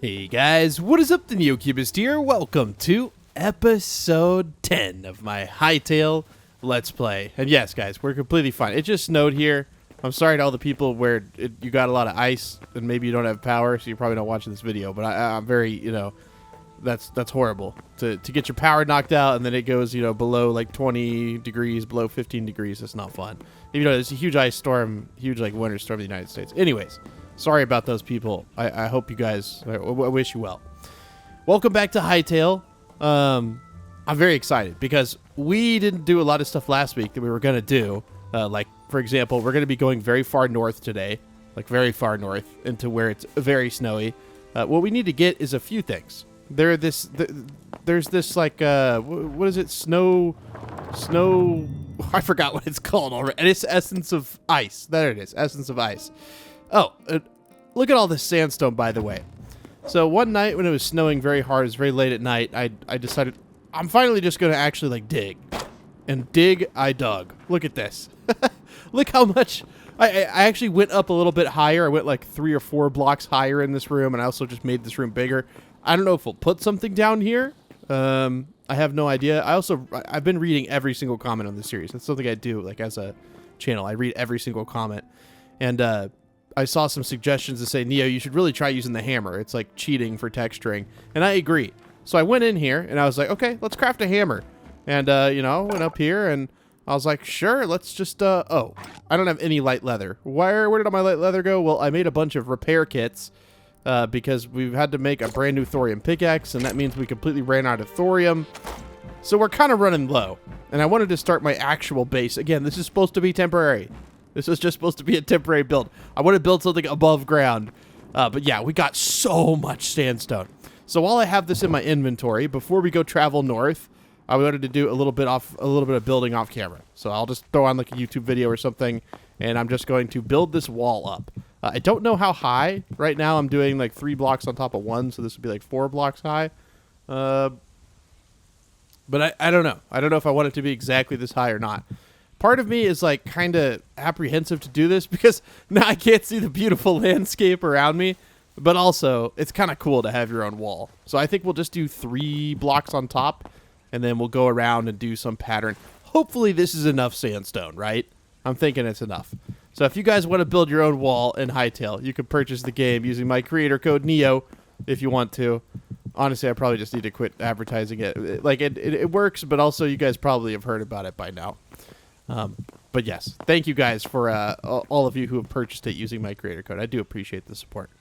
Hey guys, what is up? The NeoCubist here. Welcome to episode 10 of my Hytale Let's Play. And yes, guys, we're completely fine. It just snowed here. I'm sorry to all the people where you got a lot of ice and maybe you don't have power, so you're probably not watching this video. But I'm very, that's horrible to get your power knocked out and then it goes, below like 20 degrees, below 15 degrees. It's not fun. Even though there's a huge ice storm, huge like winter storm in the United States. Anyways. Sorry about those people. I hope you guys, I wish you well. Welcome back to Hytale. I'm very excited because we didn't do a lot of stuff last week that we were going to do. Like, for example, we're going to be going very far north today. Like, very far north into where it's very snowy. What we need to get is a few things. There's this, like, what is it? Snow, I forgot what it's called already. And it's Essence of Ice. There it is. Essence of Ice. Oh, look at all this sandstone, by the way. So one night when it was snowing very hard, it was very late at night, I decided I'm finally just going to actually, like, dig. And dig, I dug. Look at this. Look how much... I actually went up a little bit higher. I went, like, 3 or 4 blocks higher in this room, and I also just made this room bigger. I don't know if we'll put something down here. I have no idea. I've been reading every single comment on this series. That's something I do, like, as a channel. I read every single comment. And, I saw some suggestions to say, Neo, you should really try using the hammer. It's like cheating for texturing. And I agree. So I went in here and I was like, okay, let's craft a hammer. And, went up here and I was like, sure, let's just, oh, I don't have any light leather. Where did all my light leather go? Well, I made a bunch of repair kits because we've had to make a brand new thorium pickaxe. And that means we completely ran out of thorium. So we're kind of running low. And I wanted to start my actual base. Again, this is supposed to be temporary. This is just supposed to be a temporary build. I want to build something above ground. But yeah, we got so much sandstone. So while I have this in my inventory, before we go travel north, I wanted to do a little bit of building off camera. So I'll just throw on like a YouTube video or something, and I'm just going to build this wall up. I don't know how high. Right now I'm doing like 3 blocks on top of 1, so this would be like 4 blocks high. But I don't know. I don't know if I want it to be exactly this high or not. Part of me is like kind of apprehensive to do this because now I can't see the beautiful landscape around me, but also it's kind of cool to have your own wall. So I think we'll just do 3 blocks on top and then we'll go around and do some pattern. Hopefully this is enough sandstone, right? I'm thinking it's enough. So if you guys want to build your own wall in Hytale, you can purchase the game using my creator code NEO if you want to. Honestly, I probably just need to quit advertising it. Like it works, but also you guys probably have heard about it by now. But yes, thank you guys for all of you who have purchased it using my creator code. I do appreciate the support.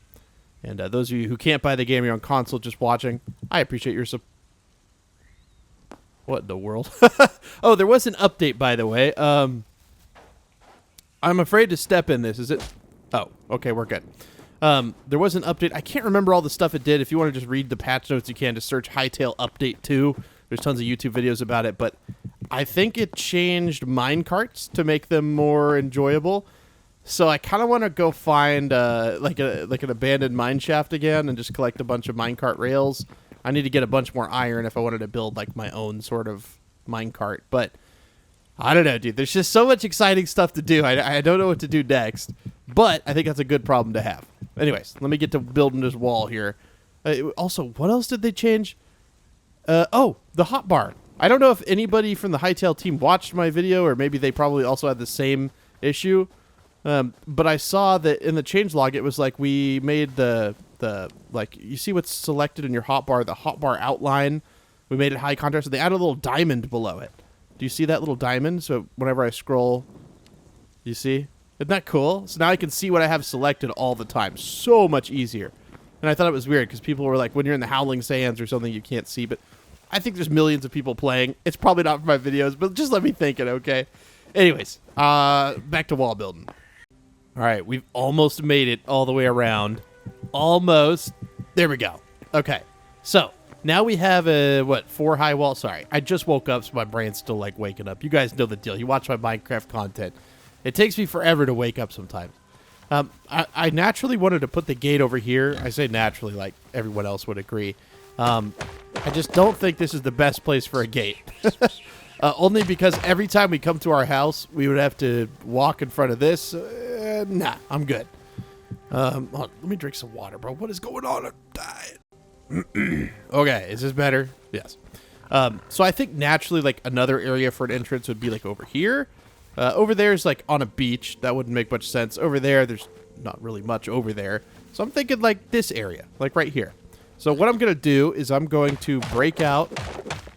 And those of you who can't buy the game, you're on console just watching, I appreciate your support. What in the world? Oh, there was an update, by the way. I'm afraid to step in this. Is it? Oh, okay, we're good. There was an update. I can't remember all the stuff it did. If you want to just read the patch notes, you can. Just search Hytale Update 2. There's tons of YouTube videos about it, but I think it changed minecarts to make them more enjoyable. So I kind of want to go find like an abandoned mine shaft again and just collect a bunch of minecart rails. I need to get a bunch more iron if I wanted to build like my own sort of minecart. But I don't know, dude. There's just so much exciting stuff to do. I don't know what to do next, but I think that's a good problem to have. Anyways, let me get to building this wall here. Also, what else did they change? Oh, the hotbar. I don't know if anybody from the Hytale team watched my video, or maybe they probably also had the same issue. But I saw that in the changelog, it was like we made the like, you see what's selected in your hotbar, the hotbar outline. We made it high contrast, and they added a little diamond below it. Do you see that little diamond? So whenever I scroll, you see? Isn't that cool? So now I can see what I have selected all the time. So much easier. And I thought it was weird because people were like, when you're in the Howling Sands or something, you can't see. But I think there's millions of people playing. It's probably not for my videos, but just let me think it, okay? Anyways, back to wall building. All right, we've almost made it all the way around. Almost. There we go. Okay, so now we have a, 4 high wall? Sorry, I just woke up, so my brain's still, like, waking up. You guys know the deal. You watch my Minecraft content. It takes me forever to wake up sometimes. I naturally wanted to put the gate over here. I say naturally, like everyone else would agree. I just don't think this is the best place for a gate. Only because every time we come to our house, we would have to walk in front of this. Nah, I'm good. Hold on, let me drink some water, bro. What is going on? I'm dying. Okay, is this better? Yes. So I think naturally, like, another area for an entrance would be, like, over here. Over there is, like, on a beach. That wouldn't make much sense. Over there, there's not really much over there. So I'm thinking, like, this area, like, right here. So what I'm going to do is I'm going to break out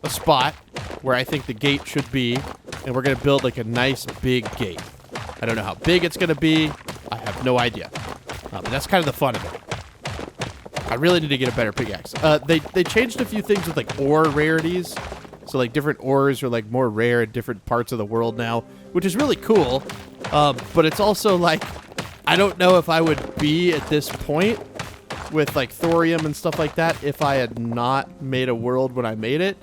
a spot where I think the gate should be, and we're going to build, like, a nice big gate. I don't know how big it's going to be. I have no idea. But that's kind of the fun of it. I really need to get a better pickaxe. They changed a few things with, like, ore rarities. So, like, different ores are, like, more rare in different parts of the world now, which is really cool. But it's also, like, I don't know if I would be at this point with, like, thorium and stuff like that if I had not made a world when I made it.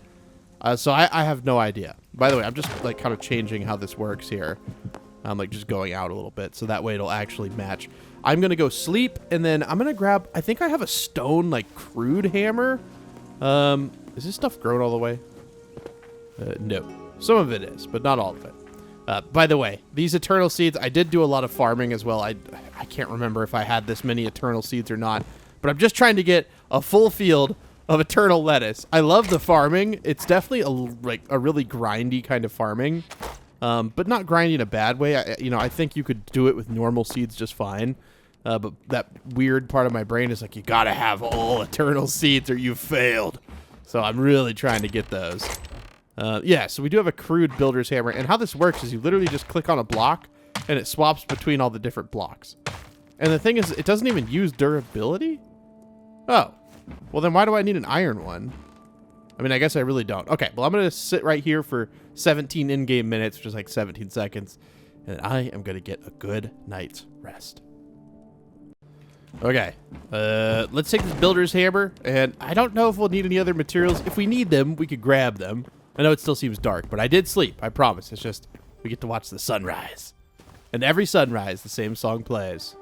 So I have no idea. By the way, I'm just, like, kind of changing how this works here. I'm, like, just going out a little bit, so that way it'll actually match. I'm going to go sleep, and then I'm going to grab... I think I have a stone, like, crude hammer. Is this stuff grown all the way? No. Some of it is, but not all of it. By the way, these eternal seeds, I did do a lot of farming as well. I can't remember if I had this many eternal seeds or not, but I'm just trying to get a full field of eternal lettuce. I love the farming. It's definitely a really grindy kind of farming. But not grindy in a bad way. I think you could do it with normal seeds just fine. But that weird part of my brain is like, you gotta have all eternal seeds or you've failed. So I'm really trying to get those. Yeah, so we do have a crude builder's hammer. And how this works is you literally just click on a block and it swaps between all the different blocks. And the thing is, it doesn't even use durability? Oh. Well, then why do I need an iron one? I mean, I guess I really don't. Okay, well, I'm going to sit right here for 17 in-game minutes, which is like 17 seconds, and I am going to get a good night's rest. Okay, let's take this builder's hammer, and I don't know if we'll need any other materials. If we need them, we could grab them. I know it still seems dark, but I did sleep, I promise. It's just we get to watch the sunrise. And every sunrise, the same song plays.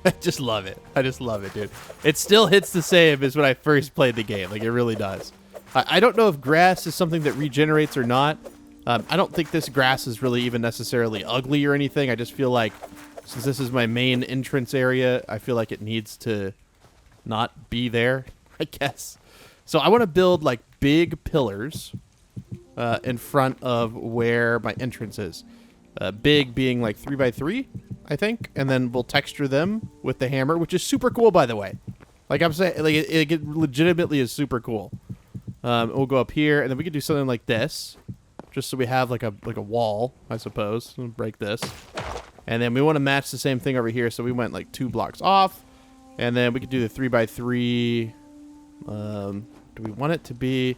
I just love it. I just love it, dude. It still hits the same as when I first played the game. Like, it really does. I don't know if grass is something that regenerates or not. I don't think this grass is really even necessarily ugly or anything. I just feel like, since this is my main entrance area, I feel like it needs to not be there, I guess. So I want to build, like, big pillars in front of where my entrance is. Big being, like, 3x3, I think. And then we'll texture them with the hammer, which is super cool, by the way. Like I'm saying, like it legitimately is super cool. We'll go up here, and then we can do something like this, just so we have like a wall, I suppose. We'll break this, and then we want to match the same thing over here. So we went like 2 blocks off, and then we could do the 3x3. Do we want it to be?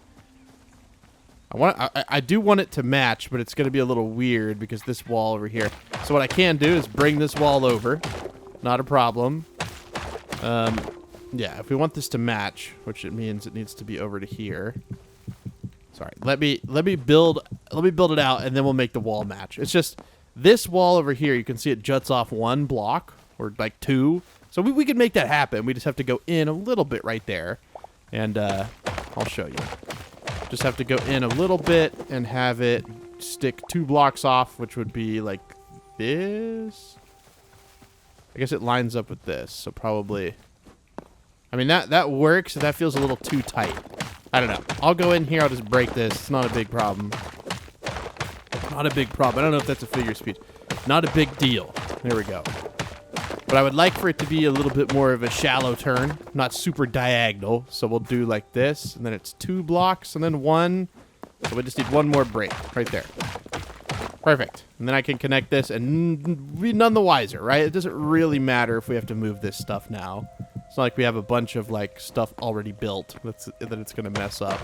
I do want it to match, but it's going to be a little weird because this wall over here. So what I can do is bring this wall over. Not a problem. Yeah, if we want this to match, which it means it needs to be over to here. Sorry, let me build it out, and then we'll make the wall match. It's just this wall over here. You can see it juts off 1 block or like 2. So we could make that happen. We just have to go in a little bit right there, and I'll show you. Just have to go in a little bit and have it stick 2 blocks off, which would be like this. I guess it lines up with this, so probably... I mean, that works. That feels a little too tight. I don't know. I'll go in here. I'll just break this. It's not a big problem. Not a big problem. I don't know if that's a figure of speech. Not a big deal. There we go. But I would like for it to be a little bit more of a shallow turn, not super diagonal. So we'll do like this, and then it's 2 blocks, and then 1. So we just need 1 more break right there. Perfect. And then I can connect this and be none the wiser, right? It doesn't really matter if we have to move this stuff now. It's not like we have a bunch of like stuff already built that it's going to mess up.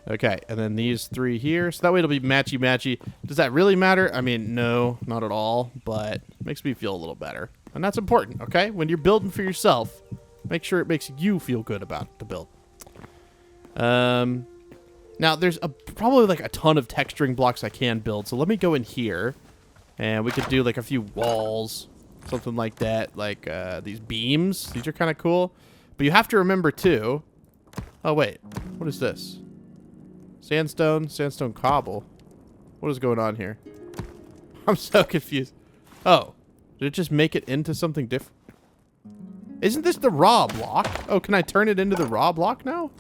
Okay, and then these 3 here. So that way it'll be matchy-matchy. Does that really matter? I mean, no, not at all, but it makes me feel a little better. And that's important, okay? When you're building for yourself, make sure it makes you feel good about the build. Now, there's probably like a ton of texturing blocks I can build. So let me go in here, and we could do like a few walls, something like that. Like these beams. These are kind of cool. But you have to remember, too... Oh, wait. What is this? Sandstone cobble. What is going on here? I'm so confused. Oh, Did it just make it into something different? Isn't this the raw block? Oh, can I turn it into the raw block now?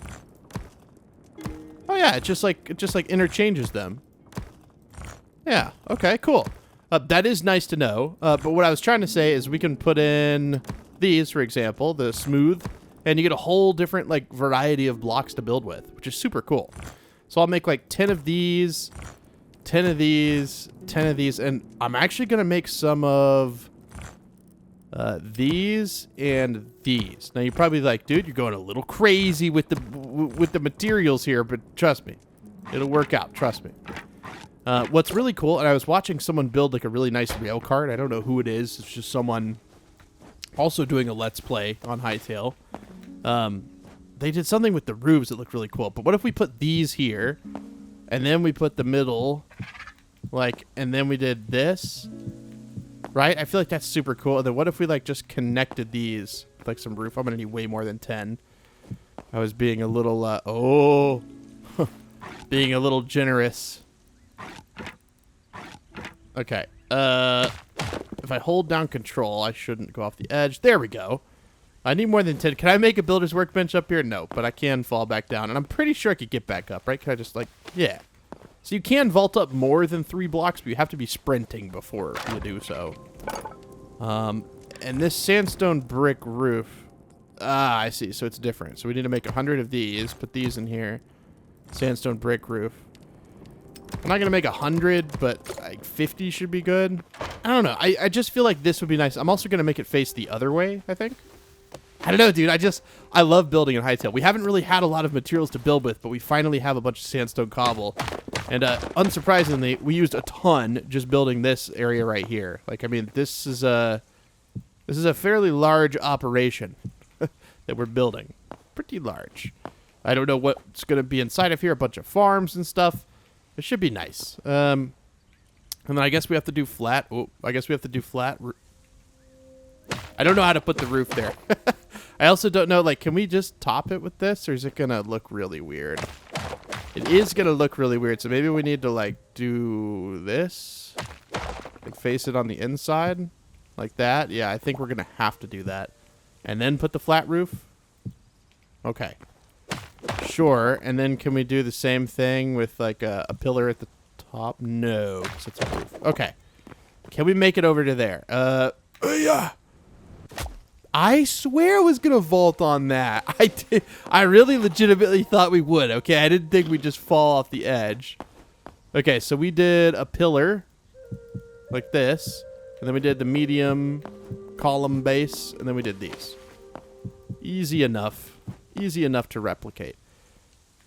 Oh yeah, it just like interchanges them. Yeah, okay, cool. That is nice to know. But what I was trying to say is we can put in these, for example, the smooth, and you get a whole different like variety of blocks to build with, which is super cool. So I'll make like 10 of these, 10 of these, 10 of these, and I'm actually gonna make some of these and these. Now you're probably like, dude, you're going a little crazy with the materials here, but trust me, it'll work out. Trust me. What's really cool, and I was watching someone build like a really nice rail cart. I don't know who it is. It's just someone also doing a Let's Play on Hytale. They did something with the roofs that looked really cool. But what if we put these here, and then we put the middle, like, and then we did this, right? I feel like that's super cool. And then what if we like just connected these with like some roof? I'm gonna need way more than 10. I was being a little, being a little generous. Okay. If I hold down control, I shouldn't go off the edge. There we go. I need more than 10. Can I make a builder's workbench up here? No, but I can fall back down. And I'm pretty sure I could get back up, right? Can I just, like, yeah. So you can vault up more than 3 blocks, but you have to be sprinting before you do so. And this sandstone brick roof. Ah, I see. So it's different. So we need to make 100 of these. Put these in here. Sandstone brick roof. I'm not going to make 100, but like 50 should be good. I don't know. I just feel like this would be nice. I'm also going to make it face the other way, I think. I don't know, dude. I love building in Hytale. We haven't really had a lot of materials to build with, but we finally have a bunch of sandstone cobble. And unsurprisingly, we used a ton just building this area right here. Like, I mean, this is a fairly large operation that we're building. Pretty large. I don't know what's going to be inside of here. A bunch of farms and stuff. It should be nice. And then I guess we have to do flat. Oh, I guess we have to do flat. I don't know how to put the roof there. I also don't know, like, can we just top it with this, or is it going to look really weird? It is going to look really weird, so maybe we need to, like, do this. Like, face it on the inside, like that. Yeah, I think we're going to have to do that. And then put the flat roof. Okay. Sure, and then can we do the same thing with, like, a pillar at the top? No, because it's a roof. Okay. Can we make it over to there? Yeah. I swear I was going to vault on that. I did. I really legitimately thought we would, okay? I didn't think we'd just fall off the edge. Okay, so we did a pillar like this, and then we did the medium column base, and then we did these. Easy enough. Easy enough to replicate.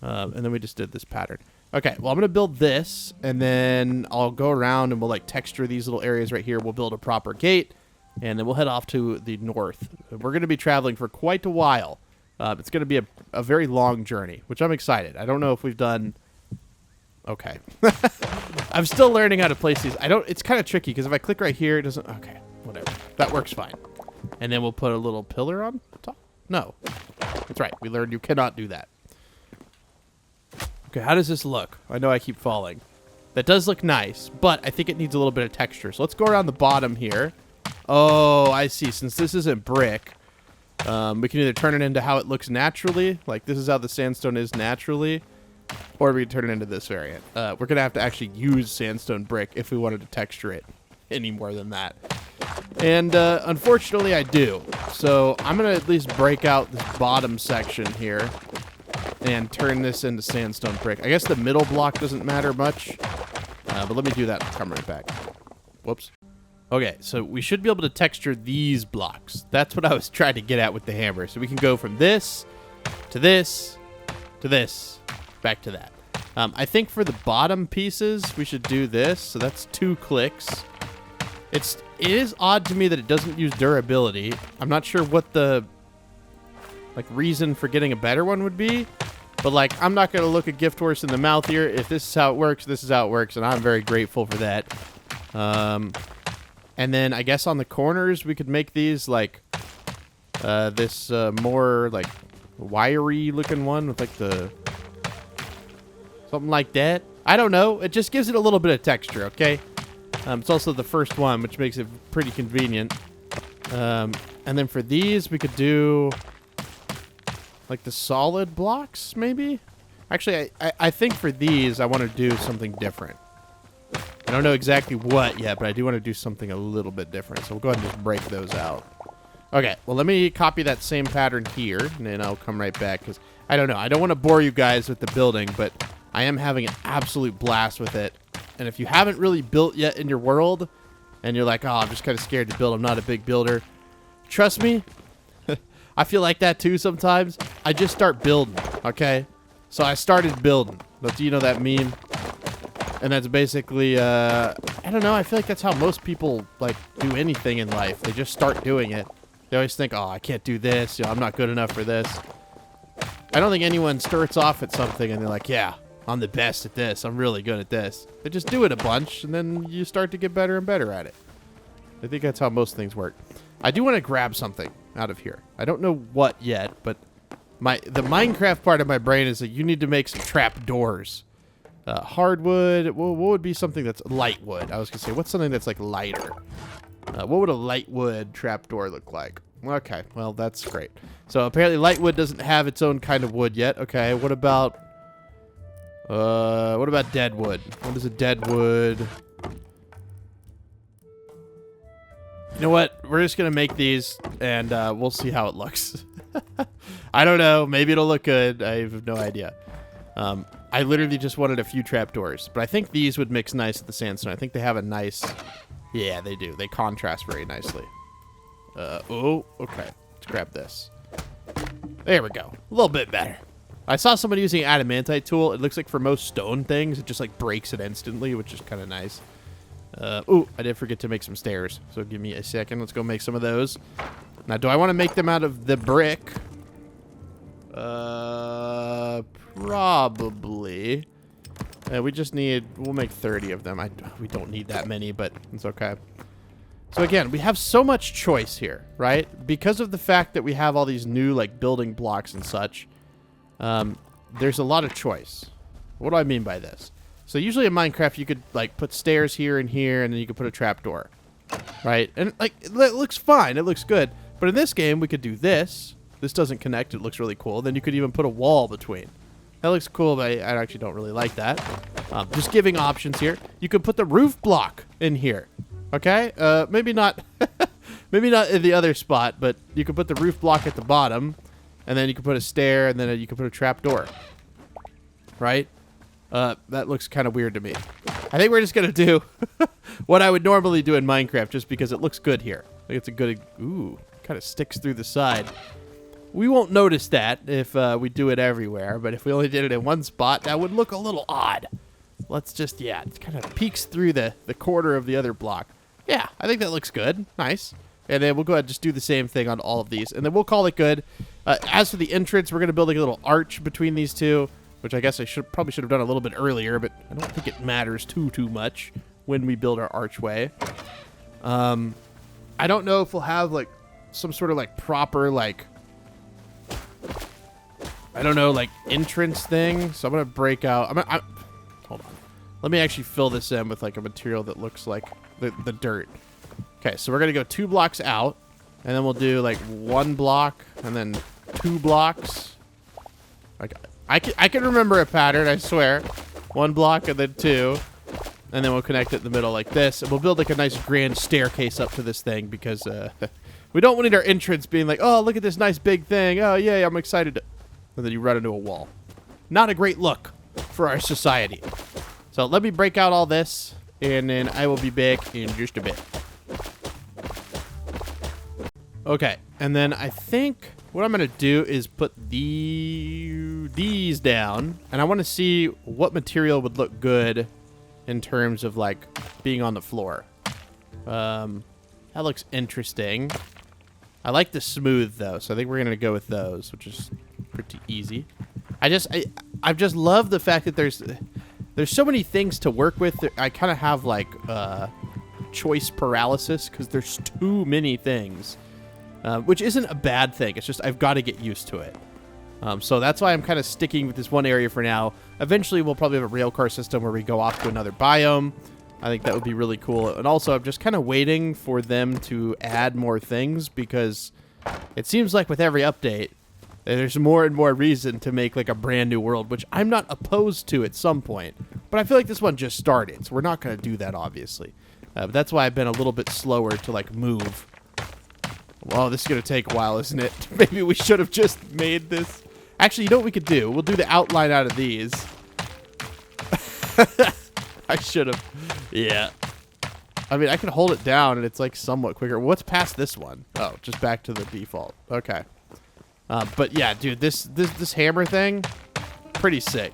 And then we just did this pattern. Okay, well, I'm going to build this, and then I'll go around and we'll, like, texture these little areas right here. We'll build a proper gate. And then we'll head off to the north. We're going to be traveling for quite a while. It's going to be a very long journey, which I'm excited. I don't know if we've done... Okay. I'm still learning how to place these. It's kind of tricky, because if I click right here, it doesn't... Okay, whatever. That works fine. And then we'll put a little pillar on the top? No. That's right. We learned you cannot do that. Okay, how does this look? I know I keep falling. That does look nice, but I think it needs a little bit of texture. So let's go around the bottom here. Oh, I see. Since this isn't brick, we can either turn it into how it looks naturally, like this is how the sandstone is naturally, or we can turn it into this variant. We're going to have to actually use sandstone brick if we wanted to texture it any more than that. And unfortunately, I do. So I'm going to at least break out this bottom section here and turn this into sandstone brick. I guess the middle block doesn't matter much, but let me do that and come right back. Whoops. Okay, so we should be able to texture these blocks. That's what I was trying to get at with the hammer. So we can go from this, to this, to this, back to that. I think for the bottom pieces, we should do this. So that's 2 clicks. It is odd to me that it doesn't use durability. I'm not sure what the reason for getting a better one would be. But, like, I'm not going to look a gift horse in the mouth here. If this is how it works, this is how it works. And I'm very grateful for that. And then I guess on the corners, we could make these like this more like wiry looking one with like the something like that. I don't know. It just gives it a little bit of texture, okay? It's also the first one, which makes it pretty convenient. And then for these, we could do like the solid blocks, maybe? Actually, I think for these, I want to do something different. I don't know exactly what yet, but I do want to do something a little bit different. So we'll go ahead and just break those out. Okay, well, let me copy that same pattern here, and then I'll come right back, because I don't know. I don't want to bore you guys with the building, but I am having an absolute blast with it. And if you haven't really built yet in your world, and you're like, oh, I'm just kind of scared to build, I'm not a big builder, trust me, I feel like that too sometimes. I just start building, okay? So I started building. Do you know that meme? And that's basically, I don't know, I feel like that's how most people, like, do anything in life. They just start doing it. They always think, oh, I can't do this. You know, I'm not good enough for this. I don't think anyone starts off at something and they're like, yeah, I'm the best at this. I'm really good at this. They just do it a bunch, and then you start to get better and better at it. I think that's how most things work. I do want to grab something out of here. I don't know what yet, but the Minecraft part of my brain is that you need to make some trap doors. Hardwood. What would be something that's light wood? I was going to say, what's something that's like lighter? What would a light wood trapdoor look like? Okay, well, that's great. So apparently light wood doesn't have its own kind of wood yet. Okay, what about dead wood? What is a dead wood? You know what? We're just going to make these, and we'll see how it looks. I don't know. Maybe it'll look good. I have no idea. I literally just wanted a few trapdoors, but I think these would mix nice with the sandstone. I think they have a nice... Yeah, they do. They contrast very nicely. Oh, okay. Let's grab this. There we go. A little bit better. I saw somebody using an adamantite tool. It looks like for most stone things, it just like breaks it instantly, which is kind of nice. Oh, I did forget to make some stairs. So give me a second. Let's go make some of those. Now, do I want to make them out of the brick? Probably. We just need, we'll make 30 of them. We don't need that many, but it's okay. So again, we have so much choice here, right? Because of the fact that we have all these new like building blocks and such, there's a lot of choice. What do I mean by this? So usually in Minecraft, you could like put stairs here and here, and then you could put a trapdoor, right? And like it looks fine, it looks good. But in this game, we could do this. This doesn't connect. It looks really cool. Then you could even put a wall between. That looks cool, but I actually don't really like that. Just giving options here. You could put the roof block in here. Okay? Maybe not maybe not in the other spot, but you could put the roof block at the bottom, and then you could put a stair, and then you could put a trap door. Right? That looks kind of weird to me. I think we're just going to do what I would normally do in Minecraft, just because it looks good here. I think it's a good... Ooh, kind of sticks through the side. We won't notice that if we do it everywhere, but if we only did it in one spot, that would look a little odd. Let's just, yeah, it kind of peeks through the corner of the other block. Yeah, I think that looks good. Nice. And then we'll go ahead and just do the same thing on all of these, and then we'll call it good. As for the entrance, we're going to build like a little arch between these two, which I guess I probably should have done a little bit earlier, but I don't think it matters too much when we build our archway. I don't know if we'll have like some sort of like proper like... I don't know, like, entrance thing. So I'm going to break out... hold on. Let me actually fill this in with, like, a material that looks like the dirt. Okay, so we're going to go 2 blocks out. And then we'll do, like, 1 block and then 2 blocks. Like, I can remember a pattern, I swear. 1 block and then 2. And then we'll connect it in the middle like this. And we'll build, like, a nice grand staircase up to this thing because we don't want our entrance being like, oh, look at this nice big thing. Oh, yeah, I'm excited to... And then you run into a wall. Not a great look for our society. So let me break out all this, and then I will be back in just a bit. Okay, and then I think what I'm going to do is put these down, and I want to see what material would look good in terms of, like, being on the floor. That looks interesting. I like the smooth, though, so I think we're going to go with those, which is... pretty easy. I just love the fact that there's so many things to work with. I kind of have like choice paralysis because there's too many things, which isn't a bad thing. It's just I've got to get used to it. So that's why I'm kind of sticking with this one area for now. Eventually, we'll probably have a railcar system where we go off to another biome. I think that would be really cool. And also, I'm just kind of waiting for them to add more things because it seems like with every update, there's more and more reason to make like a brand new world, which I'm not opposed to at some point. But I feel like this one just started, so we're not going to do that, obviously. But that's why I've been a little bit slower to like move. Well, this is going to take a while, isn't it? Maybe we should have just made this. Actually, you know what we could do? We'll do the outline out of these. I should have. Yeah. I mean, I can hold it down and it's like somewhat quicker. What's past this one? Oh, just back to the default. Okay. But yeah, dude, this hammer thing, pretty sick.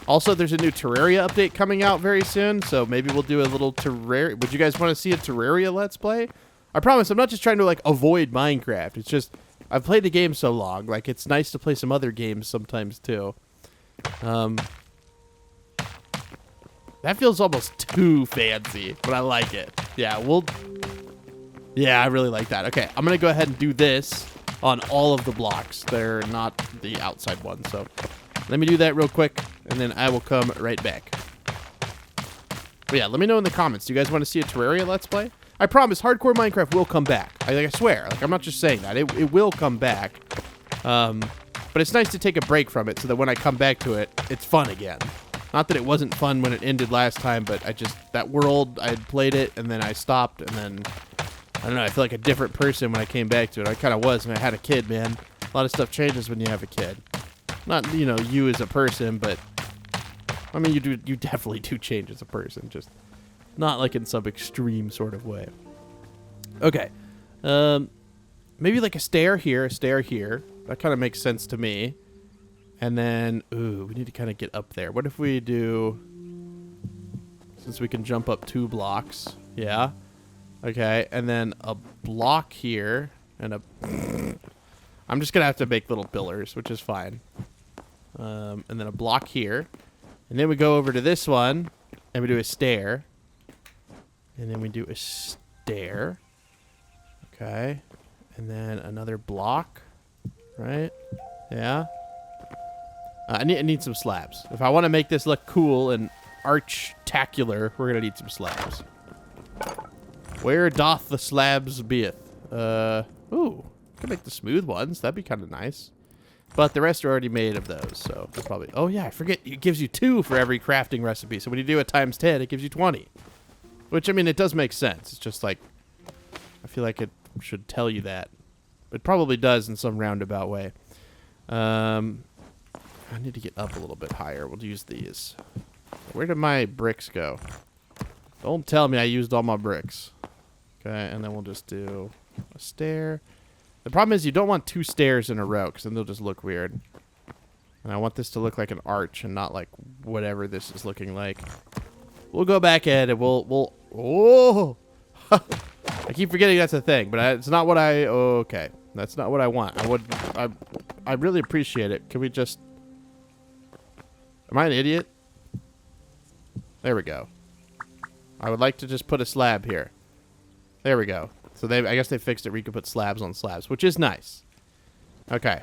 Also, there's a new Terraria update coming out very soon, so maybe we'll do a little Terraria. Would you guys want to see a Terraria Let's Play? I promise, I'm not just trying to like avoid Minecraft. It's just I've played the game so long, like it's nice to play some other games sometimes too. That feels almost too fancy, but I like it. Yeah, yeah, I really like that. Okay, I'm going to go ahead and do this on all of the blocks. They're not the outside ones, so let me do that real quick, and then I will come right back. But yeah, let me know in the comments. Do you guys want to see a Terraria Let's Play? I promise, hardcore Minecraft will come back. I swear. Like, I'm not just saying that. It will come back. But it's nice to take a break from it so that when I come back to it, it's fun again. Not that it wasn't fun when it ended last time, but that world, I had played it, and then I stopped, and then, I don't know, I feel like a different person when I came back to it. I kind of was when I had a kid, man. A lot of stuff changes when you have a kid. Not, you know, you as a person, but, I mean, you definitely do change as a person, just not like in some extreme sort of way. Okay. Maybe like a stair here, a stair here. That kind of makes sense to me. And then, ooh, we need to kind of get up there. What if we do, since we can jump up 2 blocks. Yeah. Okay. And then a block here and a, I'm just going to have to make little pillars, which is fine. And then a block here. And then we go over to this one and we do a stair. And then we do a stair. Okay. And then another block, right? Yeah. I need some slabs. If I want to make this look cool and archtacular, we're going to need some slabs. Where doth the slabs beeth? Ooh, can make the smooth ones. That'd be kind of nice. But the rest are already made of those, so probably. Oh yeah, I forget. It gives you 2 for every crafting recipe. So when you do it times 10, it gives you 20. Which, I mean, it does make sense. It's just like, I feel like it should tell you that. It probably does in some roundabout way. I need to get up a little bit higher. We'll use these. Where did my bricks go? Don't tell me I used all my bricks. Okay, and then we'll just do a stair. The problem is you don't want 2 stairs in a row because then they'll just look weird. And I want this to look like an arch and not like whatever this is looking like. We'll go back in and we'll oh! I keep forgetting that's a thing, but it's not what I, okay. That's not what I want. I really appreciate it. Can we just, am I an idiot? There we go. I would like to just put a slab here. There we go. So I guess they fixed it where you can put slabs on slabs, which is nice. Okay.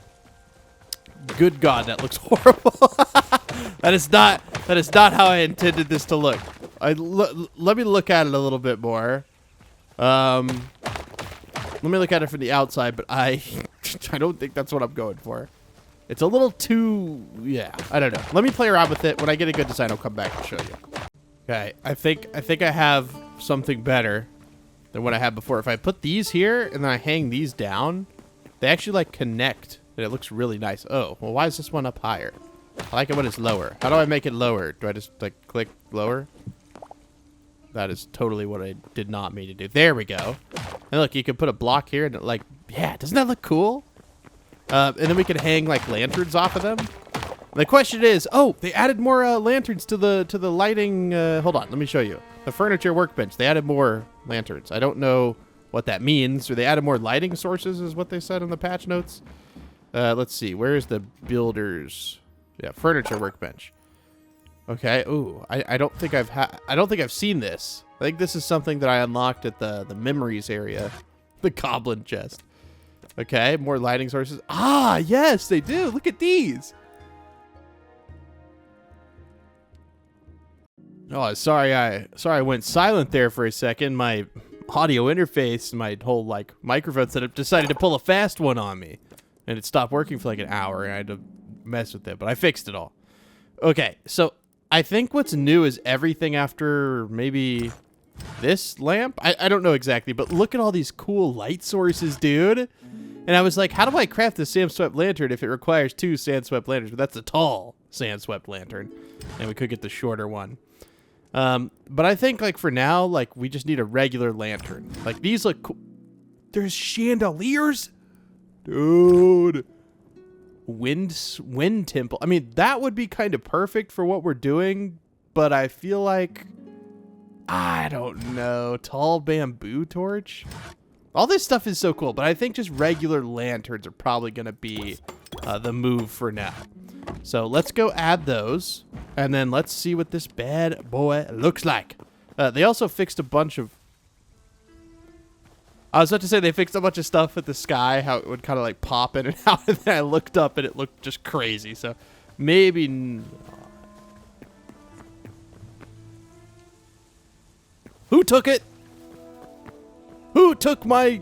Good God, that looks horrible. That is not how I intended this to look. Let me look at it a little bit more. Let me look at it from the outside, but I don't think that's what I'm going for. It's a little too, yeah, I don't know. Let me play around with it. When I get a good design, I'll come back and show you. Okay, I think I have something better than what I had before. If I put these here and then I hang these down, they actually like connect and it looks really nice. Oh, well, why is this one up higher? I like it when it's lower. How do I make it lower? Do I just like click lower? That is totally what I did not mean to do. There we go. And look, you can put a block here and like, yeah, doesn't that look cool? And then we can hang like lanterns off of them. The question is, oh, they added more lanterns to the lighting. Hold on, let me show you. The furniture workbench, they added more lanterns. I don't know what that means. Or they added more lighting sources is what they said in the patch notes. Let's see, where's the builders? Yeah, furniture workbench. Okay. Ooh, I don't think I've seen this. I think this is something that I unlocked at the memories area, the goblin chest. Okay, more lighting sources. Ah, yes, they do. Look at these. Oh, sorry I went silent there for a second. My audio interface, my whole like microphone setup decided to pull a fast one on me. And it stopped working for like an hour and I had to mess with it, but I fixed it all. Okay, so I think what's new is everything after maybe this lamp? I don't know exactly, but look at all these cool light sources, dude. And I was like, how do I craft the sand-swept lantern if it requires 2 sand-swept lanterns? But that's a tall sand-swept lantern, and we could get the shorter one. But I think, like, for now, like, we just need a regular lantern. Like, these look cool. There's chandeliers? Dude. Wind temple. I mean, that would be kind of perfect for what we're doing, but I feel like, I don't know, tall bamboo torch? All this stuff is so cool, but I think just regular lanterns are probably going to be the move for now. So let's go add those, and then let's see what this bad boy looks like. They also fixed a bunch of... I was about to say they fixed a bunch of stuff with the sky, how it would kind of like pop in and out, and then I looked up and it looked just crazy. So maybe... Who took it? Who took my...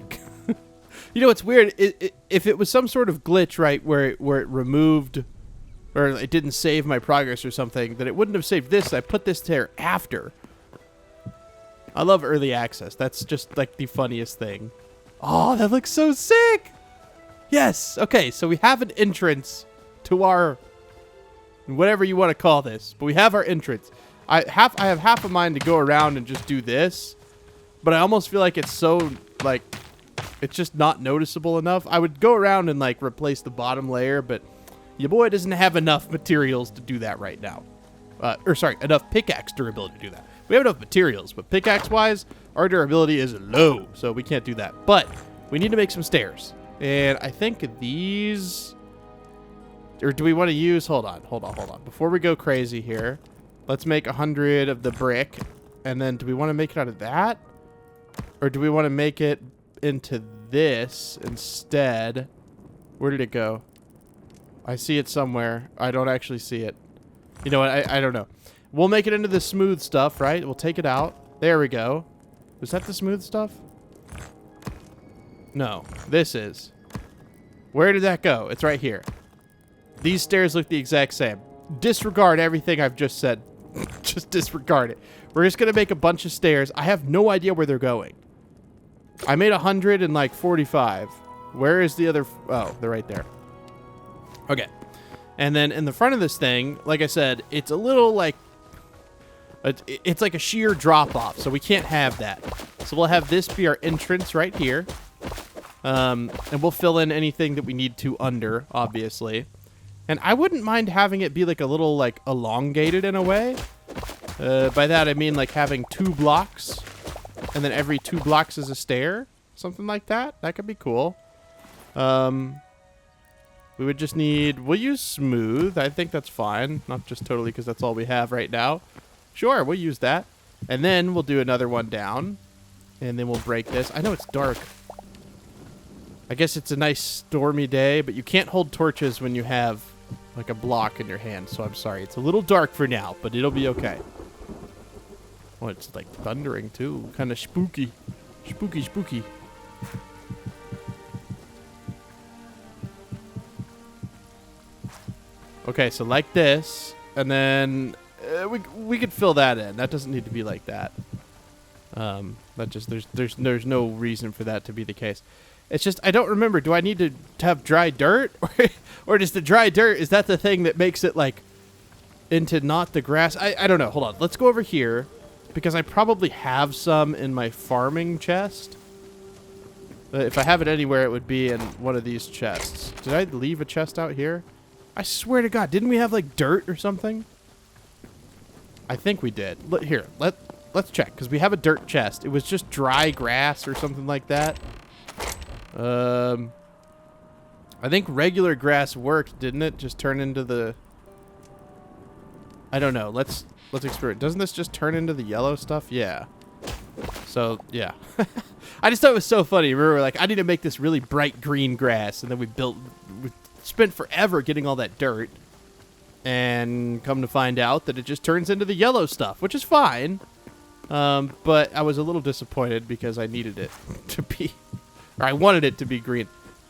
You know, it's weird. If it was some sort of glitch, right, where it removed... or it didn't save my progress or something, then it wouldn't have saved this. I put this there after. I love early access. That's just like the funniest thing. Oh, that looks so sick. Yes. Okay, so we have an entrance to our... whatever you want to call this. But we have our entrance. I have half a mind to go around and just do this. But I almost feel like it's so, like, it's just not noticeable enough. I would go around and, like, replace the bottom layer, but your boy doesn't have enough materials to do that right now. Enough pickaxe durability to do that. We have enough materials, but pickaxe-wise, our durability is low, so we can't do that. But we need to make some stairs. And I think these... or do we want to use... Hold on. Before we go crazy here, let's make 100 of the brick. And then do we want to make it out of that? Or do we want to make it into this instead? Where did it go? I see it somewhere. I don't actually see it. You know what? I don't know. We'll make it into the smooth stuff, right? We'll take it out. There we go. Was that the smooth stuff? No. This is. Where did that go? It's right here. These stairs look the exact same. Disregard everything I've just said. Just disregard it. We're just going to make a bunch of stairs. I have no idea where they're going. I made 145. Where is the other... oh, they're right there. Okay. And then in the front of this thing, like I said, it's a little like... it's like a sheer drop-off, so we can't have that. So we'll have this be our entrance right here. And we'll fill in anything that we need to under, obviously. And I wouldn't mind having it be like a little like elongated in a way. By that I mean like having 2 blocks, and then every 2 blocks is a stair. Something like that. That could be cool. We would just need... we'll use smooth. I think that's fine. Not just totally because that's all we have right now. Sure, we'll use that. And then we'll do another one down. And then we'll break this. I know it's dark. I guess it's a nice stormy day, but you can't hold torches when you have like a block in your hand. So I'm sorry. It's a little dark for now, but it'll be okay. Oh, it's like thundering too. Kind of spooky. Spooky, spooky. Okay, so like this, and then we could fill that in. That doesn't need to be like that. That just there's no reason for that to be the case. It's just I don't remember. Do I need to have dry dirt, or does the dry dirt, is that the thing that makes it like into not the grass? I don't know. Hold on. Let's go over here because I probably have some in my farming chest. If I have it anywhere, it would be in one of these chests. Did I leave a chest out here? I swear to God, didn't we have like dirt or something? I think we did. Here, let's check because we have a dirt chest. It was just dry grass or something like that. I think regular grass worked, didn't it? Just turn into the... I don't know. Let's explore it. Doesn't this just turn into the yellow stuff? Yeah. So, yeah. I just thought it was so funny. We were like, I need to make this really bright green grass. And then we spent forever getting all that dirt. And come to find out that it just turns into the yellow stuff, which is fine. But I was a little disappointed because I needed it to be, or I wanted it to be green.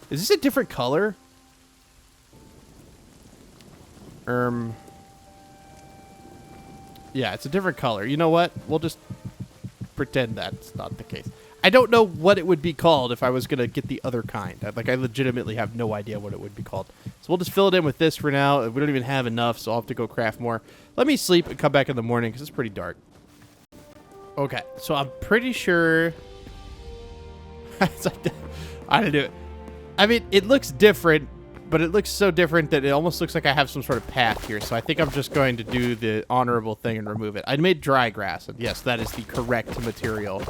Is this a different color? Yeah, it's a different color. You know what? We'll just pretend that's not the case. I don't know what it would be called if I was going to get the other kind. I legitimately have no idea what it would be called. So we'll just fill it in with this for now. We don't even have enough, so I'll have to go craft more. Let me sleep and come back in the morning because it's pretty dark. Okay, so I'm pretty sure... I don't know. I mean, it looks different, but it looks so different that it almost looks like I have some sort of path here. So I think I'm just going to do the honorable thing and remove it. I made dry grass, and yes, that is the correct material.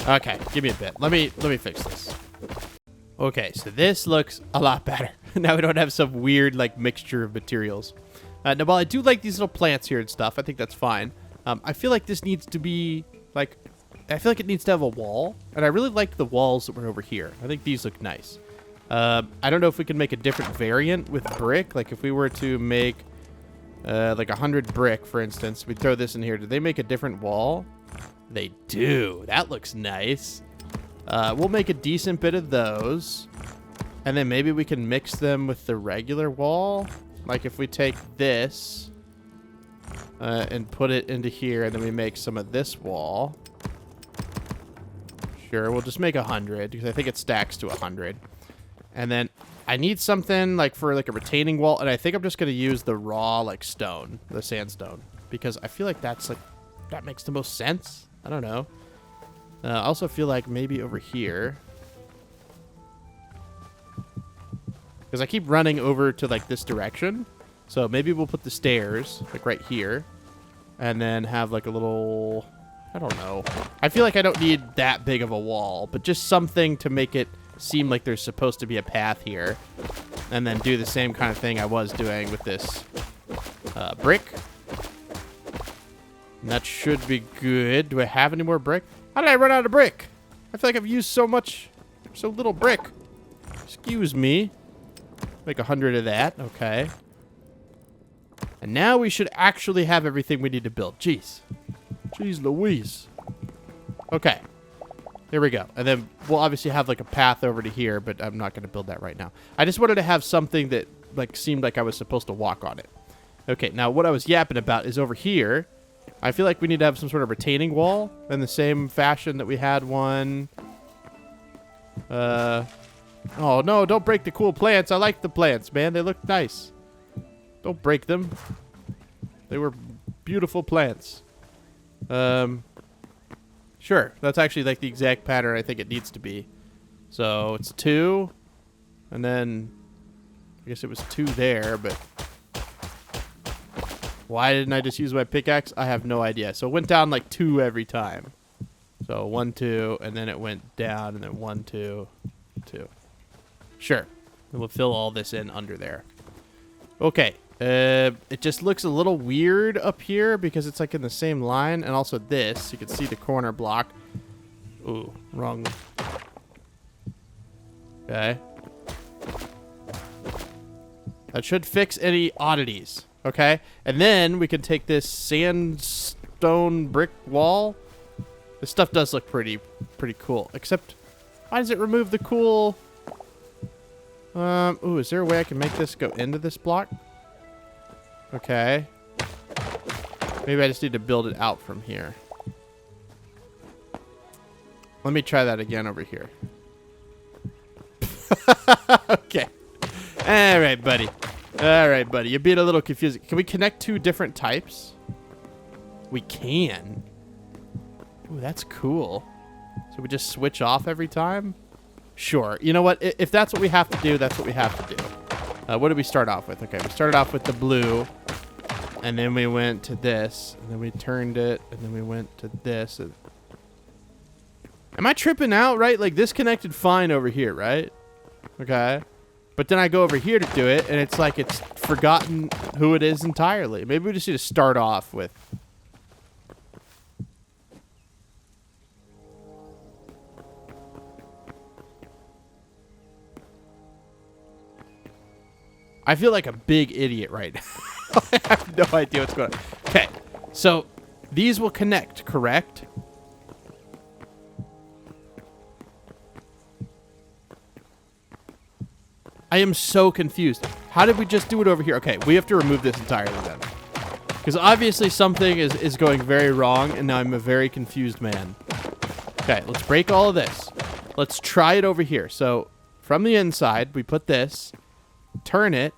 Okay, give me a bit. Let me fix this. Okay, so this looks a lot better. Now we don't have some weird, like, mixture of materials. Now, while I do like these little plants here and stuff, I think that's fine. I feel like this needs to be, like... I feel like it needs to have a wall. And I really like the walls that were over here. I think these look nice. I don't know if we can make a different variant with brick. Like, if we were to make, like, 100 brick, for instance. We throw this in here. Do they make a different wall? They do. That looks nice. We'll make a decent bit of those. And then maybe we can mix them with the regular wall. Like if we take this and put it into here, and then we make some of this wall. Sure, we'll just make 100 because I think it stacks to 100. And then I need something like for like a retaining wall, and I think I'm just going to use the raw like stone, the sandstone, because I feel like that's like, that makes the most sense. I don't know. I also feel like maybe over here, because I keep running over to like this direction, so maybe we'll put the stairs like right here, and then have like a little, I don't know. I feel like I don't need that big of a wall, but just something to make it seem like there's supposed to be a path here, and then do the same kind of thing I was doing with this brick. And that should be good. Do I have any more brick? How did I run out of brick? I feel like I've used so little brick. Excuse me. Make 100 of that. Okay. And now we should actually have everything we need to build. Jeez. Jeez Louise. Okay. Here we go. And then we'll obviously have like a path over to here, but I'm not going to build that right now. I just wanted to have something that like seemed like I was supposed to walk on it. Okay, now what I was yapping about is over here. I feel like we need to have some sort of retaining wall in the same fashion that we had one. Oh no, don't break the cool plants. I like the plants, man. They look nice. Don't break them. They were beautiful plants. Sure, that's actually like the exact pattern I think it needs to be. So it's 2, and then I guess it was 2 there, but why didn't I just use my pickaxe? I have no idea. So it went down like 2 every time. So 1, 2, and then it went down, and then 1, 2, 2. Sure, and we'll fill all this in under there. Okay. It just looks a little weird up here because it's like in the same line, and also this, you can see the corner block. Ooh, wrong. Okay. That should fix any oddities. Okay, and then we can take this sandstone brick wall. This stuff does look pretty cool, except why does it remove the cool? Ooh, is there a way I can make this go into this block? Okay. Maybe I just need to build it out from here. Let me try that again over here. Okay. All right, buddy. All right, buddy. You're being a little confusing. Can we connect 2 different types? We can. Ooh, that's cool. So we just switch off every time? Sure. You know what? If that's what we have to do, that's what we have to do. What did we start off with? Okay, we started off with the blue, and then we went to this, and then we turned it, and then we went to this. Am I tripping out, right? Like, this connected fine over here, right? Okay. But then I go over here to do it, and it's like it's forgotten who it is entirely. Maybe we just need to start off with... I feel like a big idiot right now. I have no idea what's going on. Okay, so these will connect, correct? I am so confused. How did we just do it over here? Okay, we have to remove this entirely then. Because obviously something is going very wrong, and now I'm a very confused man. Okay, let's break all of this. Let's try it over here. So, from the inside, we put this, turn it.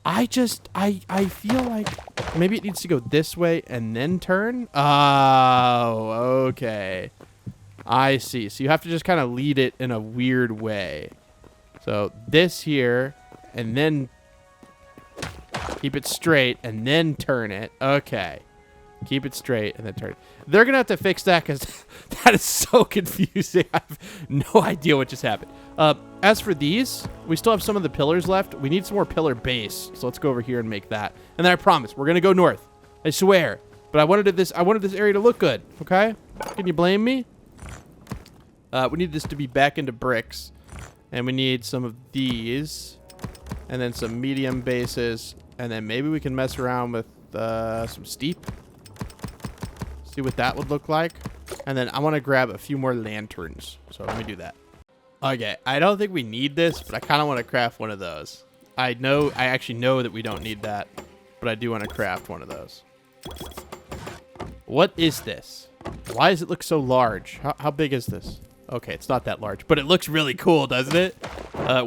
I feel like maybe it needs to go this way and then turn. Oh, okay. I see. So you have to just kind of lead it in a weird way. So this here, and then keep it straight, and then turn it. Okay. Keep it straight, and then turn it. They're going to have to fix that because that is so confusing. I have no idea what just happened. As for these, we still have some of the pillars left. We need some more pillar base. So let's go over here and make that. And then I promise, we're going to go north. I swear. But I wanted this area to look good. Okay? Can you blame me? We need this to be back into bricks. And we need some of these. And then some medium bases. And then maybe we can mess around with some steep. See what that would look like. And then I want to grab a few more lanterns. So let me do that. Okay, I don't think we need this, but I kind of want to craft one of those. I actually know that we don't need that, but I do want to craft one of those. What is this? Why does it look so large? How big is this? Okay, it's not that large, but it looks really cool, doesn't it?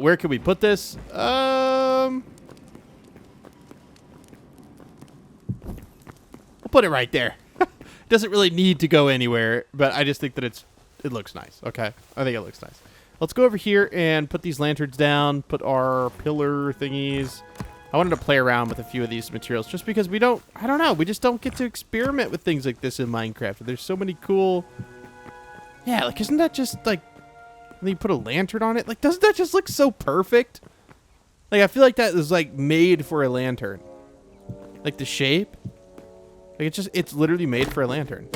Where can we put this? We'll put it right there. Doesn't really need to go anywhere, but I just think that it looks nice. Okay, I think it looks nice. Let's go over here and put these lanterns down, put our pillar thingies. I wanted to play around with a few of these materials just because I don't know, we just don't get to experiment with things like this in Minecraft. There's so many cool, yeah, like isn't that just like, when you put a lantern on it, like doesn't that just look so perfect? Like I feel like that is like made for a lantern. Like the shape, like it's literally made for a lantern.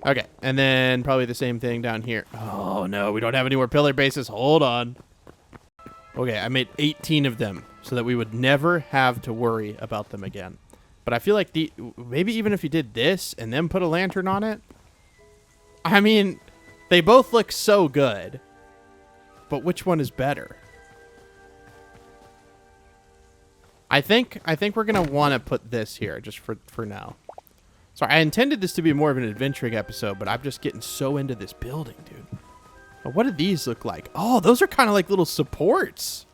Okay, and then probably the same thing down here. Oh, no, we don't have any more pillar bases. Hold on. Okay, I made 18 of them so that we would never have to worry about them again. But I feel like maybe even if you did this and then put a lantern on it, I mean, they both look so good. But which one is better? I think we're going to want to put this here just for now. Sorry, I intended this to be more of an adventuring episode, but I'm just getting so into this building, dude. Now, what do these look like? Oh, those are kind of like little supports.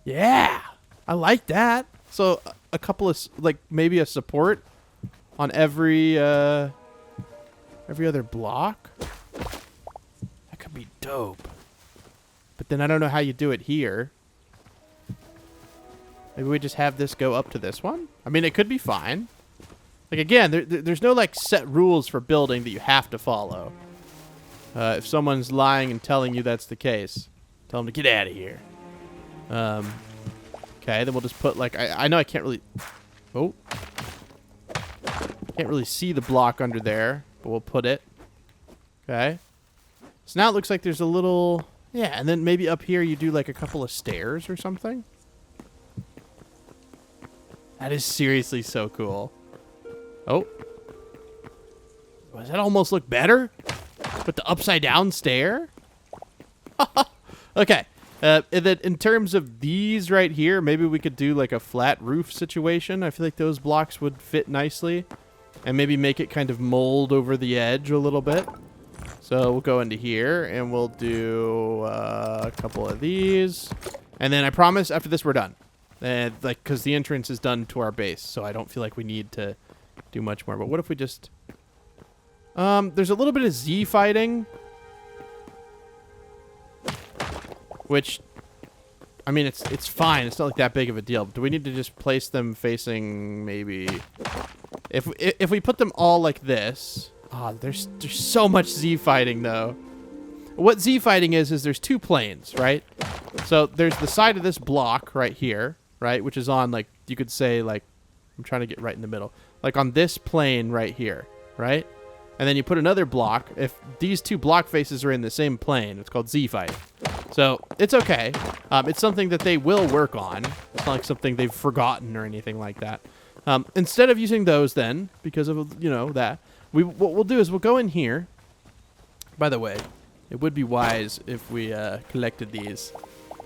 Yeah, I like that. So a couple of, like, maybe a support on every other block. That could be dope. But then I don't know how you do it here. Maybe we just have this go up to this one? I mean, it could be fine. Like, again, there's no, like, set rules for building that you have to follow. If someone's lying and telling you that's the case, tell them to get out of here. Okay, then we'll just put, like, I know I can't really... Oh. Can't really see the block under there, but we'll put it. Okay. So now it looks like there's a little... Yeah, and then maybe up here you do, like, a couple of stairs or something. That is seriously so cool. Oh. Does that almost look better? With the upside down stair? Okay. And then in terms of these right here, maybe we could do like a flat roof situation. I feel like those blocks would fit nicely. And maybe make it kind of mold over the edge a little bit. So we'll go into here and we'll do a couple of these. And then I promise after this we're done. And like, because the entrance is done to our base. So I don't feel like we need to do much more. But what if we just... there's a little bit of Z fighting. Which, I mean, it's fine. It's not like that big of a deal. But do we need to just place them facing maybe... If we put them all like this... Oh, there's so much Z fighting, though. What Z fighting is there's two planes, right? So there's the side of this block right here, right? Which is on, like, you could say, like... I'm trying to get right in the middle. Like on this plane right here, right? And then you put another block. If these two block faces are in the same plane, it's called Z fighting. So So it's okay. It's something that they will work on. It's not like something they've forgotten or anything like that. Instead of using those then, because of, you know, that, what we'll do is we'll go in here. By the way, it would be wise if we collected these.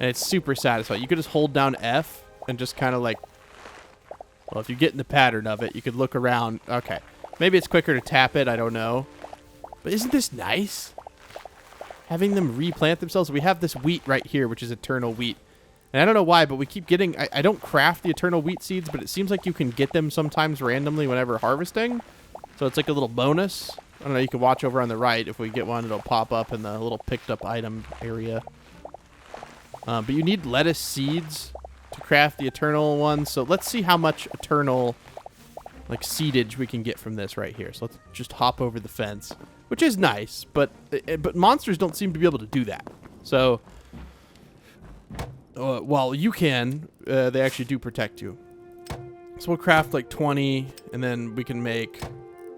And it's super satisfying. You could just hold down F and just kind of like, well, if you get in the pattern of it, you could look around. Okay. Maybe it's quicker to tap it. I don't know. But isn't this nice? Having them replant themselves. We have this wheat right here, which is eternal wheat. And I don't know why, but we keep getting... I don't craft the eternal wheat seeds, but it seems like you can get them sometimes randomly whenever harvesting. So it's like a little bonus. I don't know, you can watch over on the right. If we get one, it'll pop up in the little picked up item area. But you need lettuce seeds to craft the eternal ones. So let's see how much eternal like seedage we can get from this right here. So let's just hop over the fence, which is nice, but monsters don't seem to be able to do that. So while you can, they actually do protect you. So we'll craft like 20, and then we can make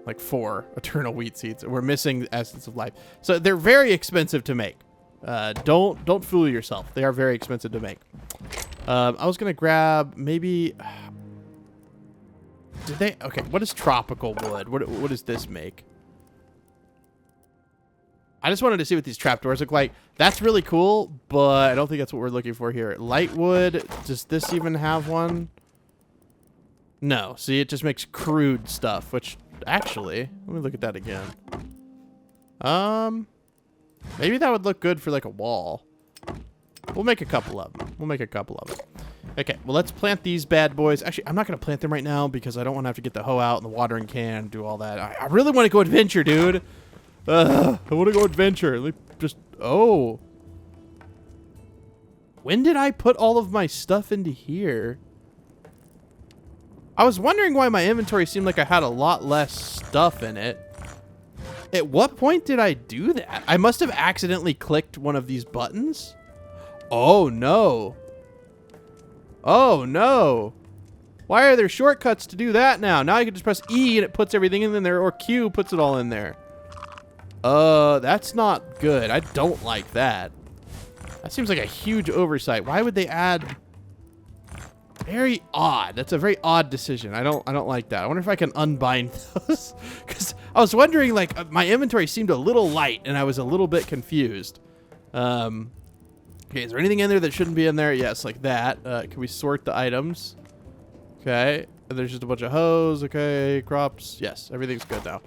like 4 eternal wheat seeds. And we're missing the essence of life. So they're very expensive to make. Don't fool yourself. They are very expensive to make. I was gonna grab maybe. Did they? Okay. What is tropical wood? What does this make? I just wanted to see what these trapdoors look like. That's really cool, but I don't think that's what we're looking for here. Light wood. Does this even have one? No. See, it just makes crude stuff, which actually, let me look at that again. Maybe that would look good for like a wall. We'll make a couple of them. Okay, well, let's plant these bad boys. Actually, I'm not going to plant them right now because I don't want to have to get the hoe out and the watering can and do all that. I really want to go adventure, dude. I want to go adventure. Let me just... Oh. When did I put all of my stuff into here? I was wondering why my inventory seemed like I had a lot less stuff in it. At what point did I do that? I must have accidentally clicked one of these buttons. Oh, no. Oh, no. Why are there shortcuts to do that now? Now I can just press E and it puts everything in there, or Q puts it all in there. That's not good. I don't like that. That seems like a huge oversight. Why would they add... Very odd. That's a very odd decision. I don't like that. I wonder if I can unbind those. Because I was wondering, like, my inventory seemed a little light, and I was a little bit confused. Okay, is there anything in there that shouldn't be in there? Yes, like that. Can we sort the items? Okay. And there's just a bunch of hoes. Okay, crops. Yes, everything's good now.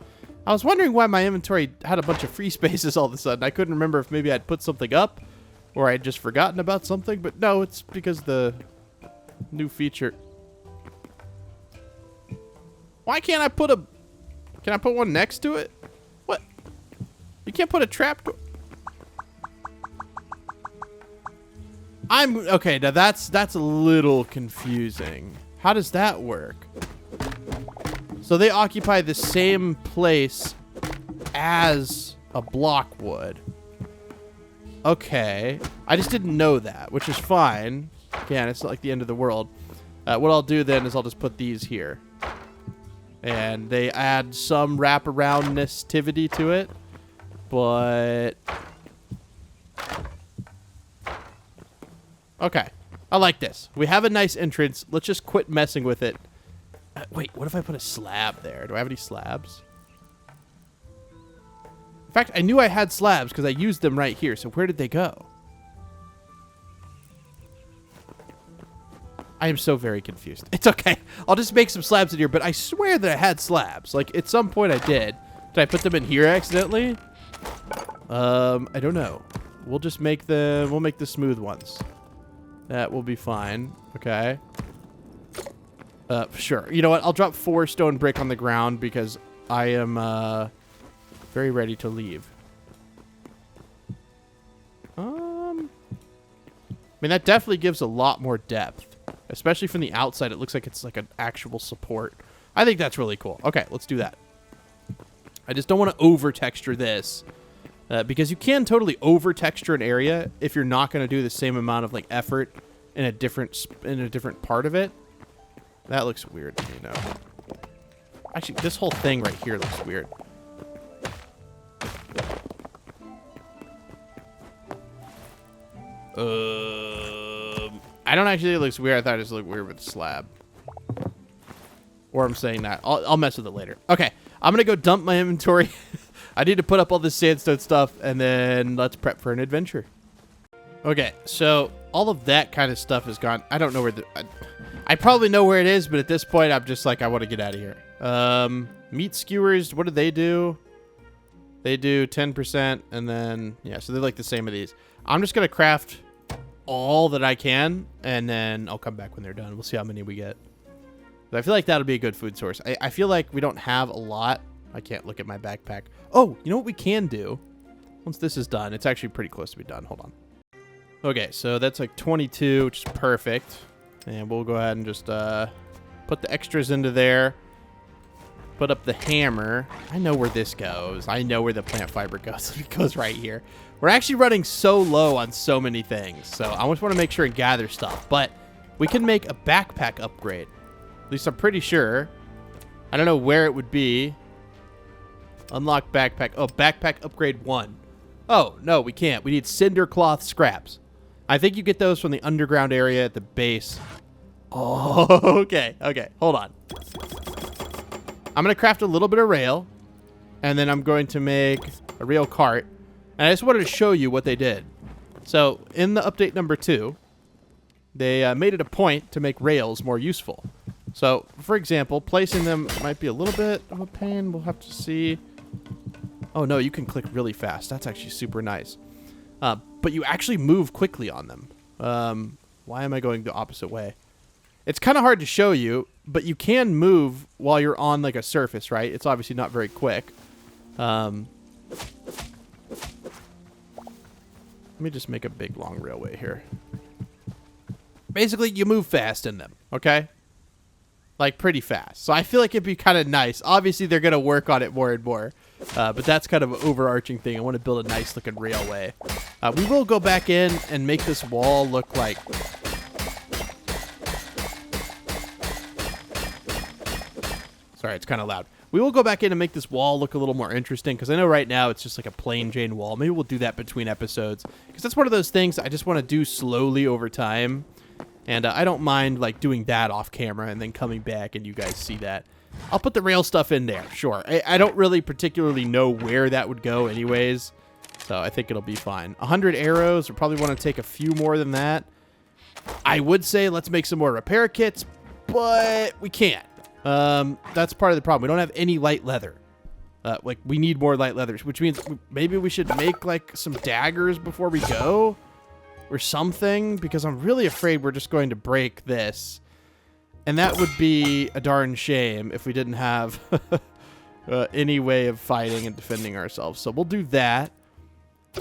I was wondering why my inventory had a bunch of free spaces all of a sudden. I couldn't remember if maybe I'd put something up or I'd just forgotten about something. But no, it's because the new feature. Why can't I put a... Can I put one next to it? What? You can't put a trap door... Okay, now that's a little confusing. How does that work? So they occupy the same place as a block would. Okay. I just didn't know that, which is fine. Again, it's not like the end of the world. What I'll do then is I'll just put these here. And they add some wraparound-nestivity to it. But... Okay. I like this. We have a nice entrance. Let's just quit messing with it. Wait, what if I put a slab there? Do I have any slabs? In fact, I knew I had slabs because I used them right here. So where did they go? I am so very confused. It's okay. I'll just make some slabs in here, but I swear that I had slabs. Like, at some point I did. Did I put them in here accidentally? I don't know. We'll just make we'll make the smooth ones. That will be fine. Okay. Sure. You know what? I'll drop 4 stone brick on the ground because I am very ready to leave. I mean, that definitely gives a lot more depth. Especially from the outside, it looks like it's like an actual support. I think that's really cool. Okay, let's do that. I just don't want to over-texture this. Because you can totally over-texture an area if you're not going to do the same amount of like effort in a different part of it. That looks weird to me, no. Actually, this whole thing right here looks weird. I don't actually think it looks weird. I thought it just looked weird with the slab. Or I'm saying that. I'll mess with it later. Okay, I'm going to go dump my inventory. I need to put up all this sandstone stuff, and then let's prep for an adventure. Okay, so all of that kind of stuff is gone. I don't know where I probably know where it is, but at this point, I'm just like, I want to get out of here. Meat skewers, what do they do? They do 10%, and then, yeah, so they're like the same of these. I'm just going to craft all that I can, and then I'll come back when they're done. We'll see how many we get. But I feel like that'll be a good food source. I feel like we don't have a lot. I can't look at my backpack. Oh, you know what we can do? Once this is done, it's actually pretty close to be done. Hold on. Okay, so that's like 22, which is perfect. And we'll go ahead and just put the extras into there. Put up the hammer. I know where this goes. I know where the plant fiber goes. It goes right here. We're actually running so low on so many things. So I just want to make sure and gather stuff. But we can make a backpack upgrade. At least I'm pretty sure. I don't know where it would be. Unlock backpack. Oh, backpack upgrade 1. Oh, no, we can't. We need cinder cloth scraps. I think you get those from the underground area at the base. Oh, okay. Okay, hold on. I'm going to craft a little bit of rail. And then I'm going to make a rail cart. And I just wanted to show you what they did. So, in the update number 2, they made it a point to make rails more useful. So, for example, placing them might be a little bit of a pain. We'll have to see. Oh, no, you can click really fast. That's actually super nice. But you actually move quickly on them. Why am I going the opposite way? It's kind of hard to show you, but you can move while you're on like a surface, right? It's obviously not very quick. Let me just make a big, long railway here. Basically, you move fast in them, okay? Like, pretty fast. So I feel like it'd be kind of nice. Obviously, they're going to work on it more and more. But that's kind of an overarching thing. I want to build a nice-looking railway. We will go back in and make this wall look like... Sorry, it's kind of loud. We will go back in and make this wall look a little more interesting, because I know right now it's just like a plain Jane wall. Maybe we'll do that between episodes, because that's one of those things I just want to do slowly over time. And I don't mind like doing that off camera and then coming back and you guys see that. I'll put the rail stuff in there, sure. I don't really particularly know where that would go anyways, so I think it'll be fine. 100 arrows, we'll probably want to take a few more than that. I would say let's make some more repair kits, but we can't. That's part of the problem. We don't have any light leather. Like, we need more light leathers, which means maybe we should make like some daggers before we go. Or something, because I'm really afraid we're just going to break this. And that would be a darn shame if we didn't have any way of fighting and defending ourselves. So we'll do that.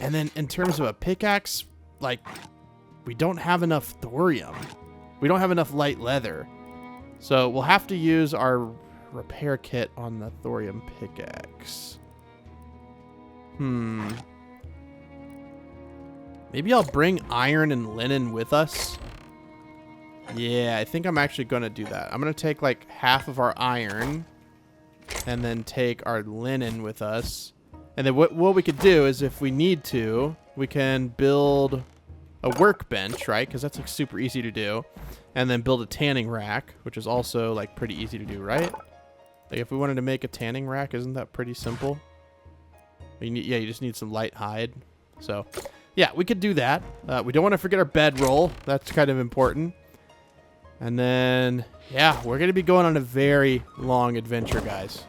And then in terms of a pickaxe, like, we don't have enough thorium. We don't have enough light leather. So we'll have to use our repair kit on the thorium pickaxe. Maybe I'll bring iron and linen with us. Yeah, I think I'm actually going to do that. I'm going to take like half of our iron and then take our linen with us. And then what we could do is if we need to, we can build a workbench, right? Because that's like super easy to do. And then build a tanning rack, which is also like pretty easy to do, right? Like if we wanted to make a tanning rack, isn't that pretty simple? You just need some light hide. So... yeah, we could do that. We don't want to forget our bedroll. That's kind of important. And then, yeah, we're going to be going on a very long adventure, guys.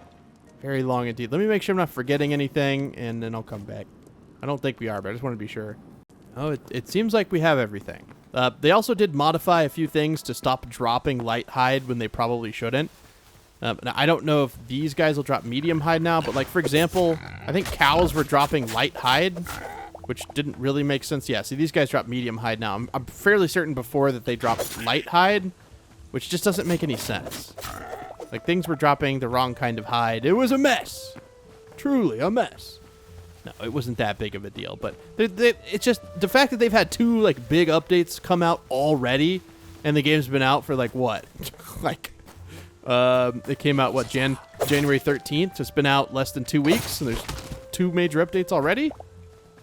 Very long indeed. Let me make sure I'm not forgetting anything, and then I'll come back. I don't think we are, but I just want to be sure. Oh, it seems like we have everything. They also did modify a few things to stop dropping light hide when they probably shouldn't. Now, I don't know if these guys will drop medium hide now, but like, for example, I think cows were dropping light hide, which didn't really make sense. Yeah, see, these guys drop medium hide now. I'm fairly certain before that they dropped light hide, which just doesn't make any sense. Like, things were dropping the wrong kind of hide. It was a mess. Truly a mess. No, it wasn't that big of a deal, but it's just the fact that they've had 2, like, big updates come out already, and the game's been out for, like, what? Like, it came out, what, January 13th? So it's been out less than 2 weeks, and there's 2 major updates already?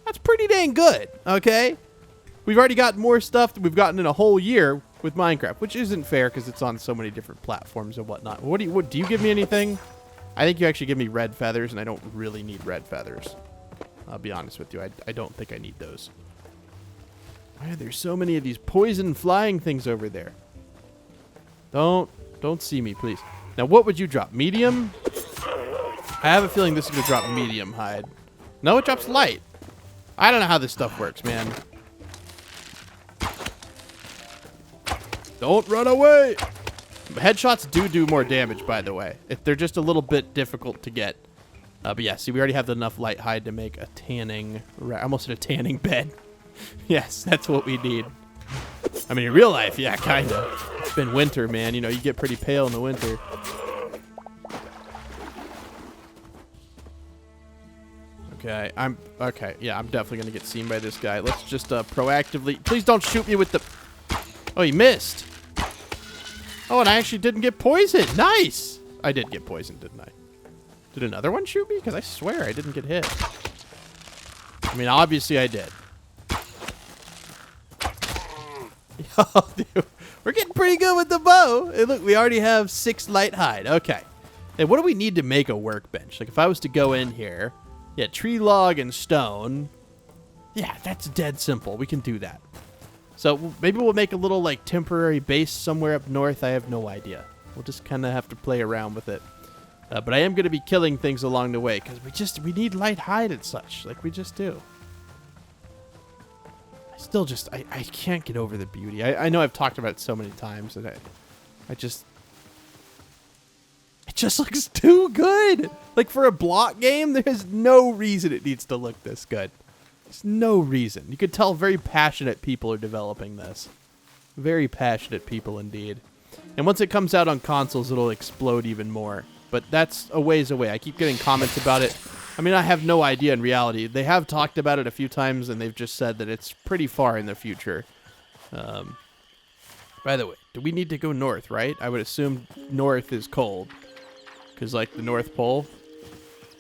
That's pretty dang good, okay? we've already got more stuff than we've gotten in a whole year with Minecraft, which isn't fair because it's on so many different platforms and whatnot. What do you give me anything? I think you actually give me red feathers, and I don't really need red feathers. I'll be honest with you. I don't think I need those. Why are there so many of these poison flying things over there? Don't see me, please. Now, what would you drop? Medium? I have a feeling this is going to drop medium hide. No, it drops light. I don't know how this stuff works, man. Don't run away. Headshots do more damage, by the way. They're just a little bit difficult to get. But yeah, see, we already have enough light hide to make a tanning... I almost said a tanning bed. Yes, that's what we need. I mean, in real life, yeah, kind of. It's been winter, man. You know, you get pretty pale in the winter. Okay, yeah, I'm definitely going to get seen by this guy. Let's just proactively... Please don't shoot me with the... Oh, he missed. Oh, and I actually didn't get poisoned. Nice. I did get poisoned, didn't I? Did another one shoot me? Because I swear I didn't get hit. I mean, obviously I did. Oh, dude. We're getting pretty good with the bow. Hey, look, we already have 6 light hide. Okay. Hey, what do we need to make a workbench? Like, if I was to go in here... Yeah, tree log and stone. Yeah, that's dead simple. We can do that. So maybe we'll make a little like temporary base somewhere up north. I have no idea. We'll just kind of have to play around with it. But I am going to be killing things along the way because we need light hide and such. Like we just do. I can't get over the beauty. I know I've talked about it so many times and it just looks too good. Like for a block game, there's no reason it needs to look this good. There's no reason. You could tell very passionate people are developing this. Very passionate people indeed. And once it comes out on consoles, it'll explode even more. But that's a ways away. I keep getting comments about it. I mean, I have no idea in reality. They have talked about it a few times, and they've just said that it's pretty far in the future. By the way, do we need to go north, right? I would assume north is cold. Because, like, the North Pole.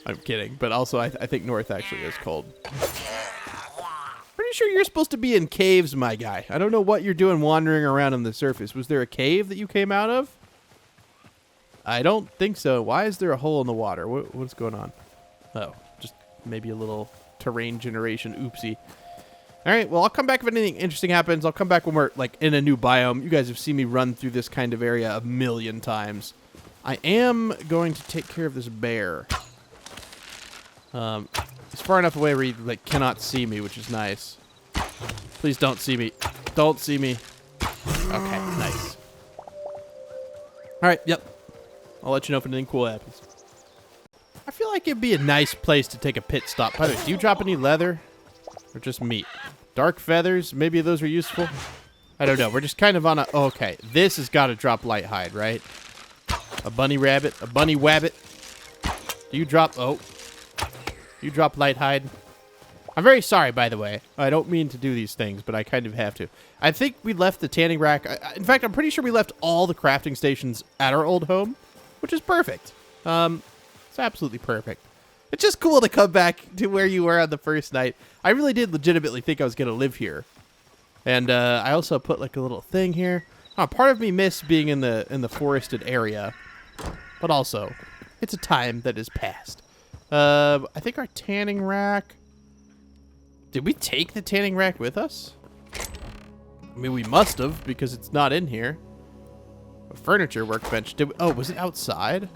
I'm kidding. But also, I think north actually is cold. Pretty sure you're supposed to be in caves, my guy. I don't know what you're doing wandering around on the surface. Was there a cave that you came out of? I don't think so. Why is there a hole in the water? What's going on? Oh, just maybe a little terrain generation. Oopsie. All right, well, I'll come back if anything interesting happens. I'll come back when we're, like, in a new biome. You guys have seen me run through this kind of area a million times. I am going to take care of this bear. He's far enough away where he like cannot see me, which is nice. Please don't see me. Don't see me. Okay, nice. All right, yep. I'll let you know if anything cool happens. I feel like it'd be a nice place to take a pit stop. By the way, do you drop any leather or just meat? Dark feathers, maybe those are useful. I don't know. We're just kind of on a... Okay, this has got to drop light hide, right? A bunny rabbit, a bunny wabbit. Do you drop... Oh. You drop light hide. I'm very sorry, by the way. I don't mean to do these things, but I kind of have to. I think we left the tanning rack... in fact, I'm pretty sure we left all the crafting stations at our old home, which is perfect. It's absolutely perfect. It's just cool to come back to where you were on the first night. I really did legitimately think I was going to live here. And I also put like a little thing here. Oh, part of me missed being in the forested area. But also, it's a time that is past. I think our tanning rack... Did we take the tanning rack with us? I mean, we must have, because it's not in here. A furniture workbench. Oh, was it outside?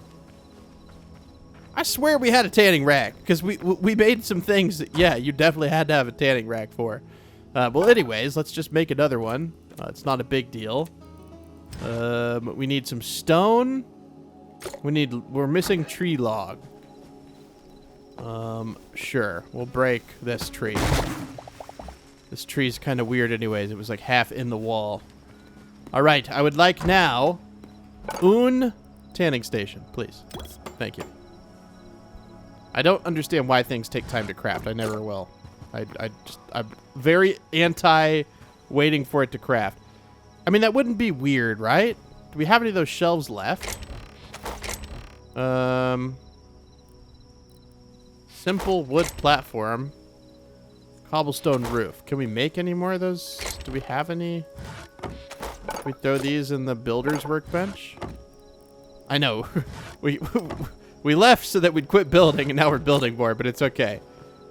I swear we had a tanning rack, because we made some things that, yeah, you definitely had to have a tanning rack for. Well, anyways, let's just make another one. It's not a big deal. We need some stone. We're missing tree log. Sure. We'll break this tree. This tree's kind of weird anyways. It was like half in the wall. All right. I would like now tanning station, please. Thank you. I don't understand why things take time to craft. I never will. I'm very anti waiting for it to craft. I mean, that wouldn't be weird, right? Do we have any of those shelves left? Simple wood platform. Cobblestone roof. Can we make any more of those? Do we have any? Can we throw these in the builder's workbench? I know. we left so that we'd quit building, and now we're building more, but it's okay.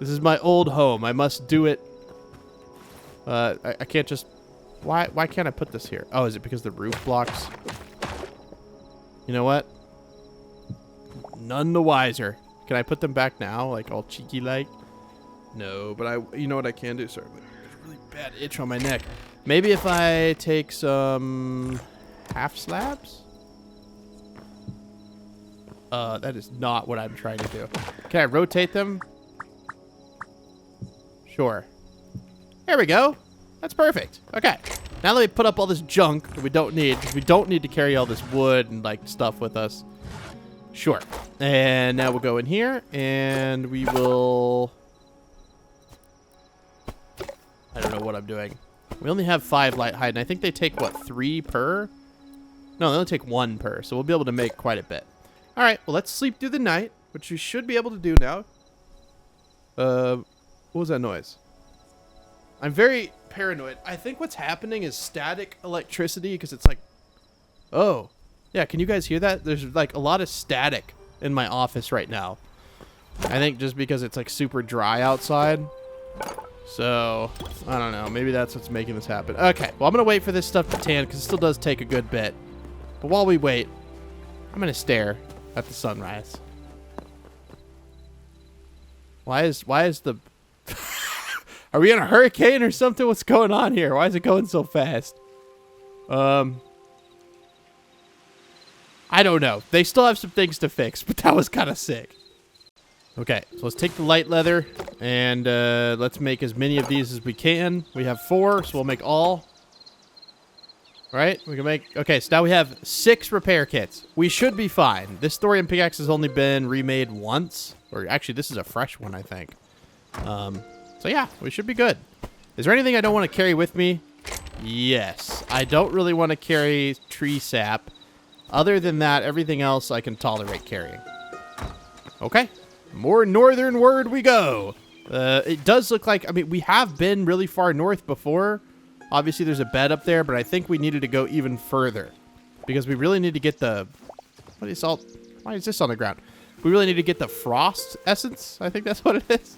This is my old home. I must do it. I can't just... Why can't I put this here? Oh, is it because the roof blocks? You know what? None the wiser. Can I put them back now, like all cheeky like? No, but you know what I can do? Sorry, but there's a really bad itch on my neck. Maybe if I take some half slabs? That is not what I'm trying to do. Can I rotate them? Sure. There we go. That's perfect. Okay. Now let me put up all this junk that we don't need, because we don't need to carry all this wood and like stuff with us. Sure. And now we'll go in here and we will... I don't know what I'm doing. We only have 5 light hide, and I think they take, what, 3 per? No, they only take 1 per, so we'll be able to make quite a bit. All right, well, let's sleep through the night, which we should be able to do now. What was that noise? I'm very paranoid. I think what's happening is static electricity, because it's like... Oh. Yeah, can you guys hear that? There's, like, a lot of static in my office right now. I think just because it's, like, super dry outside. So, I don't know. Maybe that's what's making this happen. Okay, well, I'm going to wait for this stuff to tan, because it still does take a good bit. But while we wait, I'm going to stare at the sunrise. Why is the... Are we in a hurricane or something? What's going on here? Why is it going so fast? I don't know. They still have some things to fix, but that was kind of sick. Okay, so let's take the light leather, and let's make as many of these as we can. We have 4, so we'll make all. Right? We can make... Okay, so now we have 6 repair kits. We should be fine. This thorium pickaxe has only been remade once. Or actually, this is a fresh one, I think. So yeah, we should be good. Is there anything I don't want to carry with me? Yes. I don't really want to carry tree sap. Other than that, everything else I can tolerate carrying. Okay. More northernward we go. It does look like... I mean, we have been really far north before. Obviously, there's a bed up there, but I think we needed to go even further. Because we really need to get the... What is all... Why is this on the ground? We really need to get the frost essence. I think that's what it is.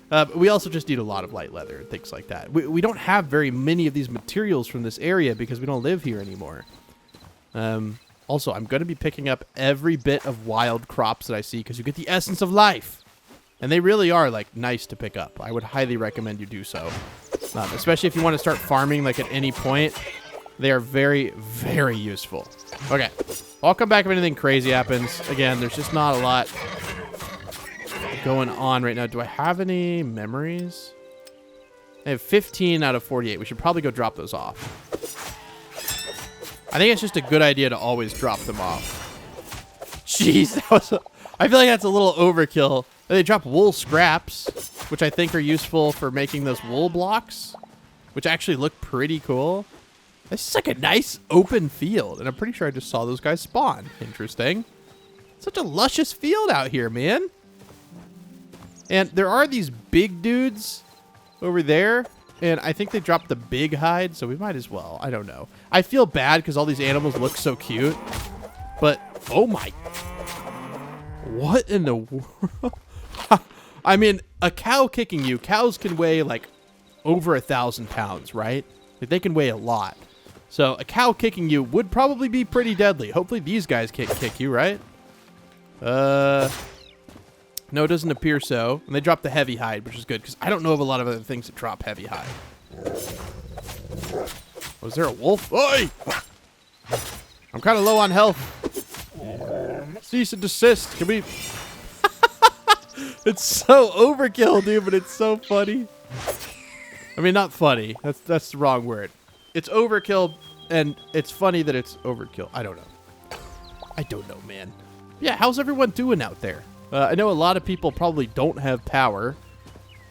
But we also just need a lot of light leather and things like that. We don't have very many of these materials from this area because we don't live here anymore. Also, I'm going to be picking up every bit of wild crops that I see because you get the essence of life. And they really are, like, nice to pick up. I would highly recommend you do so. Especially if you want to start farming, like, at any point. They are very, very useful. Okay. I'll come back if anything crazy happens. Again, there's just not a lot going on right now. Do I have any memories? I have 15 out of 48. We should probably go drop those off. I think it's just a good idea to always drop them off. Jeez, that was I feel like that's a little overkill. They drop wool scraps, which I think are useful for making those wool blocks, which actually look pretty cool. This is like a nice open field, and I'm pretty sure I just saw those guys spawn. Interesting. Such a luscious field out here, man. And there are these big dudes over there, and I think they dropped the big hide, so we might as well. I don't know. I feel bad because all these animals look so cute, but oh my... What in the world? I mean, a cow kicking you. Cows can weigh like over 1,000 pounds, right? Like, they can weigh a lot. So a cow kicking you would probably be pretty deadly. Hopefully these guys can't kick you, right? No, it doesn't appear so. And they dropped the heavy hide, which is good, because I don't know of a lot of other things that drop heavy hide. Was there a wolf? Oi! I'm kind of low on health. Cease and desist. Can we... It's so overkill, dude, but it's so funny. I mean, not funny. That's the wrong word. It's overkill, and it's funny that it's overkill. I don't know. I don't know, man. Yeah, how's everyone doing out there? I know a lot of people probably don't have power.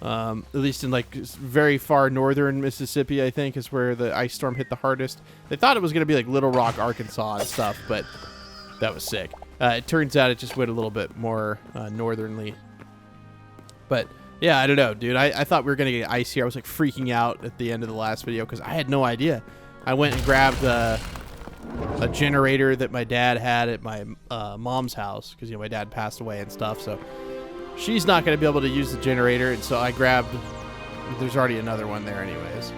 At least in, like, very far northern Mississippi, I think, is where the ice storm hit the hardest. They thought it was going to be, like, Little Rock, Arkansas and stuff, but that was sick. It turns out it just went a little bit more northernly. But Yeah, I don't know, dude. I thought we were going to get ice here. I was like freaking out at the end of the last video because I had no idea. I went and grabbed a generator that my dad had at my mom's house because, you know, my dad passed away and stuff. So she's not going to be able to use the generator. And so I grabbed, there's already another one there anyways.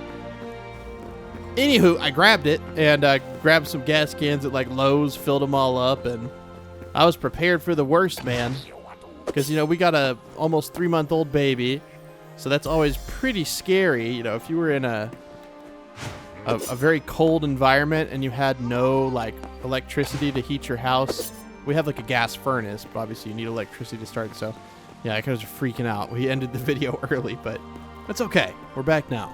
Anywho, I grabbed it and grabbed some gas cans at like Lowe's, filled them all up, and I was prepared for the worst, man. Because, you know, we got a almost 3-month-old baby, so that's always pretty scary. You know, if you were in a very cold environment and you had no, like, electricity to heat your house. We have, like, a gas furnace, but obviously you need electricity to start, so, yeah, I was freaking out. We ended the video early, but that's okay. We're back now.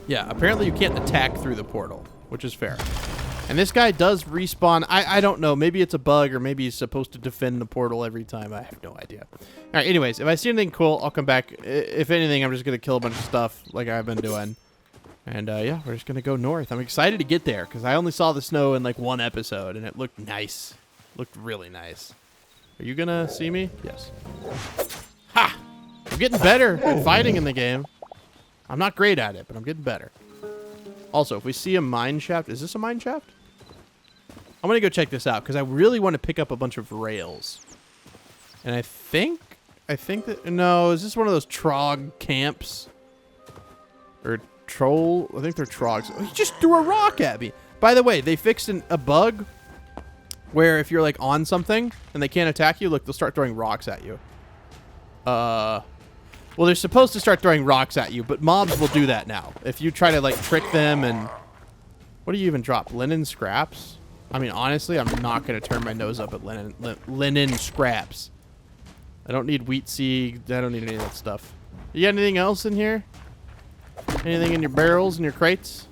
Yeah, apparently you can't attack through the portal, which is fair. And this guy does respawn. I don't know. Maybe it's a bug, or maybe he's supposed to defend the portal every time. I have no idea. All right, anyways, if I see anything cool, I'll come back. If anything, I'm just going to kill a bunch of stuff like I've been doing. And, yeah, we're just going to go north. I'm excited to get there because I only saw the snow in, like, one episode, and it looked nice. Looked really nice. Are you going to see me? Yes. Ha! I'm getting better at fighting in the game. I'm not great at it, but I'm getting better. Also, if we see a mine shaft... Is this a mine shaft? I'm going to go check this out because I really want to pick up a bunch of rails. And I think that... No, is this one of those trog camps? Or troll? I think they're trogs. Oh, he just threw a rock at me. By the way, they fixed a bug where if you're like on something and they can't attack you, look, they'll start throwing rocks at you. Well, they're supposed to start throwing rocks at you, but mobs will do that now. If you try to, like, trick them and... What do you even drop? Linen scraps? I mean, honestly, I'm not going to turn my nose up at linen scraps. I don't need wheat seed. I don't need any of that stuff. You got anything else in here? Anything in your barrels and your crates?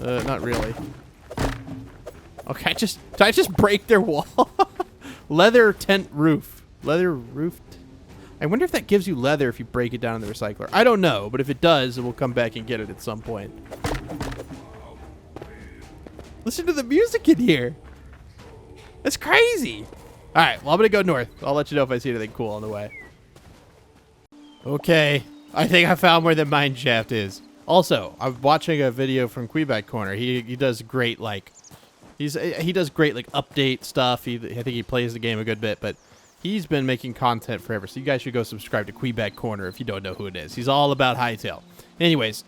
Not really. Okay, did I just break their wall? Leather tent roof. Leather roof. I wonder if that gives you leather if you break it down in the recycler. I don't know, but if it does, we'll come back and get it at some point. Listen to the music in here. That's crazy. All right, well, I'm going to go north. I'll let you know if I see anything cool on the way. Okay, I think I found where the mine shaft is. Also, I'm watching a video from Quebec Corner. He does great, like, he does great, like, update stuff. I think he plays the game a good bit, but he's been making content forever. So you guys should go subscribe to Quebec Corner if you don't know who it is. He's all about Hytale. Anyways,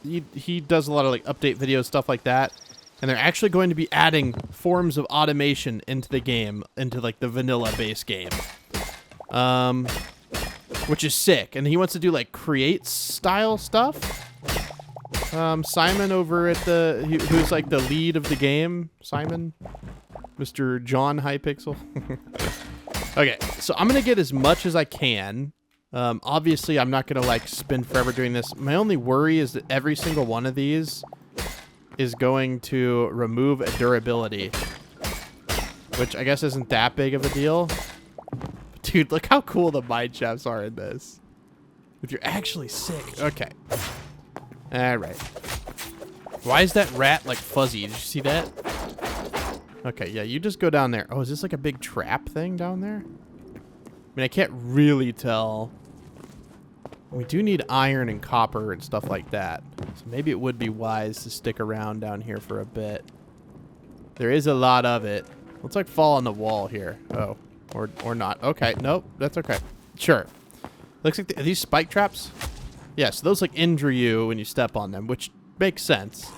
he does a lot of, like, update videos, stuff like that. And they're actually going to be adding forms of automation into the game, into, like, the vanilla base game. Which is sick. And he wants to do, like, create style stuff. Simon over at who's, like, the lead of the game. Simon? Mr. John Hypixel. Okay, so I'm going to get as much as I can. Obviously, I'm not going to, like, spend forever doing this. My only worry is that every single one of these is going to remove a durability, which I guess isn't that big of a deal. Dude, look how cool the mine shafts are in this. If you're actually sick. Okay. All right. Why is that rat, like, fuzzy? Did you see that? Okay, yeah, you just go down there. Oh, is this like a big trap thing down there? I mean, I can't really tell. We do need iron and copper and stuff like that. So maybe it would be wise to stick around down here for a bit. There is a lot of it. Let's, like, fall on the wall here. Oh, or not. Okay, nope, that's okay. Sure. Looks like are these spike traps? Yeah, so those, like, injure you when you step on them, which makes sense.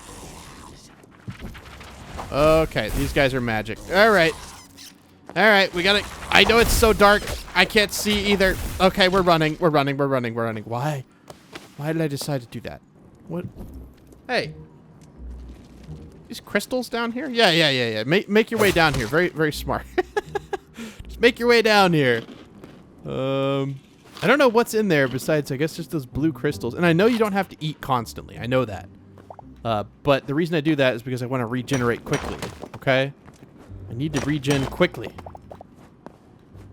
Okay, these guys are magic. All right. All right, we got it. I know it's so dark. I can't see either. Okay, we're running. We're running. We're running. We're running. Why? Why did I decide to do that? What? Hey. These crystals down here? Yeah. Make your way down here. Very, very smart. Just make your way down here. I don't know what's in there besides, I guess, just those blue crystals. And I know you don't have to eat constantly. I know that. But the reason I do that is because I want to regenerate quickly. Okay? I need to regen quickly.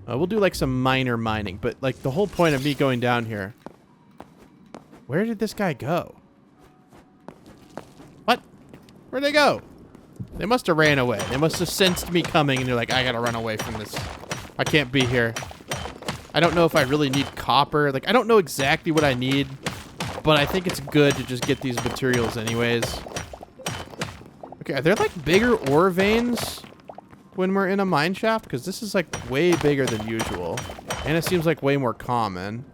We'll do, like, some minor mining. But, like, the whole point of me going down here... Where did this guy go? What? Where'd they go? They must have ran away. They must have sensed me coming, and they're like, I gotta run away from this I can't be here. I don't know if I really need copper. Like, I don't know exactly what I need, but I think it's good to just get these materials anyways. Okay, are there, like, bigger ore veins when we're in a mine shaft? Because this is, like, way bigger than usual. And it seems like way more common.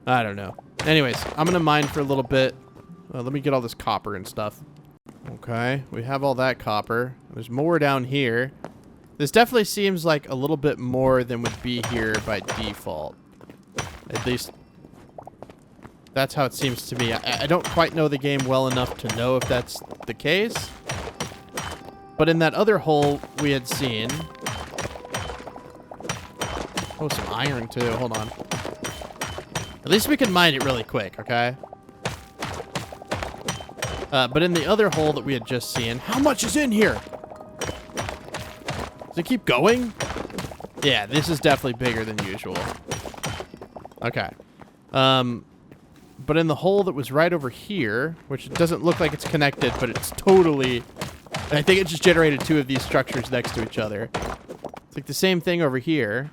I don't know. Anyways, I'm going to mine for a little bit. Let me get all this copper and stuff. Okay, we have all that copper. There's more down here. This definitely seems like a little bit more than would be here by default. At least, that's how it seems to me. I don't quite know the game well enough to know if that's the case. But in that other hole we had seen... Oh, some iron too. Hold on. At least we can mine it really quick, okay? But in the other hole that we had just seen... How much is in here? Does it keep going? Yeah, this is definitely bigger than usual. Okay. But in the hole that was right over here, which doesn't look like it's connected, but it's totally... I think it just generated two of these structures next to each other. It's like the same thing over here,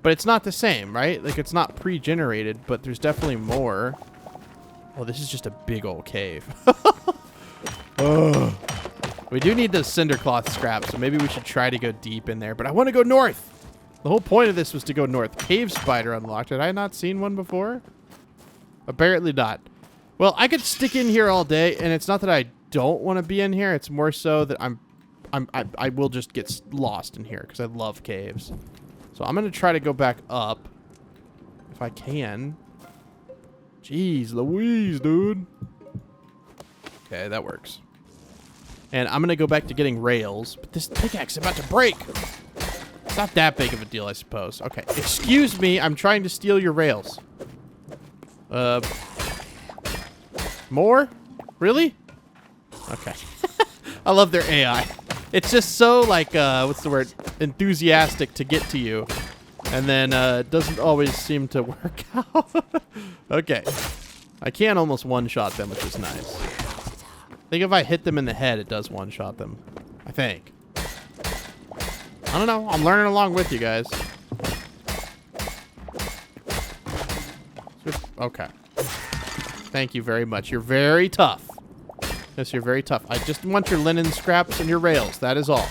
but it's not the same, right? Like, it's not pre-generated, but there's definitely more. Oh, this is just a big old cave. Ugh. We do need those cinder cloth scraps, so maybe we should try to go deep in there. But I want to go north. The whole point of this was to go north. Cave spider unlocked. Had I not seen one before? Apparently not. Well, I could stick in here all day, and it's not that I don't want to be in here. It's more so that I will just get lost in here because I love caves. So I'm going to try to go back up if I can. Jeez Louise, dude. Okay, that works. And I'm going to go back to getting rails. But this pickaxe is about to break. It's not that big of a deal, I suppose. Okay, excuse me. I'm trying to steal your rails. More? Really? Okay. I love their AI. It's just so, like, what's the word? Enthusiastic to get to you. And then it doesn't always seem to work out. Okay. I can almost one-shot them, which is nice. I think if I hit them in the head, it does one-shot them. I think. I don't know. I'm learning along with you guys. Okay. Thank you very much. You're very tough. Yes, you're very tough. I just want your linen scraps and your rails. That is all.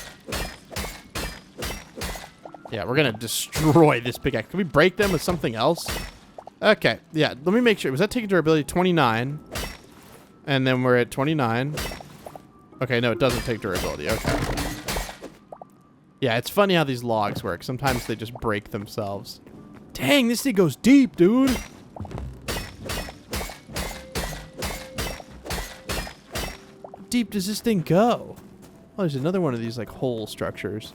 Yeah, we're going to destroy this pickaxe. Can we break them with something else? Okay. Yeah, let me make sure. Was that taking durability? 29. And then we're at 29. Okay, no, it doesn't take durability. Okay. Yeah, it's funny how these logs work. Sometimes they just break themselves. Dang, this thing goes deep, dude. How deep does this thing go? Oh, there's another one of these, like, hole structures.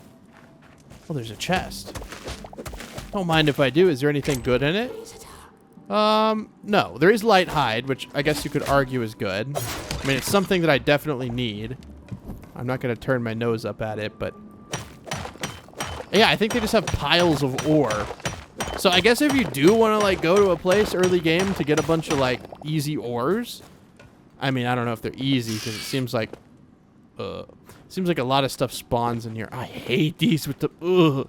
Oh, there's a chest. Don't mind if I do. Is there anything good in it? No. There is light hide, which I guess you could argue is good. I mean, it's something that I definitely need. I'm not going to turn my nose up at it, but... Yeah, I think they just have piles of ore. So I guess if you do want to, like, go to a place early game to get a bunch of, like, easy ores... I mean, I don't know if they're easy, because it seems like... Seems like a lot of stuff spawns in here. I hate these with the...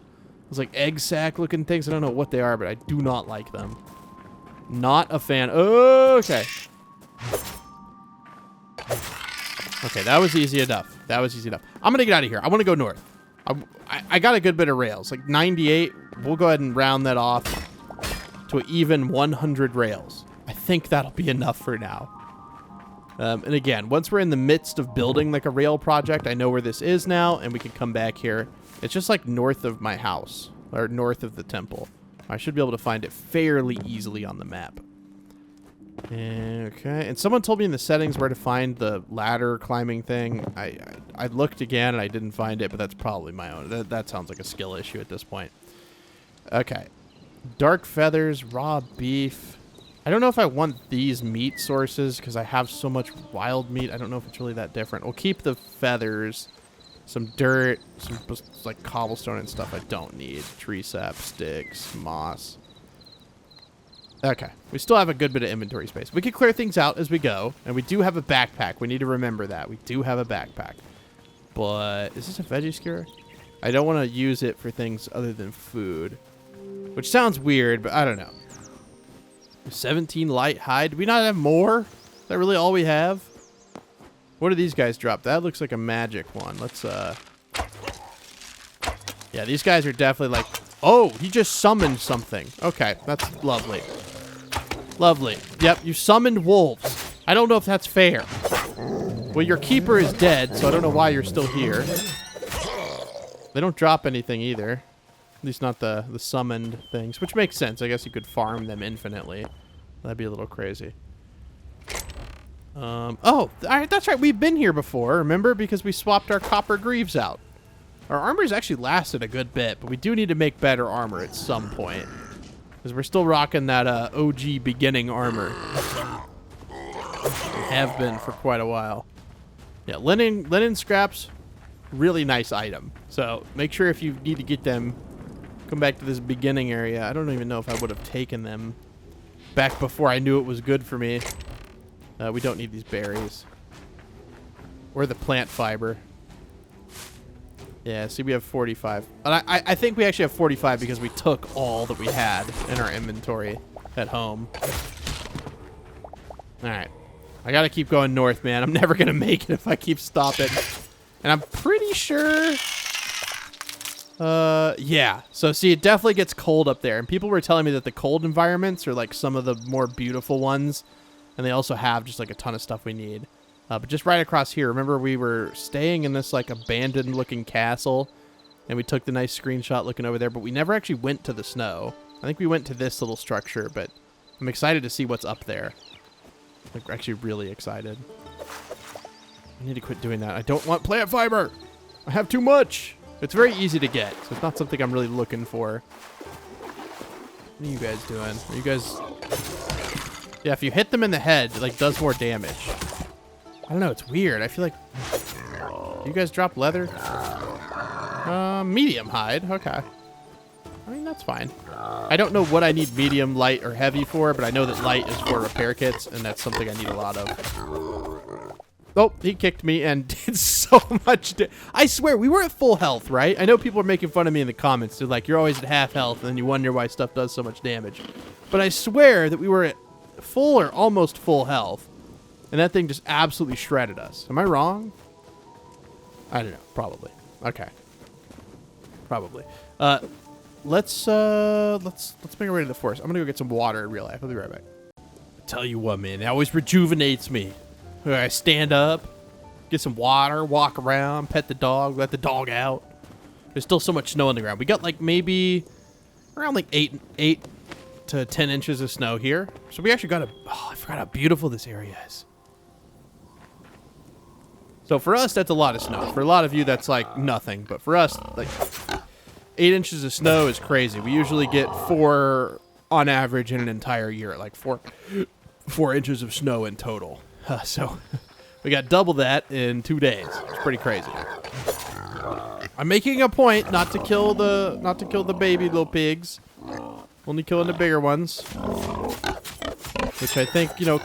It's like egg sack looking things. I don't know what they are, but I do not like them. Not a fan. Okay. Okay, that was easy enough. That was easy enough. I'm going to get out of here. I want to go north. I got a good bit of rails. Like 98. We'll go ahead and round that off to an even 100 rails. I think that'll be enough for now. And again, once we're in the midst of building like a rail project, I know where this is now, and we can come back here. It's just like north of my house, or north of the temple. I should be able to find it fairly easily on the map. Okay, and someone told me in the settings where to find the ladder climbing thing. I looked again, and I didn't find it, but that's probably my own. That sounds like a skill issue at this point. Okay. Dark feathers, raw beef... I don't know if I want these meat sources because I have so much wild meat. I don't know if it's really that different. We'll keep the feathers, some dirt, some like cobblestone and stuff I don't need. Tree sap, sticks, moss. Okay. We still have a good bit of inventory space. We can clear things out as we go. And we do have a backpack. We need to remember that. We do have a backpack. But is this a veggie skewer? I don't want to use it for things other than food. Which sounds weird, but I don't know. 17 light hide. Do we not have more? Is that really all we have? What do these guys drop? That looks like a magic one. Let's, yeah, these guys are definitely like... Oh, he just summoned something. Okay, that's lovely. Lovely. Yep, you summoned wolves. I don't know if that's fair. Well, your keeper is dead, so I don't know why you're still here. They don't drop anything either. At least not the summoned things, which makes sense. I guess you could farm them infinitely. That'd be a little crazy. Oh, all right, that's right. We've been here before, remember? Because we swapped our copper greaves out. Our armor's actually lasted a good bit, but we do need to make better armor at some point. Because we're still rocking that OG beginning armor. We have been for quite a while. Yeah, linen scraps, really nice item. So make sure if you need to get them, come back to this beginning area. I don't even know if I would have taken them back before I knew it was good for me. We don't need these berries. Or the plant fiber. Yeah, see, we have 45. And I think we actually have 45 because we took all that we had in our inventory at home. Alright. I gotta keep going north, man. I'm never gonna make it if I keep stopping. And I'm pretty sure... yeah. So, see, it definitely gets cold up there. And people were telling me that the cold environments are, like, some of the more beautiful ones. And they also have just, like, a ton of stuff we need. But just right across here, remember we were staying in this, like, abandoned-looking castle. And we took the nice screenshot looking over there. But we never actually went to the snow. I think we went to this little structure. But I'm excited to see what's up there. Like, we're actually really excited. I need to quit doing that. I don't want plant fiber. I have too much. It's very easy to get, so it's not something I'm really looking for. What are you guys doing? Are you guys... Yeah, if you hit them in the head, it, like, does more damage. I don't know, it's weird. I feel like... You guys drop leather? Medium hide. Okay. I mean, that's fine. I don't know what I need medium, light, or heavy for, but I know that light is for repair kits, and that's something I need a lot of. Oh, he kicked me and did so much I swear, we were at full health, right? I know people are making fun of me in the comments. They're like, you're always at half health, and then you wonder why stuff does so much damage. But I swear that we were at full or almost full health, and that thing just absolutely shredded us. Am I wrong? I don't know. Probably. Okay. Probably. Let's make our way to the forest. I'm gonna go get some water in real life. I'll be right back. I tell you what, man, it always rejuvenates me. I stand up, get some water, walk around, pet the dog, let the dog out. There's still so much snow on the ground. We got like maybe around like 8 to 10 inches of snow here. So we actually got a... Oh, I forgot how beautiful this area is. So for us, that's a lot of snow. For a lot of you, that's like nothing. But for us, like 8 inches of snow is crazy. We usually get 4 on average in an entire year, like 4 inches of snow in total. So we got double that in 2 days. It's pretty crazy. I'm making a point not to kill the baby little pigs. Only killing the bigger ones. Which I think, you know,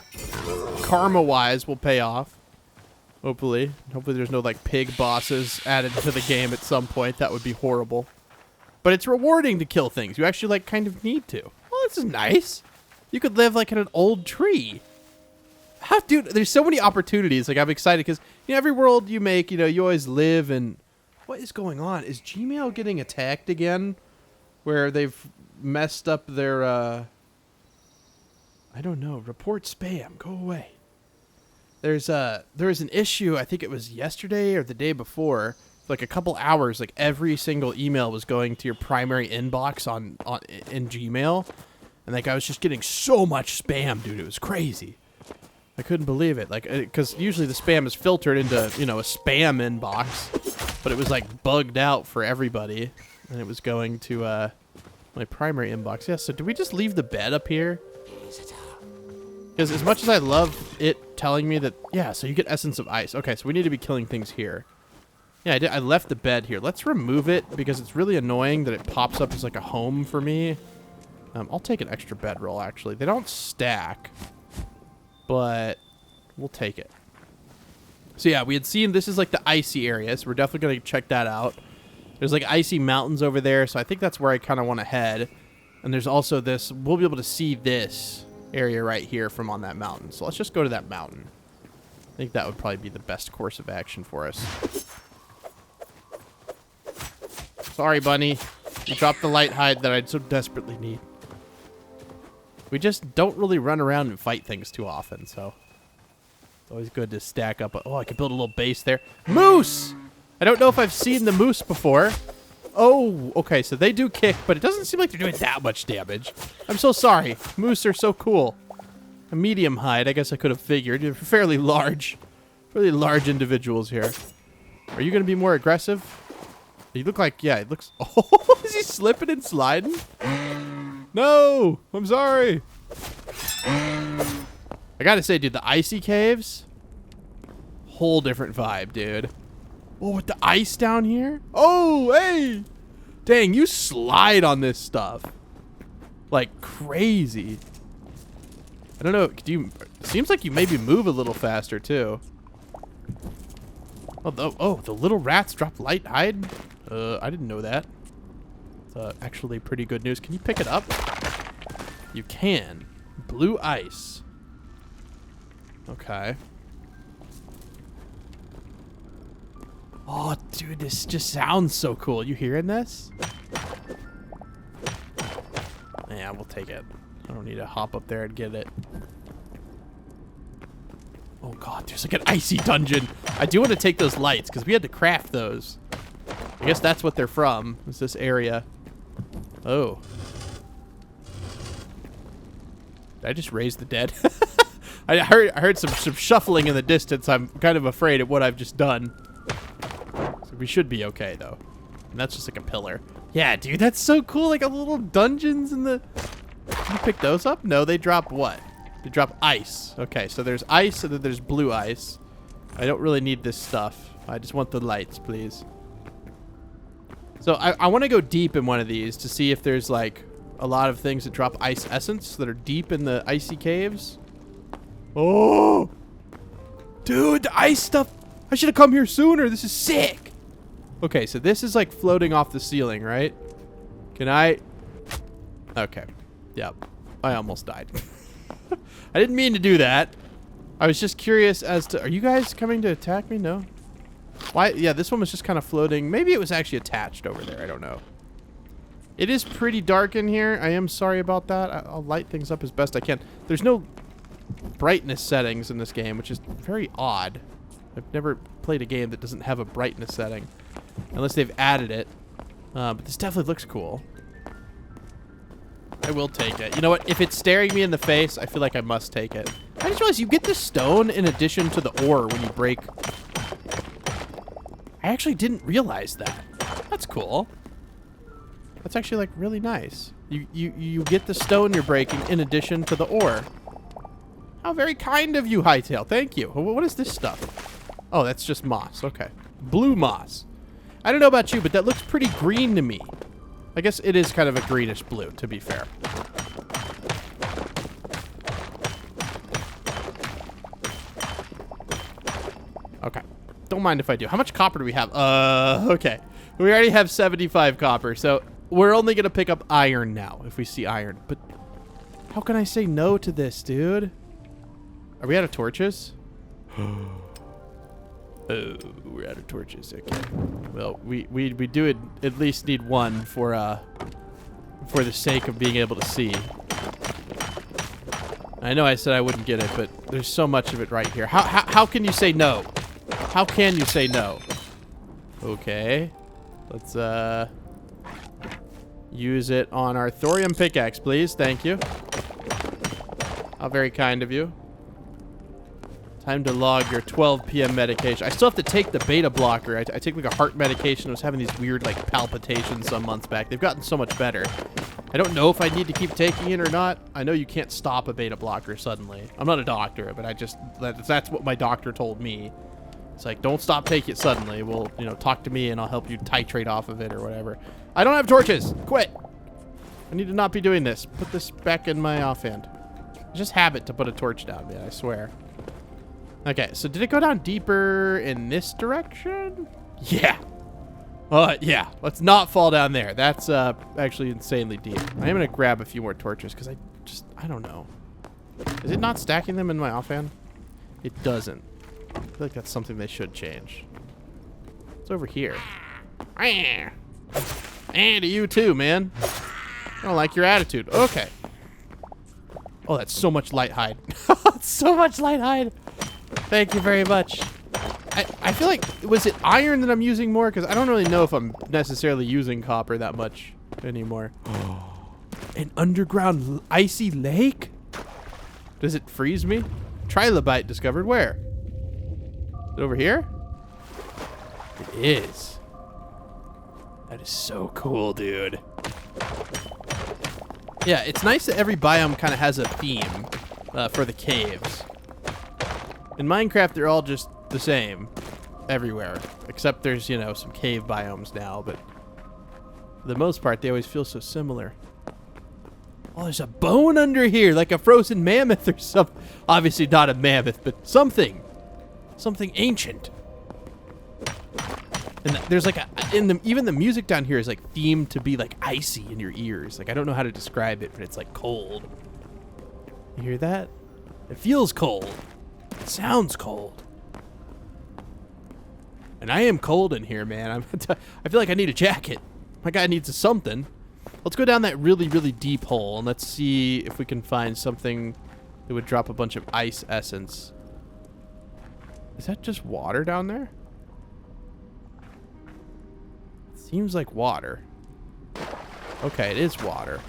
karma-wise will pay off. Hopefully. Hopefully there's no, like, pig bosses added to the game at some point. That would be horrible. But it's rewarding to kill things. You actually, like, kind of need to. Well, this is nice. You could live, like, in an old tree. Dude, there's so many opportunities. Like, I'm excited because, you know, every world you make, you know, you always live in... What is going on? Is Gmail getting attacked again? Where they've messed up their, I don't know. Report spam. Go away. There was an issue, I think it was yesterday or the day before, like a couple hours, like every single email was going to your primary inbox in Gmail. And like I was just getting so much spam, dude. It was crazy. I couldn't believe it. Like, because usually the spam is filtered into, you know, a spam inbox, but it was like bugged out for everybody, and it was going to my primary inbox. Yeah. So do we just leave the bed up here? Because as much as I love it telling me that, yeah. So you get essence of ice. Okay. So we need to be killing things here. Yeah, I did. I left the bed here. Let's remove it because it's really annoying that it pops up as like a home for me. I'll take an extra bedroll. Actually, they don't stack. But we'll take it. So yeah, we had seen this is like the icy area, so we're definitely going to check that out. There's like icy mountains over there, so I think that's where I kind of want to head. And there's also this, we'll be able to see this area right here from on that mountain. So let's just go to that mountain. I think that would probably be the best course of action for us. Sorry, bunny. You dropped the light hide that I so desperately need. We just don't really run around and fight things too often, so it's always good to stack up. Oh, I could build a little base there. Moose! I don't know if I've seen the moose before. Oh, okay, so they do kick, but it doesn't seem like they're doing that much damage. I'm so sorry. Moose are so cool. A medium hide, I guess I could have figured. You're fairly large individuals here. Are you going to be more aggressive? You look like, yeah, it looks... Oh, is he slipping and sliding? No, I'm sorry. I gotta say, dude, the icy caves, whole different vibe, dude. Oh, with the ice down here? Oh, hey! Dang, you slide on this stuff. Like crazy. I don't know, do you... Seems like you maybe move a little faster, too. Oh, the little rats drop light hide? I didn't know that. It's actually pretty good news. Can you pick it up? You can. Blue ice. Okay. Oh, dude, this just sounds so cool. You hearing this? Yeah, we'll take it. I don't need to hop up there and get it. Oh, God, there's like an icy dungeon. I do want to take those lights because we had to craft those. I guess that's what they're from, is this area. Oh. Did I just raise the dead? I heard some shuffling in the distance. I'm kind of afraid of what I've just done. So we should be okay, though. And that's just like a pillar. Yeah, dude, that's so cool. Like a little dungeons in the... Can you pick those up? No, they drop what? They drop ice. Okay, so there's ice and then there's blue ice. I don't really need this stuff. I just want the lights, please. So I want to go deep in one of these to see if there's like a lot of things that drop ice essence that are deep in the icy caves. Oh, dude, the ice stuff. I should have come here sooner. This is sick. Okay, so this is like floating off the ceiling, right? Can I? Okay. Yep. I almost died. I didn't mean to do that. I was just curious as to, are you guys coming to attack me? No. Why? Yeah, this one was just kind of floating. Maybe it was actually attached over there. I don't know. It is pretty dark in here. I am sorry about that. I'll light things up as best I can. There's no brightness settings in this game, which is very odd. I've never played a game that doesn't have a brightness setting. Unless they've added it. But this definitely looks cool. I will take it. You know what? If it's staring me in the face, I feel like I must take it. I just realized you get the stone in addition to the ore when you break... I actually didn't realize that. That's cool. That's actually like really nice. You get the stone you're breaking in addition to the ore. How very kind of you, Hytale. Thank you. What is this stuff? Oh, that's just moss. Okay. Blue moss. I don't know about you, but that looks pretty green to me. I guess it is kind of a greenish blue, to be fair. Okay. Don't mind if I do. How much copper do we have? Okay. We already have 75 copper, so we're only going to pick up iron now if we see iron. But how can I say no to this, dude? Are we out of torches? Oh, we're out of torches. Okay. Well, we do at least need one for the sake of being able to see. I know I said I wouldn't get it, but there's so much of it right here. How can you say no? How can you say no? Okay. Let's use it on our thorium pickaxe, please. Thank you. How very kind of you. Time to log your 12 p.m. medication. I still have to take the beta blocker. I take like a heart medication. I was having these weird like palpitations some months back. They've gotten so much better. I don't know if I need to keep taking it or not. I know you can't stop a beta blocker suddenly. I'm not a doctor, but that's what my doctor told me. It's like, don't stop taking it suddenly. Well, you know, talk to me and I'll help you titrate off of it or whatever. I don't have torches. Quit. I need to not be doing this. Put this back in my offhand. It's just habit to put a torch down, man. I swear. Okay, so did it go down deeper in this direction? Yeah. Yeah, let's not fall down there. That's actually insanely deep. I am gonna grab a few more torches because I don't know. Is it not stacking them in my offhand? It doesn't. I feel like that's something they should change. It's over here. And to you too, man. I don't like your attitude. Okay. Oh, that's so much light hide. So much light hide. Thank you very much. I feel like, was it iron that I'm using more? Because I don't really know if I'm necessarily using copper that much anymore. An underground icy lake? Does it freeze me? Trilobite discovered where? Is it over here? It is. That is so cool, dude. Yeah, it's nice that every biome kind of has a theme for the caves. In Minecraft, they're all just the same everywhere, except there's, you know, some cave biomes now, but for the most part, they always feel so similar. Oh, there's a bone under here, like a frozen mammoth or something. Obviously not a mammoth, but something. Something ancient. And there's like even the music down here is like themed to be like icy in your ears. Like, I don't know how to describe it, but it's like cold. You hear that? It feels cold. It sounds cold. And I am cold in here, man. I feel like I need a jacket. My guy needs something. Let's go down that really, really deep hole and let's see if we can find something that would drop a bunch of ice essence. Is that just water down there? It seems like water. Okay, it is water.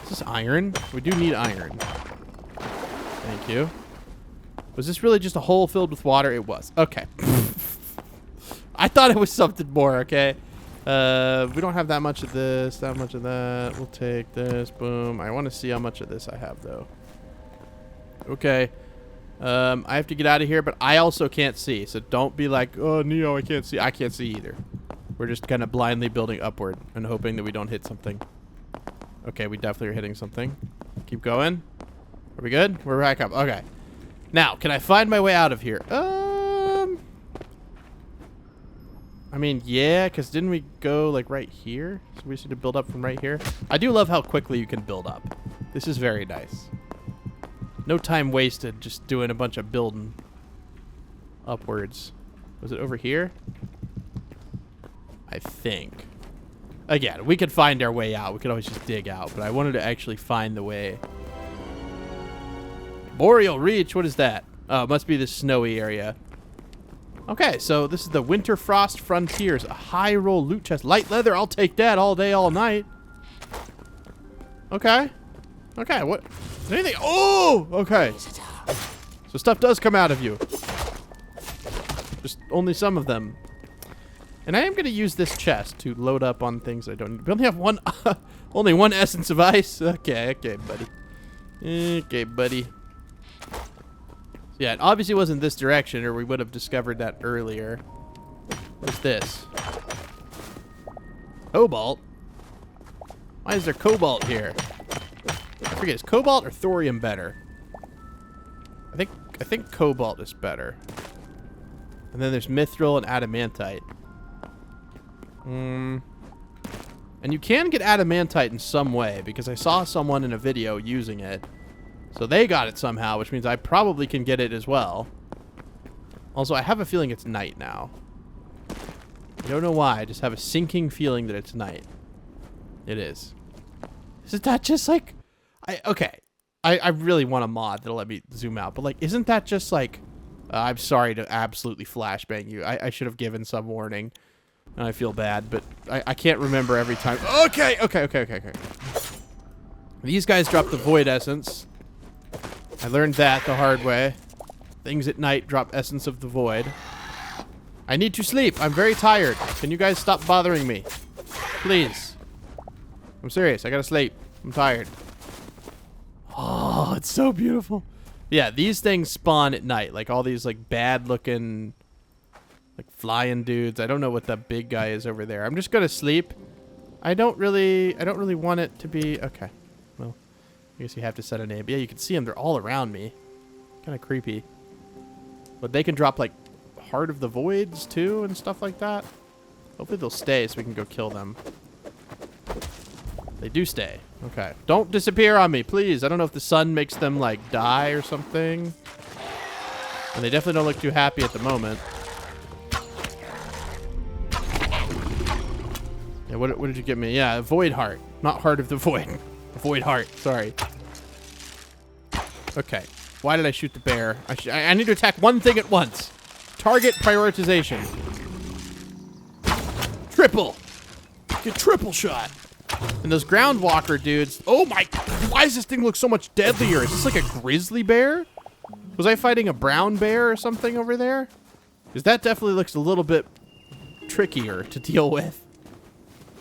Is this iron? We do need iron. Thank you. Was this really just a hole filled with water? It was. Okay. I thought it was something more, okay? We don't have that much of this, that much of that. We'll take this. Boom. I want to see how much of this I have, though. Okay. I have to get out of here, but I also can't see. So don't be like, oh, Neo, I can't see. I can't see either. We're just kind of blindly building upward and hoping that we don't hit something. Okay, we definitely are hitting something. Keep going. Are we good? We're back up. Okay. Now, can I find my way out of here? I mean, yeah, because didn't we go, like, right here? So we just need to build up from right here. I do love how quickly you can build up. This is very nice. No time wasted just doing a bunch of building upwards. Was it over here? I think. Again, we could find our way out. We could always just dig out, but I wanted to actually find the way. Boreal Reach, what is that? Oh, it must be the snowy area. Okay, so this is the Winterfrost Frontiers. A high roll loot chest. Light leather, I'll take that all day, all night. Okay. Okay, what? Anything? Oh! Okay. So stuff does come out of you. Just only some of them. And I am going to use this chest to load up on things I don't need. We only have one, only one essence of ice. Okay, okay, buddy. Okay, buddy. Yeah, it obviously wasn't this direction, or we would have discovered that earlier. What's this? Cobalt? Why is there cobalt here? I forget, is cobalt or thorium better? I think cobalt is better. And then there's mithril and adamantite. And you can get adamantite in some way, because I saw someone in a video using it. So they got it somehow, which means I probably can get it as well. Also, I have a feeling it's night now. I don't know why, I just have a sinking feeling that it's night. It is. Isn't that just like... Okay. I really want a mod that'll let me zoom out, but like, isn't that just like... I'm sorry to absolutely flashbang you. I should have given some warning. And I feel bad, but I can't remember every time. Okay. These guys drop the void essence. I learned that the hard way. Things at night drop essence of the void. I need to sleep. I'm very tired. Can you guys stop bothering me? Please. I'm serious. I gotta sleep. I'm tired. Oh, it's so beautiful. Yeah, these things spawn at night. Like all these like bad looking like flying dudes. I don't know what that big guy is over there. I'm just gonna sleep. I don't really want it to be okay. Well, I guess you have to set a name. But yeah, you can see them. They're all around me. Kind of creepy. But they can drop like Heart of the Voids too and stuff like that. Hopefully they'll stay so we can go kill them. They do stay. Okay. Don't disappear on me, please. I don't know if the sun makes them, like, die or something. And they definitely don't look too happy at the moment. Yeah, what did you give me? Yeah, a Void Heart. Not Heart of the Void. A Void Heart. Sorry. Okay. Why did I shoot the bear? I need to attack one thing at once. Target prioritization. Triple. Get triple shot. And those ground walker dudes. Oh my. Why does this thing look so much deadlier? Is this like a grizzly bear? Was I fighting a brown bear or something over there? Because that definitely looks a little bit trickier to deal with.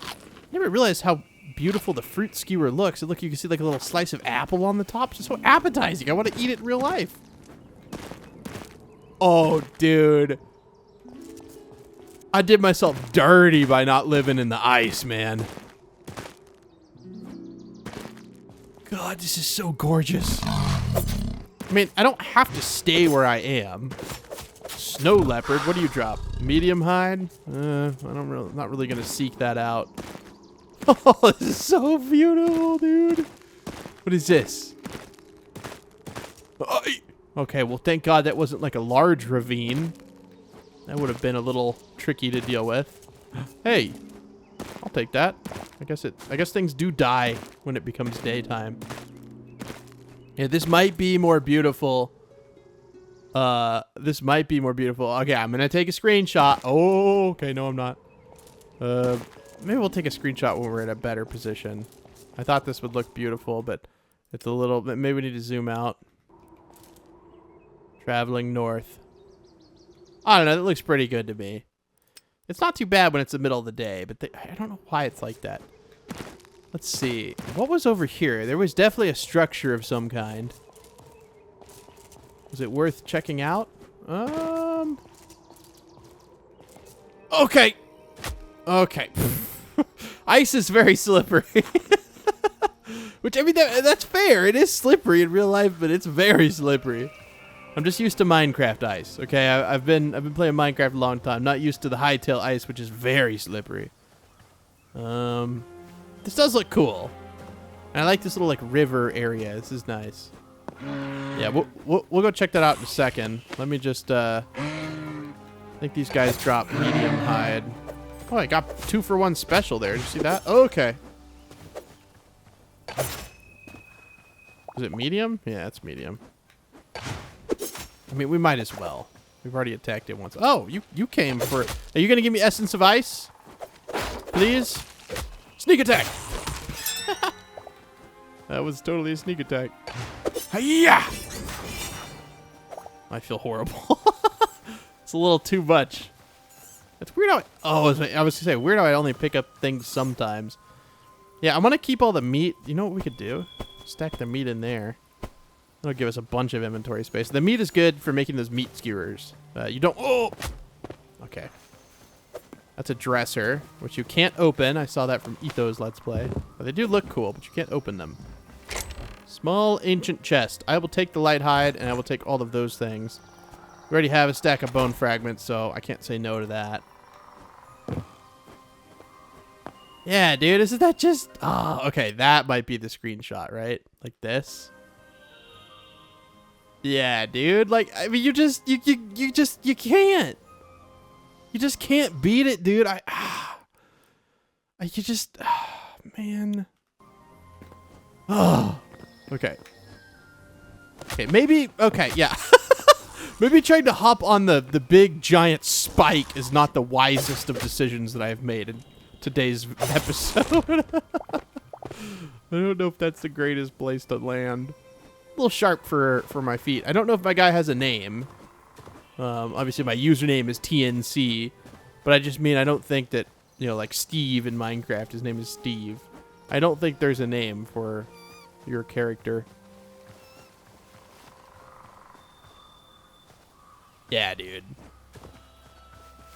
I never realized how beautiful the fruit skewer looks. Look, you can see like a little slice of apple on the top. It's just so appetizing. I want to eat it in real life. Oh, dude. I did myself dirty by not living in the ice, man. God, this is so gorgeous. I mean, I don't have to stay where I am. Snow leopard, what do you drop? Medium hide? Not really gonna seek that out. Oh, this is so beautiful, dude. What is this? Okay, well, thank God that wasn't like a large ravine. That would have been a little tricky to deal with. Hey, I'll take that. I guess things do die when it becomes daytime. Yeah, this might be more beautiful. This might be more beautiful. Okay, I'm gonna take a screenshot. Oh, okay, no, I'm not. Maybe we'll take a screenshot when we're in a better position. I thought this would look beautiful, but it's a little bit. Maybe we need to zoom out. Traveling north. I don't know. That looks pretty good to me. It's not too bad when it's the middle of the day, but I don't know why it's like that. Let's see. What was over here? There was definitely a structure of some kind. Was it worth checking out? Okay. Okay. Ice is very slippery. Which, I mean, that's fair. It is slippery in real life, but it's very slippery. I'm just used to Minecraft ice, okay? I've been playing Minecraft a long time. Not used to the Hytale ice, which is very slippery. This does look cool. And I like this little, like, river area. This is nice. Yeah, we'll go check that out in a second. Let me just, I think these guys drop medium hide. Oh, I got 2-for-1 special there. Did you see that? Oh, okay. Is it medium? Yeah, it's medium. I mean, we might as well. We've already attacked it once. Oh, you came for... Are you going to give me Essence of Ice? Please? Sneak attack! That was totally a sneak attack. Hi-ya! I feel horrible. It's a little too much. It's weird how... I was going to say, weird how I only pick up things sometimes. Yeah, I'm going to keep all the meat. You know what we could do? Stack the meat in there. That'll give us a bunch of inventory space. The meat is good for making those meat skewers. You don't... Oh! Okay. That's a dresser, which you can't open. I saw that from Etho's Let's Play. But they do look cool, but you can't open them. Small ancient chest. I will take the light hide, and I will take all of those things. We already have a stack of bone fragments, so I can't say no to that. Yeah, dude, isn't that just... Oh, okay, that might be the screenshot, right? Like this. Yeah, dude. Like, I mean, you can't. You just can't beat it, dude. Man. Oh. Okay. Okay, maybe, okay, yeah. Maybe trying to hop on the big giant spike is not the wisest of decisions that I have made in today's episode. I don't know if that's the greatest place to land. A little sharp for my feet. I don't know if my guy has a name. Obviously my username is TNC, but I just mean I don't think that, you know, like Steve in Minecraft, his name is Steve. I don't think there's a name for your character. Yeah, dude.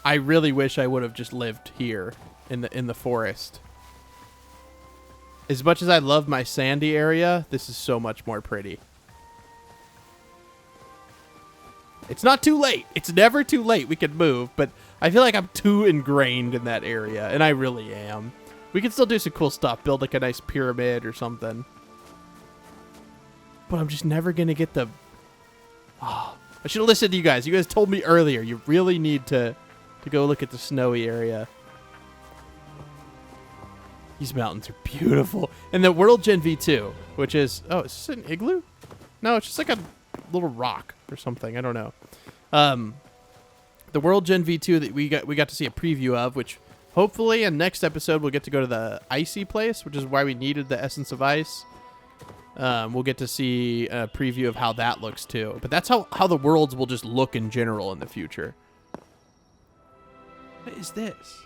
I really wish I would have just lived here in the forest. As much as I love my sandy area, this is so much more pretty. It's not too late. It's never too late. We can move, but I feel like I'm too ingrained in that area, and I really am. We can still do some cool stuff. Build like a nice pyramid or something. But I'm just never going to get the... Oh, I should have listened to you guys. You guys told me earlier. You really need to go look at the snowy area. These mountains are beautiful. And the World Gen V2, which is... Oh, is this an igloo? No, it's just like a little rock or something. I don't know. The World Gen V2 that we got to see a preview of, which... Hopefully, in next episode, we'll get to go to the icy place, which is why we needed the Essence of Ice. We'll get to see a preview of how that looks, too. But that's how the worlds will just look in general in the future. What is this?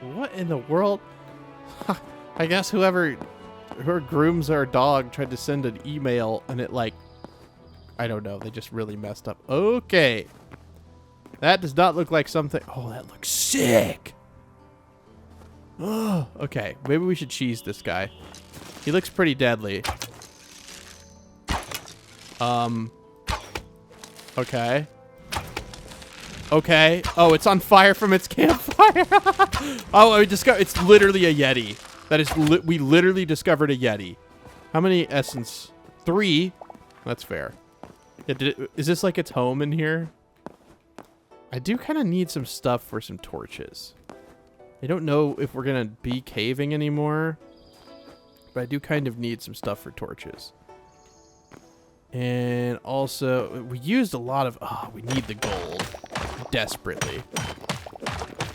What in the world? I guess whoever grooms our dog tried to send an email, and it, like... I don't know. They just really messed up. Okay. That does not look like something... Oh, that looks sick. Oh, okay. Maybe we should cheese this guy. He looks pretty deadly. Okay. Okay. Oh, it's on fire from its campfire. Oh, I discovered... It's literally a Yeti. That is... we literally discovered a Yeti. How many essence? 3. That's fair. Yeah, is this like its home in here? I do kind of need some stuff for some torches. I don't know if we're going to be caving anymore, but I do kind of need some stuff for torches. And also, we used a lot of... Oh, we need the gold desperately.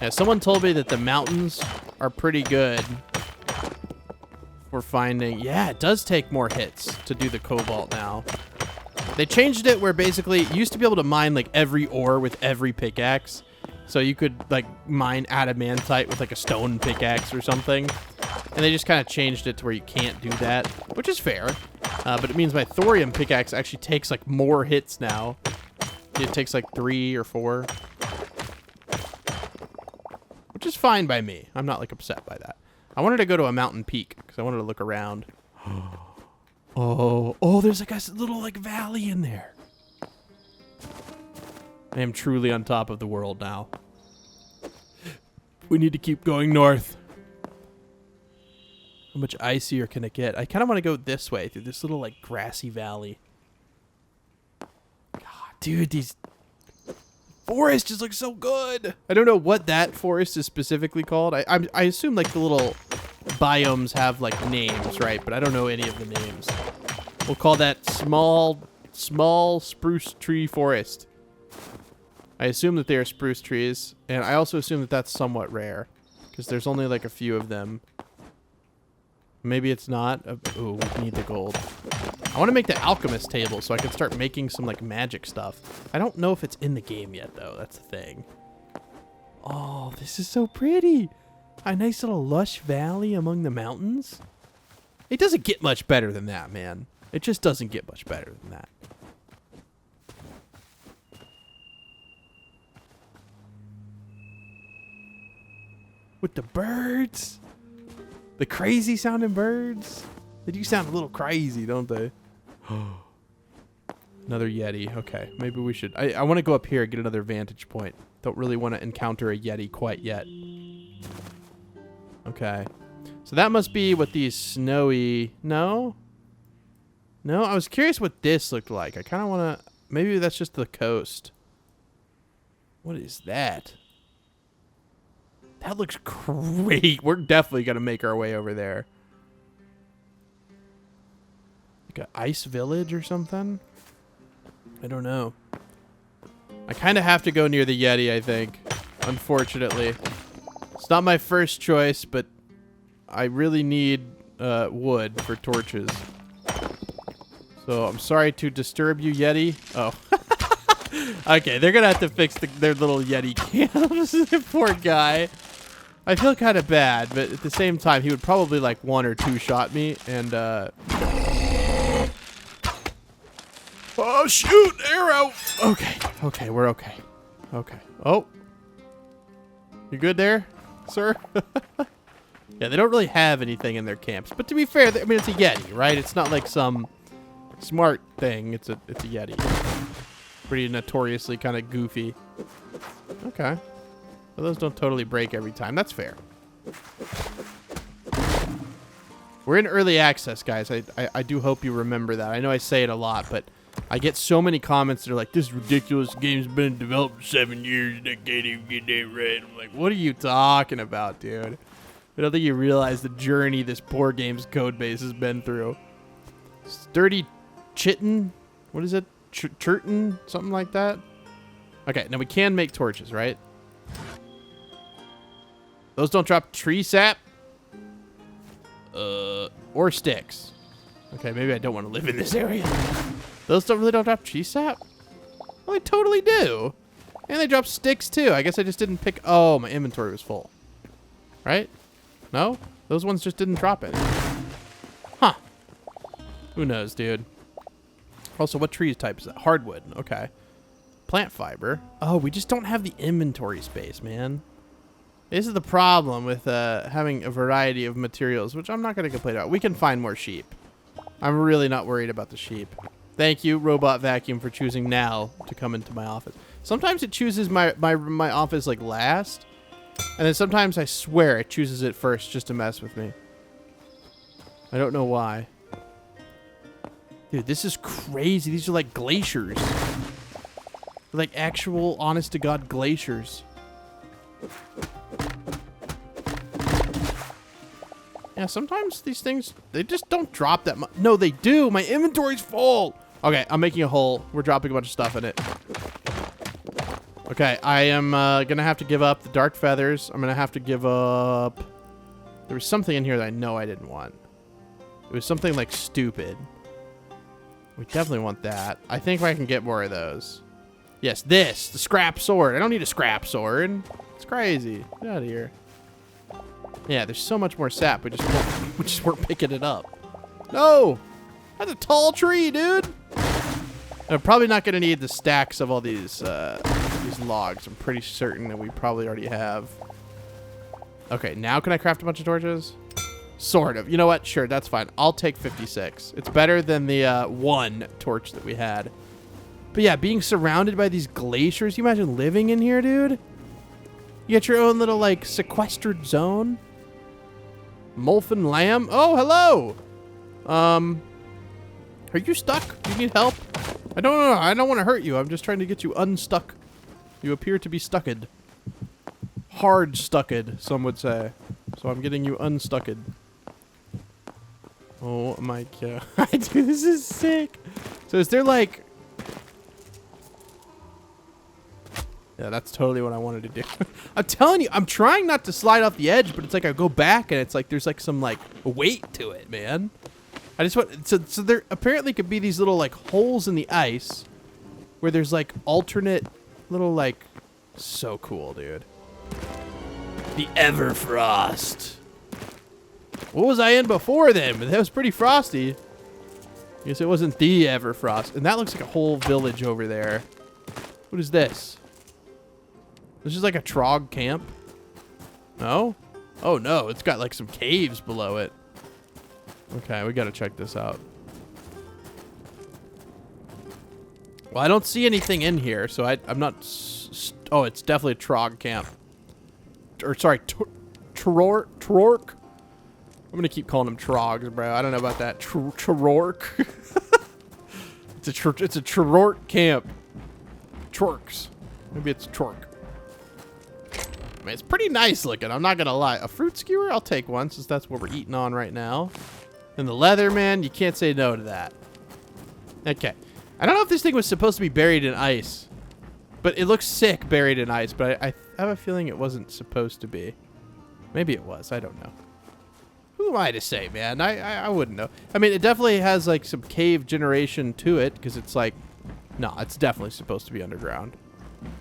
Yeah, someone told me that the mountains are pretty good for finding... Yeah, it does take more hits to do the cobalt now. They changed it where basically you used to be able to mine like every ore with every pickaxe. So you could like mine adamantite with like a stone pickaxe or something. And they just kind of changed it to where you can't do that, which is fair. But it means my thorium pickaxe actually takes like more hits now. It takes like 3 or 4. Which is fine by me. I'm not like upset by that. I wanted to go to a mountain peak because I wanted to look around. Oh, there's like a little like valley in there. I am truly on top of the world now. We need to keep going north. How much icier can it get? I kind of want to go this way through this little like grassy valley. God, dude, these forests just look so good. I don't know what that forest is specifically called. I assume like the little biomes have like names, right? But I don't know any of the names. We'll call that small spruce tree forest. I assume that they are spruce trees, and I also assume that that's somewhat rare because there's only like a few of them. Maybe it's not. Ooh, we need the gold. I want to make the alchemist table so I can start making some like magic stuff. I don't know if it's in the game yet though. That's the thing. Oh, this is so pretty. A nice little lush valley among the mountains. It doesn't get much better than that, man. It just doesn't get much better than that. With the birds. The crazy sounding birds. They do sound a little crazy, don't they? Another Yeti. Okay, maybe we should... I want to go up here and get another vantage point. Don't really want to encounter a Yeti quite yet. Okay. So that must be what these snowy... No? No, I was curious what this looked like. I kind of want to... Maybe that's just the coast. What is that? That looks great. We're definitely going to make our way over there. Like an Ice Village or something? I don't know. I kind of have to go near the Yeti, I think. Unfortunately. It's not my first choice, but I really need wood for torches. So I'm sorry to disturb you, Yeti. Oh. Okay, they're going to have to fix their little Yeti camps. Poor guy. I feel kind of bad, but at the same time, he would probably like 1 or 2 shot me, and oh, shoot! Arrow! Okay, we're okay. Okay. Oh. You good there, sir? Yeah, they don't really have anything in their camps. But to be fair, I mean, it's a Yeti, right? It's not like some smart thing. It's a Yeti. Pretty notoriously kind of goofy. Okay. Well, those don't totally break every time. That's fair. We're in early access, guys. I do hope you remember that. I know I say it a lot, but I get so many comments that are like, this ridiculous game's been developed for 7 years and I can't even get that right. I'm like, what are you talking about, dude? I don't think you realize the journey this poor game's code base has been through. Sturdy Chitin? What is it? Churton? Something like that? Okay, now we can make torches, right? Those don't drop tree sap? Or sticks. Okay, maybe I don't want to live in this area. Those really don't drop tree sap? Well, they totally do. And they drop sticks, too. I guess I just didn't pick... Oh, my inventory was full. Right? No? Those ones just didn't drop it. Huh. Who knows, dude? Also, what tree type is that? Hardwood. Okay. Plant fiber. Oh, we just don't have the inventory space, man. This is the problem with having a variety of materials, which I'm not going to complain about. We can find more sheep. I'm really not worried about the sheep. Thank you, Robot Vacuum, for choosing now to come into my office. Sometimes it chooses my office, like, last. And then sometimes, I swear, it chooses it first just to mess with me. I don't know why. Dude, this is crazy. These are like glaciers. Like actual, honest-to-God glaciers. Yeah, sometimes these things, they just don't drop that much. No, they do. My inventory's full. Okay, I'm making a hole. We're dropping a bunch of stuff in it. Okay, I am going to have to give up the dark feathers. I'm going to have to give up... There was something in here that I know I didn't want. It was something like stupid. We definitely want that. I think I can get more of those. Yes, this. The scrap sword. I don't need a scrap sword. It's crazy. Get out of here. Yeah, there's so much more sap. We just weren't picking it up. No! That's a tall tree, dude! I'm probably not going to need the stacks of all these logs. I'm pretty certain that we probably already have. Okay, now can I craft a bunch of torches? Sort of. You know what? Sure, that's fine. I'll take 56. It's better than the 1 torch that we had. But yeah, being surrounded by these glaciers, you imagine living in here, dude? You get your own little, like, sequestered zone. Molfen lamb. Oh, hello! Are you stuck? Do you need help? I don't know. I don't want to hurt you. I'm just trying to get you unstuck. You appear to be stucked. Hard stucked, some would say. So I'm getting you unstucked. Oh my god. Dude, this is sick. So is there like... Yeah, that's totally what I wanted to do. I'm telling you, I'm trying not to slide off the edge, but it's like I go back and it's like there's like some like weight to it, man. I just want... So there apparently could be these little like holes in the ice where there's like alternate little like... So cool, dude. The Everfrost. What was I in before then? That was pretty frosty. I guess it wasn't the Everfrost. And that looks like a whole village over there. What is this? This is like a trog camp. No? Oh no, it's got like some caves below it. Okay, we gotta check this out. Well, I don't see anything in here, so I'm not... Oh, it's definitely a trog camp. Or, sorry, Trork. I'm gonna keep calling them trogs, bro. I don't know about that. Trork. It's a Trork camp. Chorks. Maybe it's Chork. I mean, it's pretty nice looking, I'm not gonna lie. A fruit skewer? I'll take one, since that's what we're eating on right now. And the leather, man, you can't say no to that. Okay. I don't know if this thing was supposed to be buried in ice. But it looks sick buried in ice, but I have a feeling it wasn't supposed to be. Maybe it was. I don't know. Who am I to say, man? I wouldn't know. I mean, it definitely has, like, some cave generation to it, because it's, like... No, it's definitely supposed to be underground.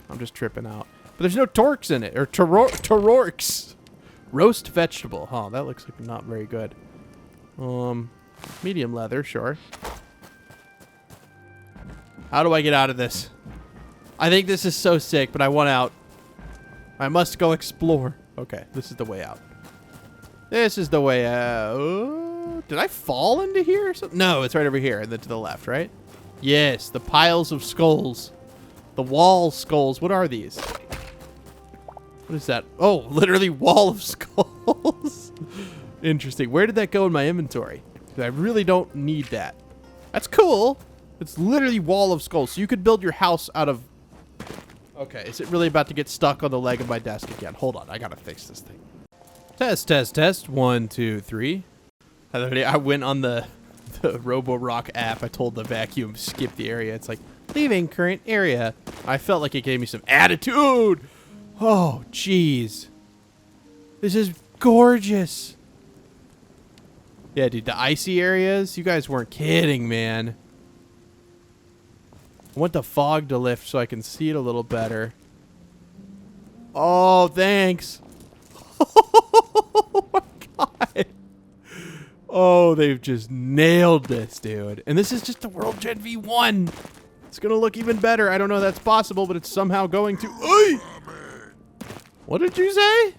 I'm just tripping out. But there's no torques in it, or tororks. Roast vegetable. Oh, that looks like not very good. Medium leather, sure. How do I get out of this? I think this is so sick, but I want out. I must go explore. Okay, this is the way out. This is the way out. Did I fall into here or something? No, it's right over here and then to the left, right? Yes, the piles of skulls. The wall skulls. What are these? What is that? Oh, literally wall of skulls. Interesting. Where did that go in my inventory? I really don't need that. That's cool. It's literally wall of skulls. So you could build your house out of... Okay, is it really about to get stuck on the leg of my desk again? Hold on, I gotta fix this thing. Test, test, test. 1, 2, 3. I went on the Roborock app. I told the vacuum skip the area. It's like, leaving current area. I felt like it gave me some attitude. Oh, jeez. This is gorgeous. Yeah, dude, the icy areas, you guys weren't kidding, man. I want the fog to lift so I can see it a little better. Oh, thanks. Oh, my God. Oh, they've just nailed this, dude. And this is just the World Gen V1. It's going to look even better. I don't know if that's possible, but it's somehow going to... Oy! What did you say?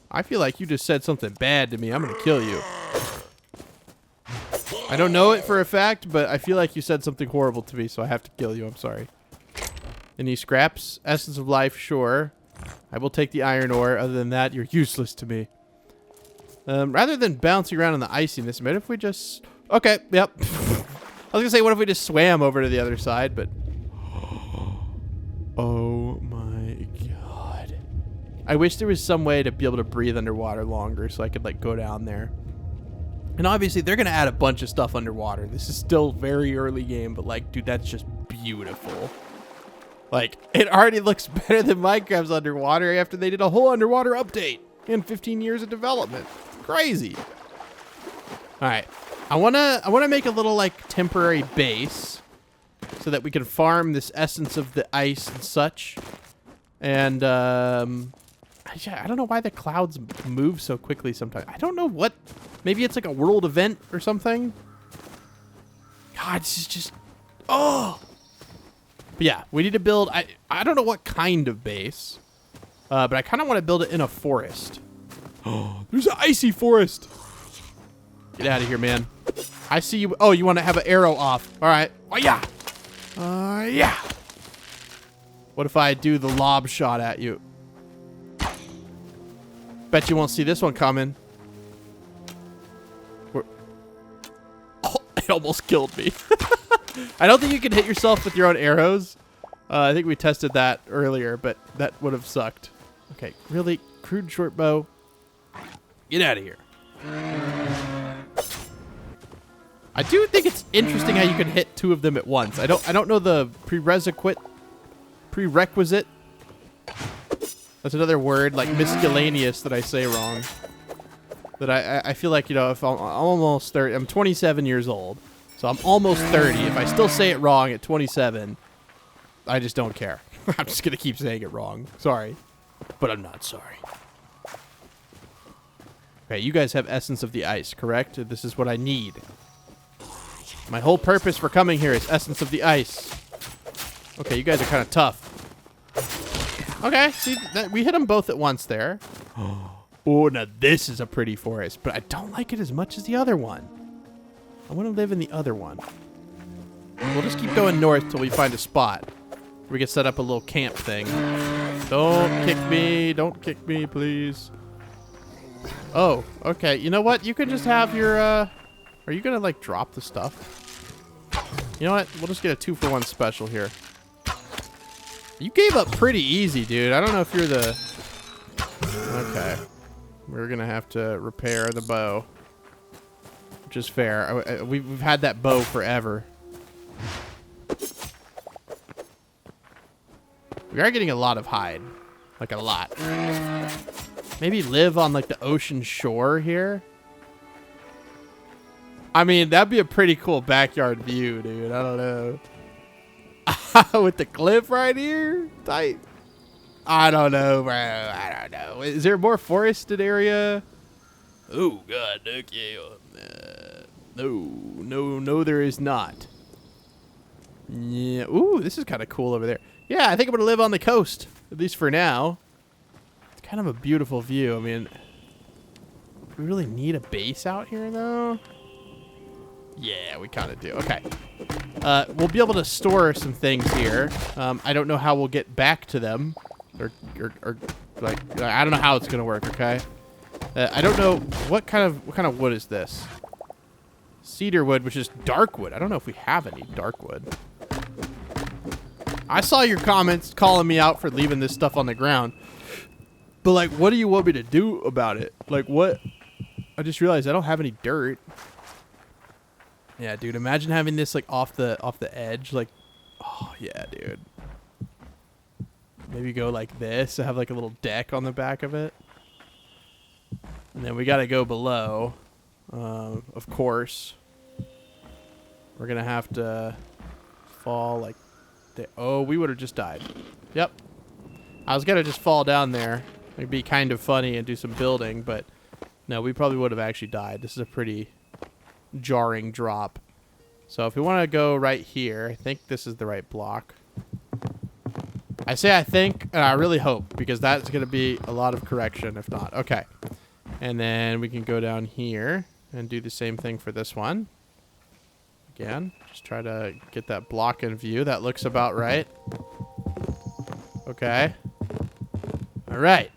I feel like you just said something bad to me. I'm going to kill you. I don't know it for a fact, but I feel like you said something horrible to me, so I have to kill you. I'm sorry. Any scraps? Essence of life, sure. I will take the iron ore. Other than that, you're useless to me. Rather than bouncing around in the iciness, maybe if we just... Okay, yep. I was going to say, what if we just swam over to the other side, but... Oh my God. I wish there was some way to be able to breathe underwater longer so I could, like, go down there. And obviously, they're going to add a bunch of stuff underwater. This is still very early game, but, like, dude, that's just beautiful. Like, it already looks better than Minecraft's underwater after they did a whole underwater update in 15 years of development. Crazy. All right. I want to make a little, like, temporary base so that we can farm this essence of the ice and such. And, I don't know why the clouds move so quickly sometimes. I don't know what... Maybe it's like a world event or something. God, this is just... Oh! But yeah, we need to build... I don't know what kind of base. But I kind of want to build it in a forest. Oh, there's an icy forest. Get out of here, man. I see you... Oh, you want to have an arrow off. All right. Oh, yeah. Yeah. What if I do the lob shot at you? Bet you won't see this one coming. Oh, it almost killed me. I don't think you can hit yourself with your own arrows. I think we tested that earlier, but that would have sucked. Okay, really crude short bow. Get out of here. I do think it's interesting how you can hit 2 of them at once. I don't know the prerequisite. That's another word, like miscellaneous, that I say wrong. That I feel like, you know, if I'm almost 30, I'm 27 years old, so I'm almost 30. If I still say it wrong at 27, I just don't care. I'm just gonna keep saying it wrong. Sorry, but I'm not sorry. Okay, you guys have essence of the ice, correct? This is what I need. My whole purpose for coming here is essence of the ice. Okay, you guys are kind of tough. Okay, see, we hit them both at once there. Oh, now this is a pretty forest, but I don't like it as much as the other one. I want to live in the other one. We'll just keep going north till we find a spot where we can set up a little camp thing. Don't kick me. Don't kick me, please. Oh, okay. You know what? You can just have your, Are you going to, like, drop the stuff? You know what? We'll just get a 2-for-1 special here. You gave up pretty easy, dude. I don't know if you're the... Okay. We're going to have to repair the bow. Which is fair. We've had that bow forever. We are getting a lot of hide. Like, a lot. Maybe live on, like, the ocean shore here? I mean, that'd be a pretty cool backyard view, dude. I don't know. With the cliff right here? Tight. I don't know, bro. I don't know. Is there a more forested area? Oh, God. Okay. No, there is not. Yeah. Ooh, this is kind of cool over there. Yeah, I think I'm going to live on the coast, at least for now. It's kind of a beautiful view. I mean, we really need a base out here, though? Yeah, we kind of do. Okay. We'll be able to store some things here. I don't know how we'll get back to them. Or like, I don't know how it's going to work, okay? I don't know. What kind of wood is this? Cedar wood, which is dark wood. I don't know if we have any dark wood. I saw your comments calling me out for leaving this stuff on the ground. But, like, what do you want me to do about it? Like, what? I just realized I don't have any dirt. Yeah, dude, imagine having this, like, off the edge. Like, oh, yeah, dude. Maybe go like this. I have, like, a little deck on the back of it. And then we got to go below. Of course. We're going to have to fall, like... Oh, we would have just died. Yep. I was going to just fall down there. It'd be kind of funny and do some building, but no, we probably would have actually died. This is a pretty jarring drop. So if we want to go right here, I think this is the right block. I say I think, and I really hope, because that's going to be a lot of correction if not. Okay. And then we can go down here and do the same thing for this one. Again, just try to get that block in view. That looks about right. Okay. All right.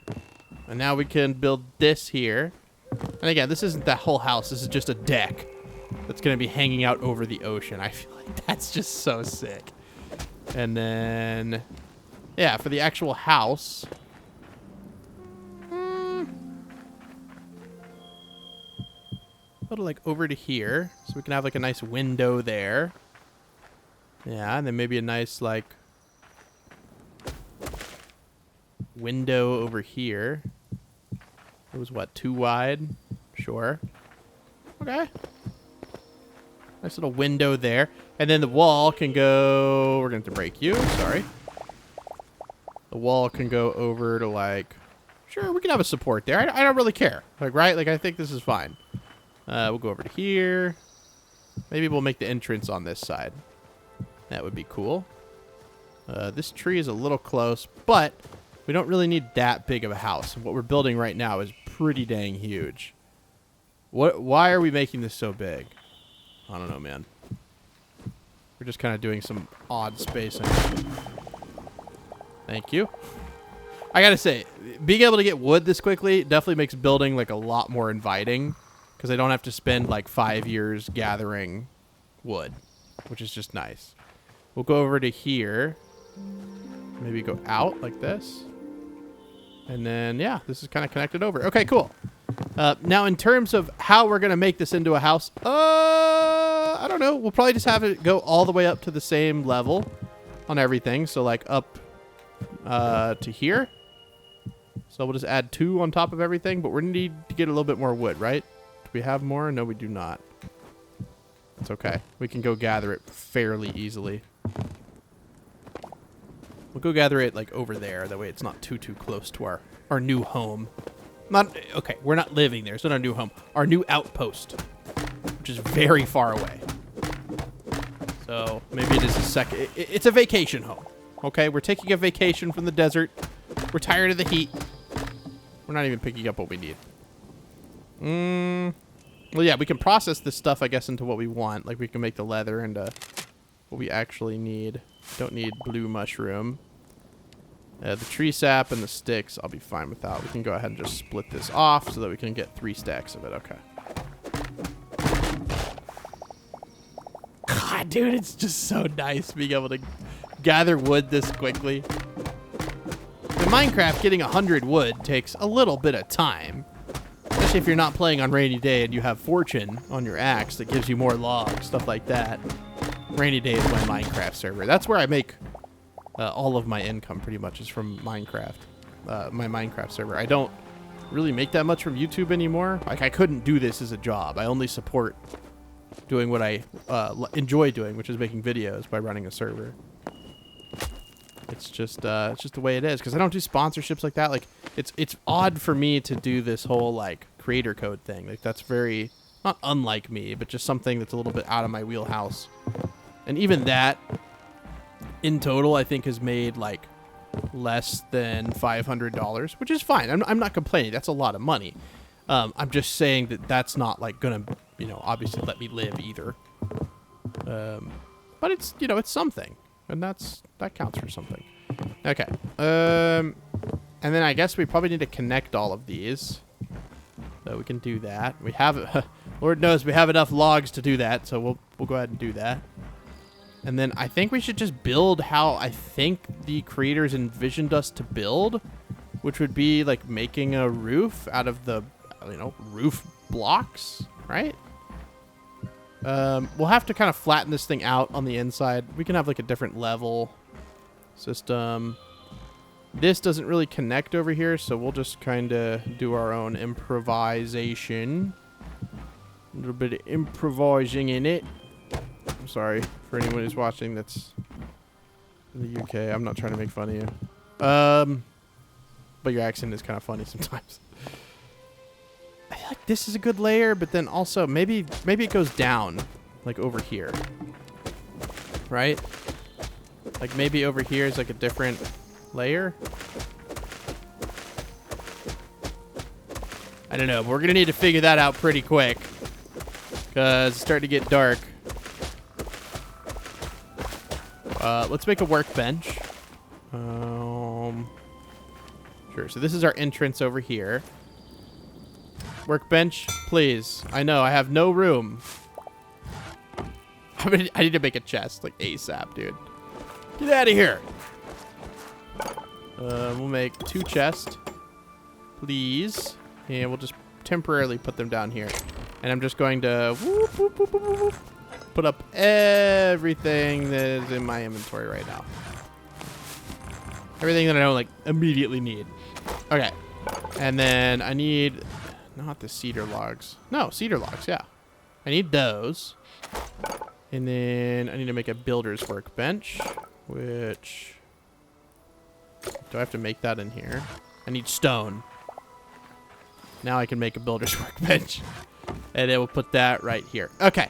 And now we can build this here. And again, this isn't the whole house. This is just a deck that's going to be hanging out over the ocean. I feel like that's just so sick. And then, yeah, for the actual house... Put it like over to here, so we can have like a nice window there. Yeah, and then maybe a nice like window over here. It was what, 2 wide? Sure. Okay. Nice little window there. And then the wall can go... We're going to have to break you. Sorry. The wall can go over to like... Sure, we can have a support there. I don't really care. Like, right? Like, I think this is fine. We'll go over to here. Maybe we'll make the entrance on this side. That would be cool. This tree is a little close, but we don't really need that big of a house. What we're building right now is pretty dang huge. Why are we making this so big? I don't know, man. We're just kind of doing some odd spacing. Thank you. I gotta say, being able to get wood this quickly definitely makes building like a lot more inviting. Because I don't have to spend like 5 years gathering wood, which is just nice. We'll go over to here. Maybe go out like this. And then, yeah, this is kind of connected over. Okay, cool. Now, in terms of how we're going to make this into a house, I don't know. We'll probably just have it go all the way up to the same level on everything. So, like, up to here. So we'll just add 2 on top of everything. But we need to get a little bit more wood, right? Do we have more? No, we do not. It's okay. We can go gather it fairly easily. We'll go gather it like over there. That way it's not too close to our new home. Okay, we're not living there. It's not our new home. Our new outpost, which is very far away. So maybe it is a second. It's a vacation home. Okay, we're taking a vacation from the desert. We're tired of the heat. We're not even picking up what we need. Well, yeah, we can process this stuff, I guess, into what we want. Like, we can make the leather into what we actually need. Don't need blue mushroom. The tree sap and the sticks, I'll be fine without. We can go ahead and just split this off so that we can get 3 stacks of it. Okay. God, dude, it's just so nice being able to gather wood this quickly. In Minecraft, getting 100 wood takes a little bit of time. Especially if you're not playing on rainy day and you have fortune on your axe that gives you more logs, stuff like that. Rainy day is my Minecraft server. That's where I make all of my income pretty much is from Minecraft. My Minecraft server. I don't really make that much from YouTube anymore. Like, I couldn't do this as a job. I only support doing what I enjoy doing, which is making videos by running a server. It's just the way it is, because I don't do sponsorships like that. Like, it's odd for me to do this whole like creator code thing. Like, that's very not unlike me, but just something that's a little bit out of my wheelhouse. And even that, in total, I think has made like less than $500, which is fine. I'm not complaining. That's a lot of money. I'm just saying that that's not like gonna, you know, obviously let me live either. But it's, you know, it's something, and that counts for something. Okay. And then I guess we probably need to connect all of these. So we can do that. We have, Lord knows we have enough logs to do that, so we'll go ahead and do that. And then I think we should just build how I think the creators envisioned us to build, which would be like making a roof out of the, you know, roof blocks, right? We'll have to kind of flatten this thing out on the inside. We can have like a different level system. This doesn't really connect over here, so we'll just kind of do our own improvisation. A little bit of improvising in it. I'm sorry for anyone who's watching that's in the UK. I'm not trying to make fun of you. But your accent is kind of funny sometimes. I feel like this is a good layer, but then also maybe it goes down, like over here. Right? Like maybe over here is like a different layer. I don't know, but we're gonna need to figure that out pretty quick, because it's starting to get dark. Let's make a workbench. Sure, so this is our entrance over here. Workbench, please. I know, I have no room. I need to make a chest, like ASAP, dude. Get out of here. We'll make 2 chests, please. And we'll just temporarily put them down here. And I'm just going to whoop, whoop, whoop, whoop, whoop, put up everything that is in my inventory right now. Everything that I don't like immediately need. Okay. And then I need not the cedar logs. No, cedar logs, yeah. I need those. And then I need to make a builder's workbench, which... do I have to make that in here? I need stone. Now I can make a builder's workbench. And then we'll put that right here. Okay.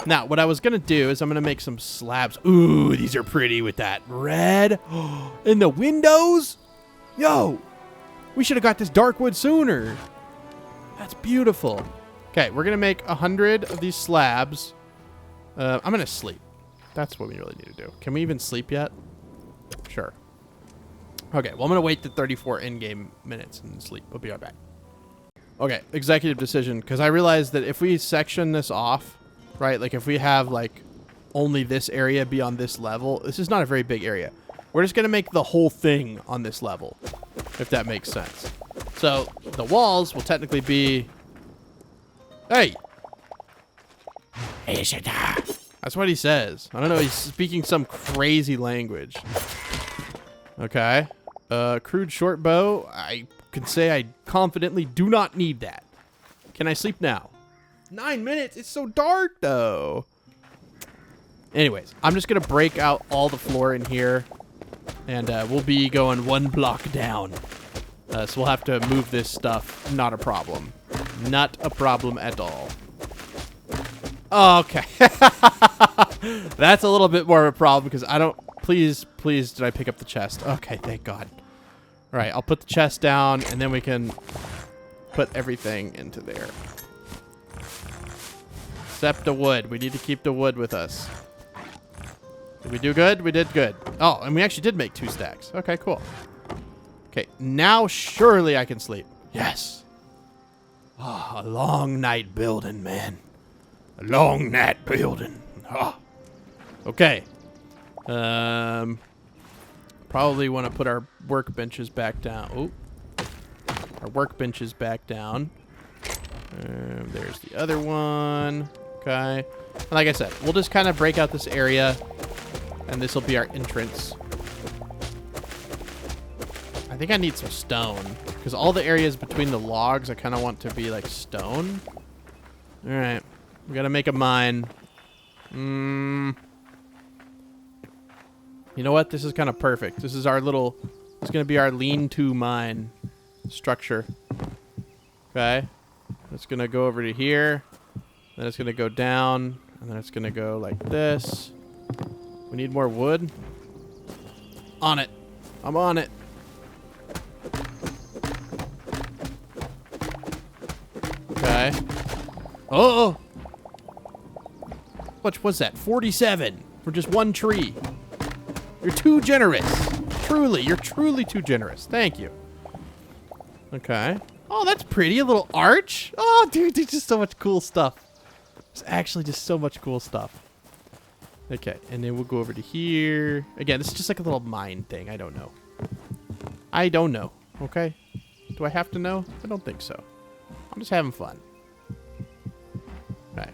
Now, what I was going to do is I'm going to make some slabs. Ooh, these are pretty with that red. In the windows? Yo, we should have got this dark wood sooner. That's beautiful. Okay, we're going to make 100 of these slabs. I'm going to sleep. That's what we really need to do. Can we even sleep yet? Sure. Okay, well, I'm going to wait to 34 in-game minutes and sleep. We'll be right back. Okay, executive decision, because I realized that if we section this off, right, like if we have like only this area be on this level, this is not a very big area. We're just going to make the whole thing on this level, if that makes sense. So the walls will technically be... Hey! That's what he says. I don't know, he's speaking some crazy language. Okay. Crude short bow. I can say I confidently do not need that. Can I sleep now? 9 minutes? It's so dark, though. Anyways, I'm just going to break out all the floor in here. And we'll be going 1 block down. So we'll have to move this stuff. Not a problem. Not a problem at all. Okay. That's a little bit more of a problem because I don't... Please, did I pick up the chest? Okay, thank God. All right, I'll put the chest down, and then we can put everything into there. Except the wood. We need to keep the wood with us. Did we do good? We did good. Oh, and we actually did make 2 stacks. Okay, cool. Okay, now surely I can sleep. Yes. Oh, a long night building, man. A long night building. Oh. Okay. Probably want to put our workbenches back down. Oh. Our workbenches back down. There's the other one. Okay. And like I said, we'll just kind of break out this area. And this will be our entrance. I think I need some stone. Because all the areas between the logs, I kind of want to be like stone. Alright. We got to make a mine. You know what? This is kind of perfect. This is our little... It's going to be our lean-to mine structure. Okay. It's going to go over to here. Then it's going to go down. And then it's going to go like this. We need more wood. On it. I'm on it. Oh! What was that? 47 for just one tree. You're too generous. Truly, you're truly too generous. Thank you. Okay. Oh, that's pretty. A little arch. Oh, dude, there's just so much cool stuff. There's actually just so much cool stuff. Okay, and then we'll go over to here. Again, this is just like a little mine thing. I don't know. I don't know. Okay? Do I have to know? I don't think so. I'm just having fun. Okay.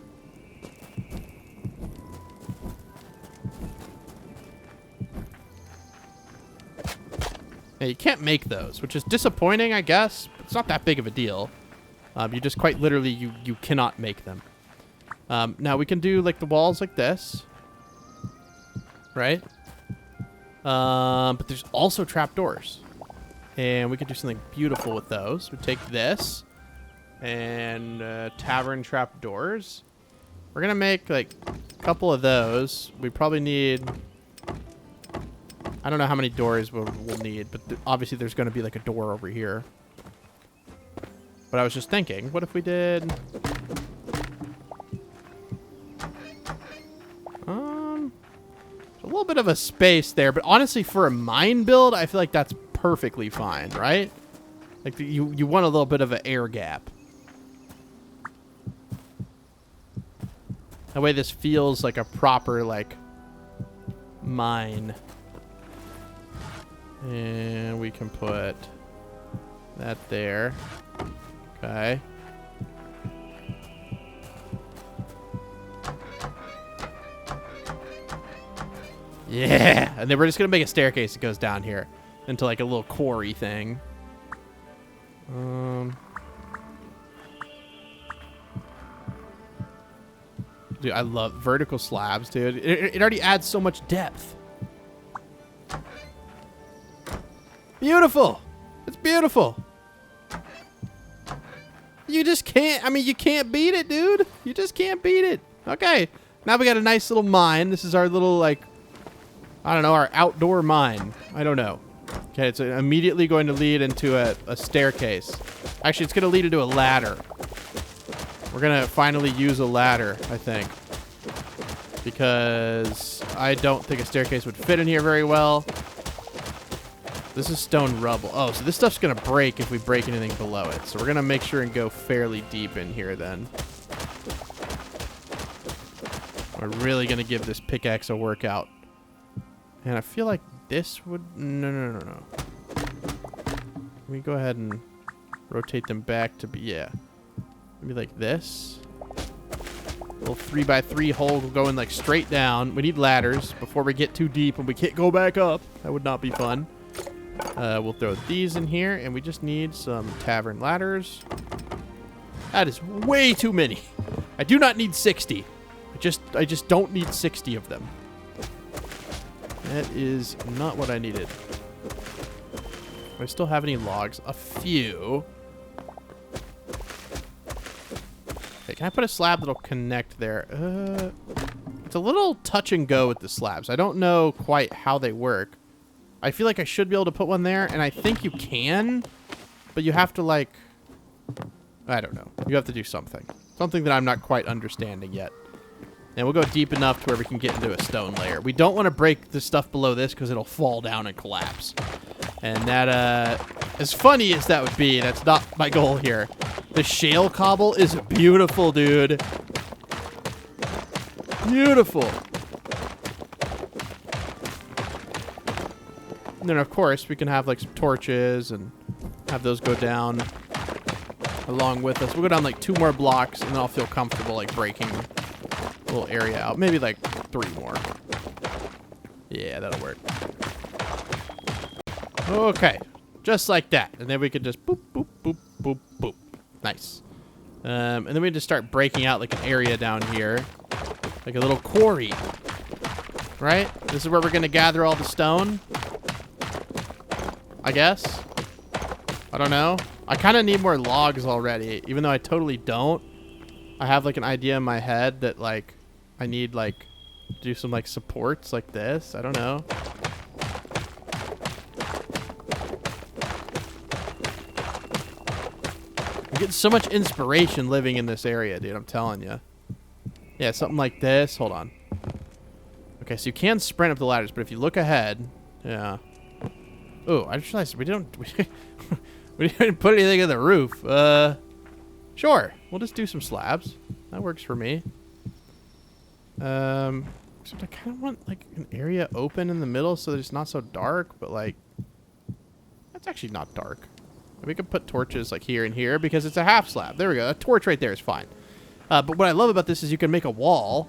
Now, you can't make those, which is disappointing, I guess. But it's not that big of a deal. You just quite literally, you cannot make them. Now, we can do, like, the walls like this. Right? But there's also trapdoors. And we could do something beautiful with those. We take this and tavern trapdoors. We're going to make, like, a couple of those. We probably need... I don't know how many doors we'll need, but obviously there's going to be, like, a door over here. But I was just thinking, what if we did... a little bit of a space there, but honestly, for a mine build, I feel like that's perfectly fine, right? Like, you want a little bit of an air gap. That way this feels like a proper, like, mine. And we can put that there. Okay. Yeah! And then we're just going to make a staircase that goes down here into, like, a little quarry thing. Dude, I love vertical slabs, dude. It already adds so much depth. Beautiful! It's beautiful! You just can't, I mean, you can't beat it, dude. You just can't beat it. Okay. Now we got a nice little mine. This is our little, like, I don't know, our outdoor mine. I don't know. Okay, it's immediately going to lead into a staircase. Actually, it's going to lead into a ladder. We're going to finally use a ladder, I think. Because I don't think a staircase would fit in here very well. This is stone rubble. Oh, so this stuff's going to break if we break anything below it. So we're going to make sure and go fairly deep in here then. We're really going to give this pickaxe a workout. And I feel like this would... No. Let me go ahead and rotate them back to be... Yeah. Maybe like this. Little 3x3 hole going like straight down. We need ladders before we get too deep and we can't go back up. That would not be fun. We'll throw these in here and we just need some tavern ladders. That is way too many. I do not need 60. I just don't need 60 of them. That is not what I needed. Do I still have any logs? A few. Okay, can I put a slab that'll connect there? It's a little touch and go with the slabs. I don't know quite how they work. I feel like I should be able to put one there, and I think you can, but you have to, like, I don't know. You have to do something. Something that I'm not quite understanding yet. And we'll go deep enough to where we can get into a stone layer. We don't want to break the stuff below this because it'll fall down and collapse. And that, as funny as that would be, that's not my goal here. The shale cobble is beautiful, dude. Beautiful. And then, of course, we can have, like, some torches and have those go down along with us. We'll go down, like, 2 more blocks, and then I'll feel comfortable, like, breaking a little area out. Maybe, like, 3 more. Yeah, that'll work. Okay. Just like that. And then we can just boop, boop, boop, boop, boop. Nice. And then we just start breaking out, like, an area down here. Like a little quarry. Right? This is where we're going to gather all the stone. I guess. I don't know. I kind of need more logs already, even though I totally don't. I have, like, an idea in my head that, like, I need, like, do some, like, supports like this. I don't know. getting so much inspiration living in this area, dude. I'm telling you. Yeah, something like this. Hold on. Okay, so you can sprint up the ladders, but if you look ahead, yeah. Oh, I just realized we didn't put anything in the roof. Sure, we'll just do some slabs. That works for me. Except I kind of want like an area open in the middle so that it's not so dark, but like that's actually not dark. We could put torches like here and here because it's a half slab. There we go. A torch right there is fine. But what I love about this is you can make a wall,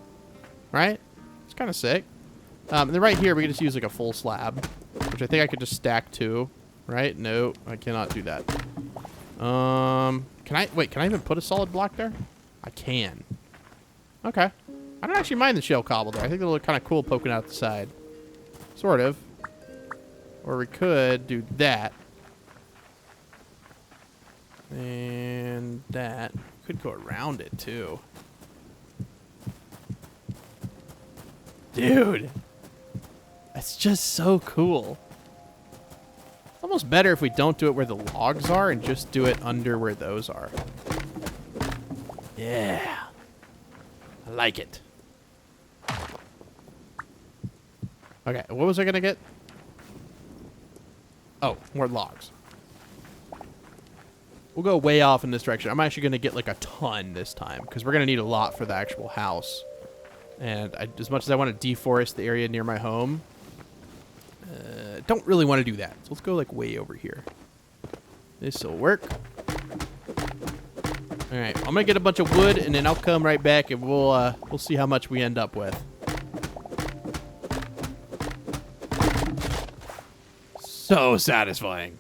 right? It's kind of sick. And then right here we can just use like a full slab, which I think I could just stack two, right? No, I cannot do that. Can I even put a solid block there? I can. Okay. I don't actually mind the shell cobble there. I think it'll look kind of cool poking out the side. Sort of. Or we could do that. And that. Could go around it, too. Dude. That's just so cool. It's almost better if we don't do it where the logs are and just do it under where those are. Yeah. I like it. Okay, what was I going to get? Oh, more logs. We'll go way off in this direction. I'm actually going to get like a ton this time because we're going to need a lot for the actual house. And as much as I want to deforest the area near my home, don't really want to do that. So let's go like way over here. This will work. All right, I'm going to get a bunch of wood and then I'll come right back and we'll see how much we end up with. So satisfying.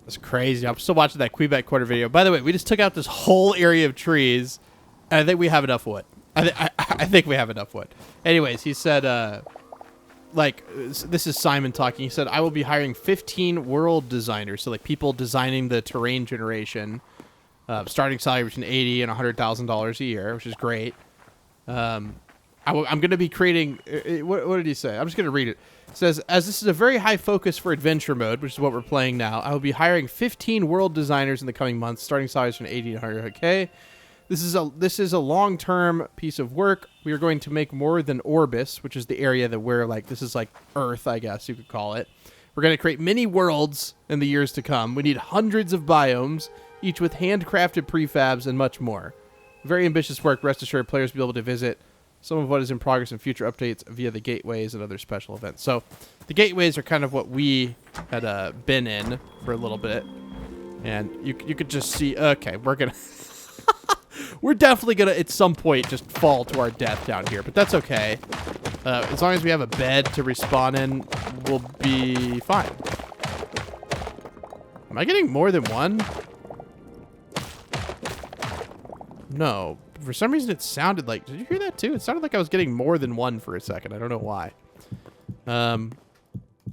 That's crazy. I'm still watching that Quebec Quarter video. By the way, we just took out this whole area of trees, and I think we have enough wood. I think we have enough wood. Anyways, he said, like, this is Simon talking. He said, I will be hiring 15 world designers, so like people designing the terrain generation, starting salary between $80,000 and $100,000 a year, which is great. I'm going to be creating. What did he say? I'm just going to read it. It says, as this is a very high focus for adventure mode, which is what we're playing now, I will be hiring 15 world designers in the coming months, starting salaries from 80 to 100K. This is a long-term piece of work. We are going to make more than Orbis, which is the area that we're like. This is like Earth, I guess you could call it. We're going to create many worlds in the years to come. We need hundreds of biomes, each with handcrafted prefabs and much more. Very ambitious work. Rest assured, players will be able to visit some of what is in progress in future updates via the gateways and other special events. So the gateways are kind of what we had been in for a little bit. And you could just see, okay, we're going to... We're definitely going to, at some point, just fall to our death down here. But that's okay. As long as we have a bed to respawn in, we'll be fine. Am I getting more than one? No. For some reason, it sounded like... Did you hear that, too? It sounded like I was getting more than one for a second. I don't know why.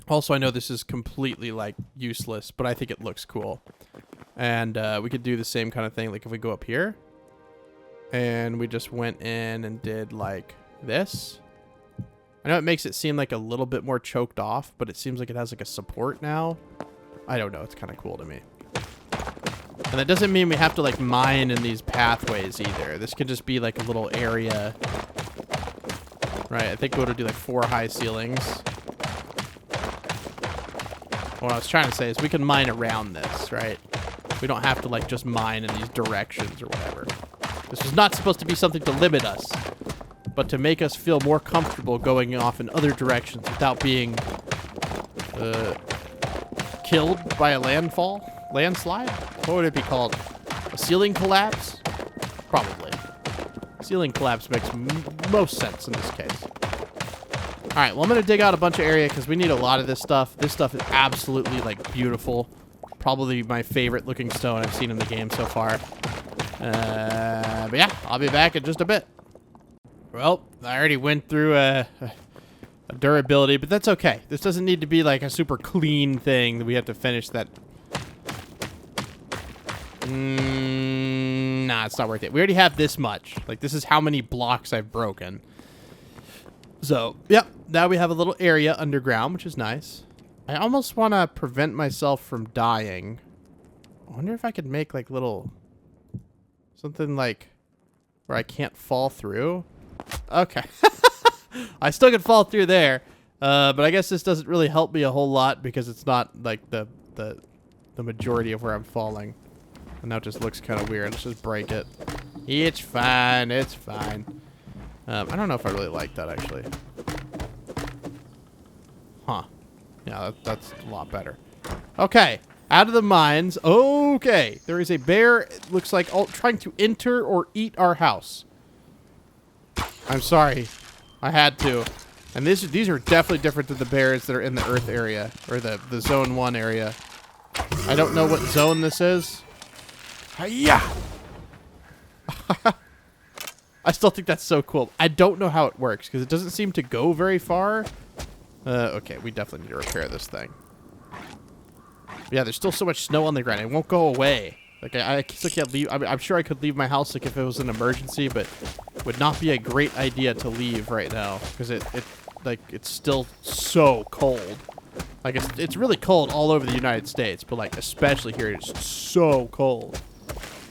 Also, I know this is completely, like, useless, but I think it looks cool. And we could do the same kind of thing. Like, if we go up here, and we just went in and did, like, this. I know it makes it seem like a little bit more choked off, but it seems like it has, like, a support now. I don't know. It's kind of cool to me. And that doesn't mean we have to, like, mine in these pathways either. This could just be, like, a little area. Right, I think we'll do, like, 4 high ceilings. What I was trying to say is we can mine around this, right? We don't have to, like, just mine in these directions or whatever. This was not supposed to be something to limit us, but to make us feel more comfortable going off in other directions without being killed by a landslide? What would it be called? A ceiling collapse? Probably. Ceiling collapse makes most sense in this case. All right, well, I'm going to dig out a bunch of area because we need a lot of this stuff. This stuff is absolutely, like, beautiful. Probably my favorite looking stone I've seen in the game so far. But yeah, I'll be back in just a bit. Well, I already went through a durability, but that's okay. This doesn't need to be, like, a super clean thing that we have to finish that... Nah, it's not worth it. We already have this much. Like, this is how many blocks I've broken. So, yep. Now we have a little area underground, which is nice. I almost want to prevent myself from dying. I wonder if I could make, like, little Something like where I can't fall through? Okay. I still can fall through there. But I guess this doesn't really help me a whole lot because it's not like the majority of where I'm falling. And now it just looks kind of weird. Let's just break it. It's fine. It's fine. I don't know if I really like that, actually. Huh. Yeah, that's a lot better. Okay. Out of the mines. Okay. There is a bear, it looks like, trying to enter or eat our house. I'm sorry. I had to. And these are definitely different than the bears that are in the Earth area. Or the Zone 1 area. I don't know what zone this is. Hiya! I still think that's so cool. I don't know how it works because it doesn't seem to go very far. Okay, we definitely need to repair this thing. Yeah, there's still so much snow on the ground. It won't go away. Like I still can't leave. I'm sure I could leave my house like if it was an emergency, but it would not be a great idea to leave right now because it's still so cold. Like it's really cold all over the United States, but like especially here, it's so cold.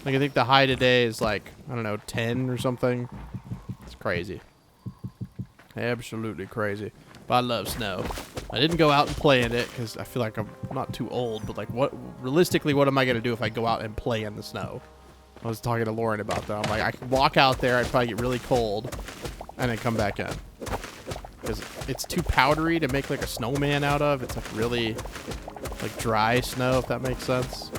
Like I think the high today is like, I don't know, 10 or something. It's crazy. Absolutely crazy. But I love snow. I didn't go out and play in it because I feel like I'm not too old, but like realistically, what am I going to do if I go out and play in the snow? I was talking to Lauren about that. I'm like, I could walk out there, I'd probably get really cold, and then come back in. Because it's too powdery to make like a snowman out of. It's like really like dry snow, if that makes sense.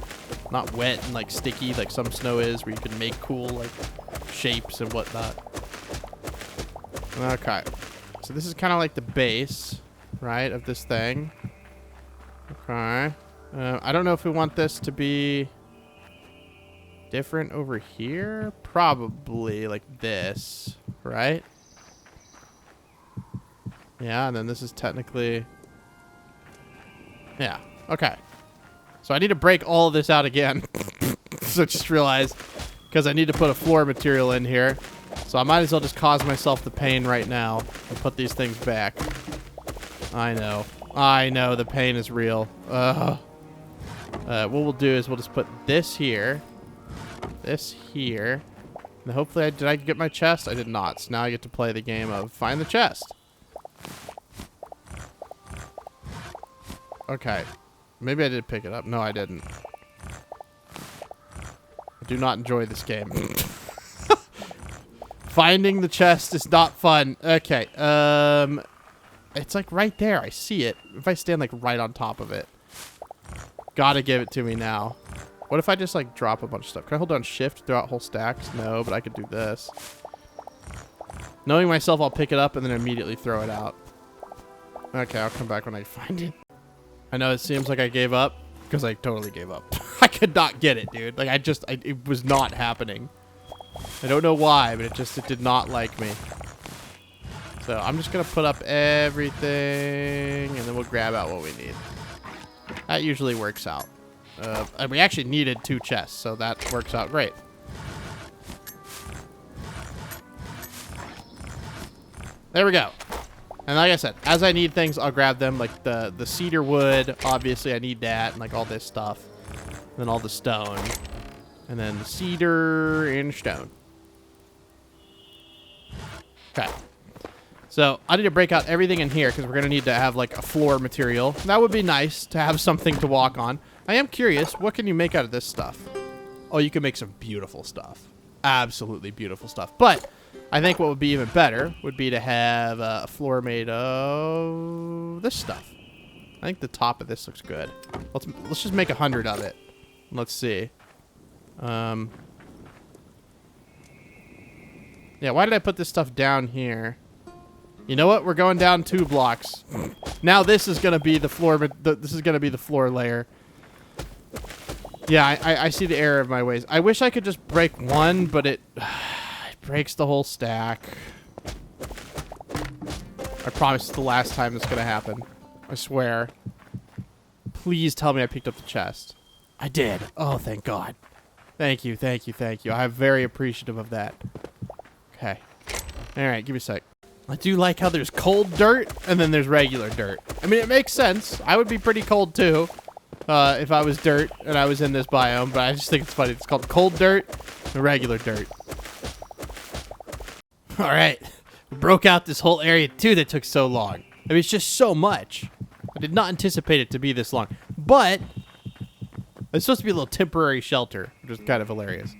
Not wet and like sticky like some snow is, where you can make cool like shapes and whatnot. Okay. So this is kind of like the base, right, of this thing. Okay. I don't know if we want this to be different over here. Probably like this, right? Yeah, and then this is technically... Yeah, okay. So I need to break all of this out again. So just realized, because I need to put a floor material in here. So I might as well just cause myself the pain right now and put these things back. I know. I know, the pain is real. What we'll do is we'll just put this here. This here. And hopefully, did I get my chest? I did not. So now I get to play the game of find the chest. Okay. Maybe I did pick it up. No, I didn't. I do not enjoy this game. Finding the chest is not fun. Okay. It's like right there. I see it. If I stand like right on top of it. Gotta give it to me now. What if I just like drop a bunch of stuff? Can I hold down shift, throw out whole stacks? No, but I could do this. Knowing myself, I'll pick it up and then immediately throw it out. Okay, I'll come back when I find it. I know it seems like I gave up because I totally gave up. I could not get it, dude. Like it was not happening. I don't know why, but it did not like me. So I'm just going to put up everything and then we'll grab out what we need. That usually works out. And we actually needed 2 chests, so that works out great. There we go. And like I said, as I need things, I'll grab them. Like the cedar wood, obviously I need that, and like all this stuff. And then all the stone. And then the cedar and stone. Okay. So I need to break out everything in here because we're going to need to have like a floor material. That would be nice to have something to walk on. I am curious, what can you make out of this stuff? Oh, you can make some beautiful stuff. Absolutely beautiful stuff. But I think what would be even better would be to have a floor made of this stuff. I think the top of this looks good. Let's just make 100 of it. Let's see. Yeah, why did I put this stuff down here? You know what? We're going down 2 blocks. Now this is gonna be the floor. This is gonna be the floor layer. Yeah, I see the error of my ways. I wish I could just break one, but it breaks the whole stack. I promise it's the last time this is gonna happen. I swear. Please tell me I picked up the chest. I did. Oh, thank God. Thank you, thank you, thank you. I'm very appreciative of that. Okay. All right, give me a sec. I do like how there's cold dirt and then there's regular dirt. I mean, it makes sense. I would be pretty cold too. if I was dirt and I was in this biome, but I just think it's funny. It's called cold dirt and regular dirt. All right. We broke out this whole area, too, that took so long. I mean, it's just so much. I did not anticipate it to be this long. But it's supposed to be a little temporary shelter, which is kind of hilarious.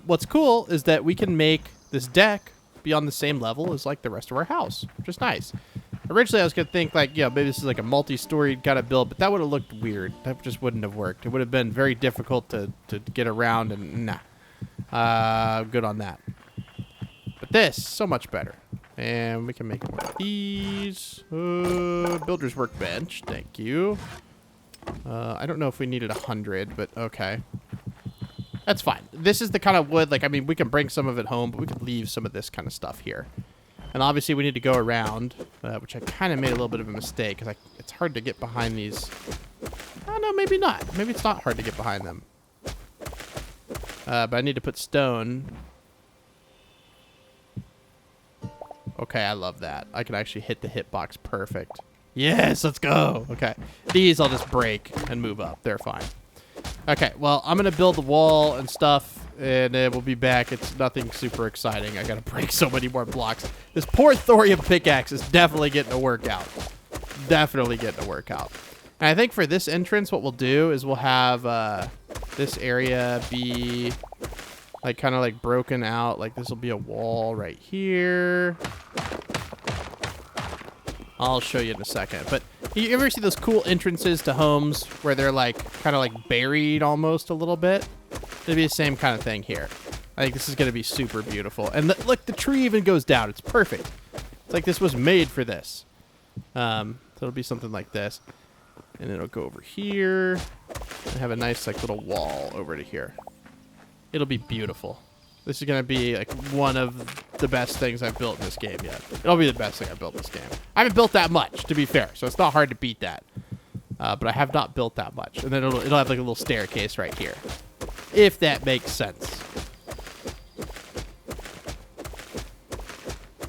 What's cool is that we can make this deck be on the same level as, like, the rest of our house, which is nice. Originally, I was going to think, like, maybe this is like a multi-storied kind of build, but that would have looked weird. That just wouldn't have worked. It would have been very difficult to get around, and nah. Good on that. But this, so much better. And we can make more of these. Builder's workbench. Thank you. I don't know if we needed 100, but okay. That's fine. This is the kind of wood, like, I mean, we can bring some of it home, but we could leave some of this kind of stuff here. And obviously we need to go around, which I kind of made a little bit of a mistake, because it's hard to get behind these. I don't know, maybe not. Maybe it's not hard to get behind them. But I need to put stone. Okay, I love that. I can actually hit the hitbox perfect. Yes, let's go. Okay. These I'll just break and move up. They're fine. Okay, well, I'm going to build the wall and stuff, and then we'll be back. It's nothing super exciting. I got to break so many more blocks. This poor thorium pickaxe is definitely getting a workout. Definitely getting a workout. And I think for this entrance, what we'll do is we'll have this area be like kind of like broken out. Like this will be a wall right here. I'll show you in a second. But you ever see those cool entrances to homes where they're like kind of like buried almost a little bit? It'll be the same kind of thing here. I think this is going to be super beautiful. And look, the tree even goes down. It's perfect. It's like this was made for this. So it'll be something like this. And it'll go over here and have a nice like little wall over to here. It'll be beautiful. This is going to be like one of the best things I've built in this game yet. It'll be the best thing I've built in this game. I haven't built that much, to be fair, so it's not hard to beat that. But I have not built that much. And then it'll have like a little staircase right here, if that makes sense.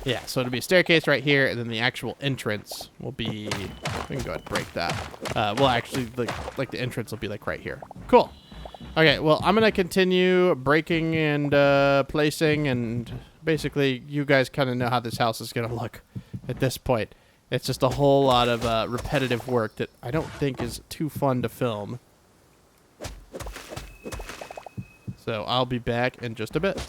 Yeah, so it'll be a staircase right here, and then the actual entrance will be... We can go ahead and break that. Well, actually, like the entrance will be like right here. Cool. Okay, well, I'm going to continue breaking and placing, and basically you guys kind of know how this house is going to look at this point. It's just a whole lot of repetitive work that I don't think is too fun to film. So I'll be back in just a bit.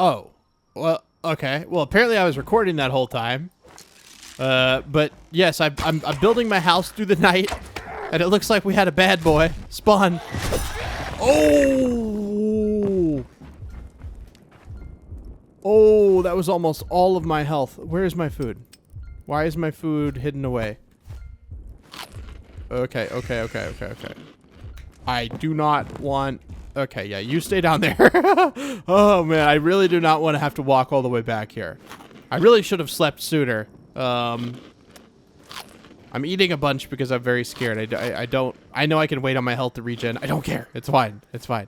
Oh. Well, okay. Well, apparently I was recording that whole time. But yes, I'm building my house through the night, and it looks like we had a bad boy spawn. Oh! Oh, that was almost all of my health. Where is my food? Why is my food hidden away? Okay. I do not want... Okay, yeah, you stay down there. Oh, man, I really do not want to have to walk all the way back here. I really should have slept sooner. I'm eating a bunch because I'm very scared. I know I can wait on my health to regen. I don't care. It's fine. It's fine.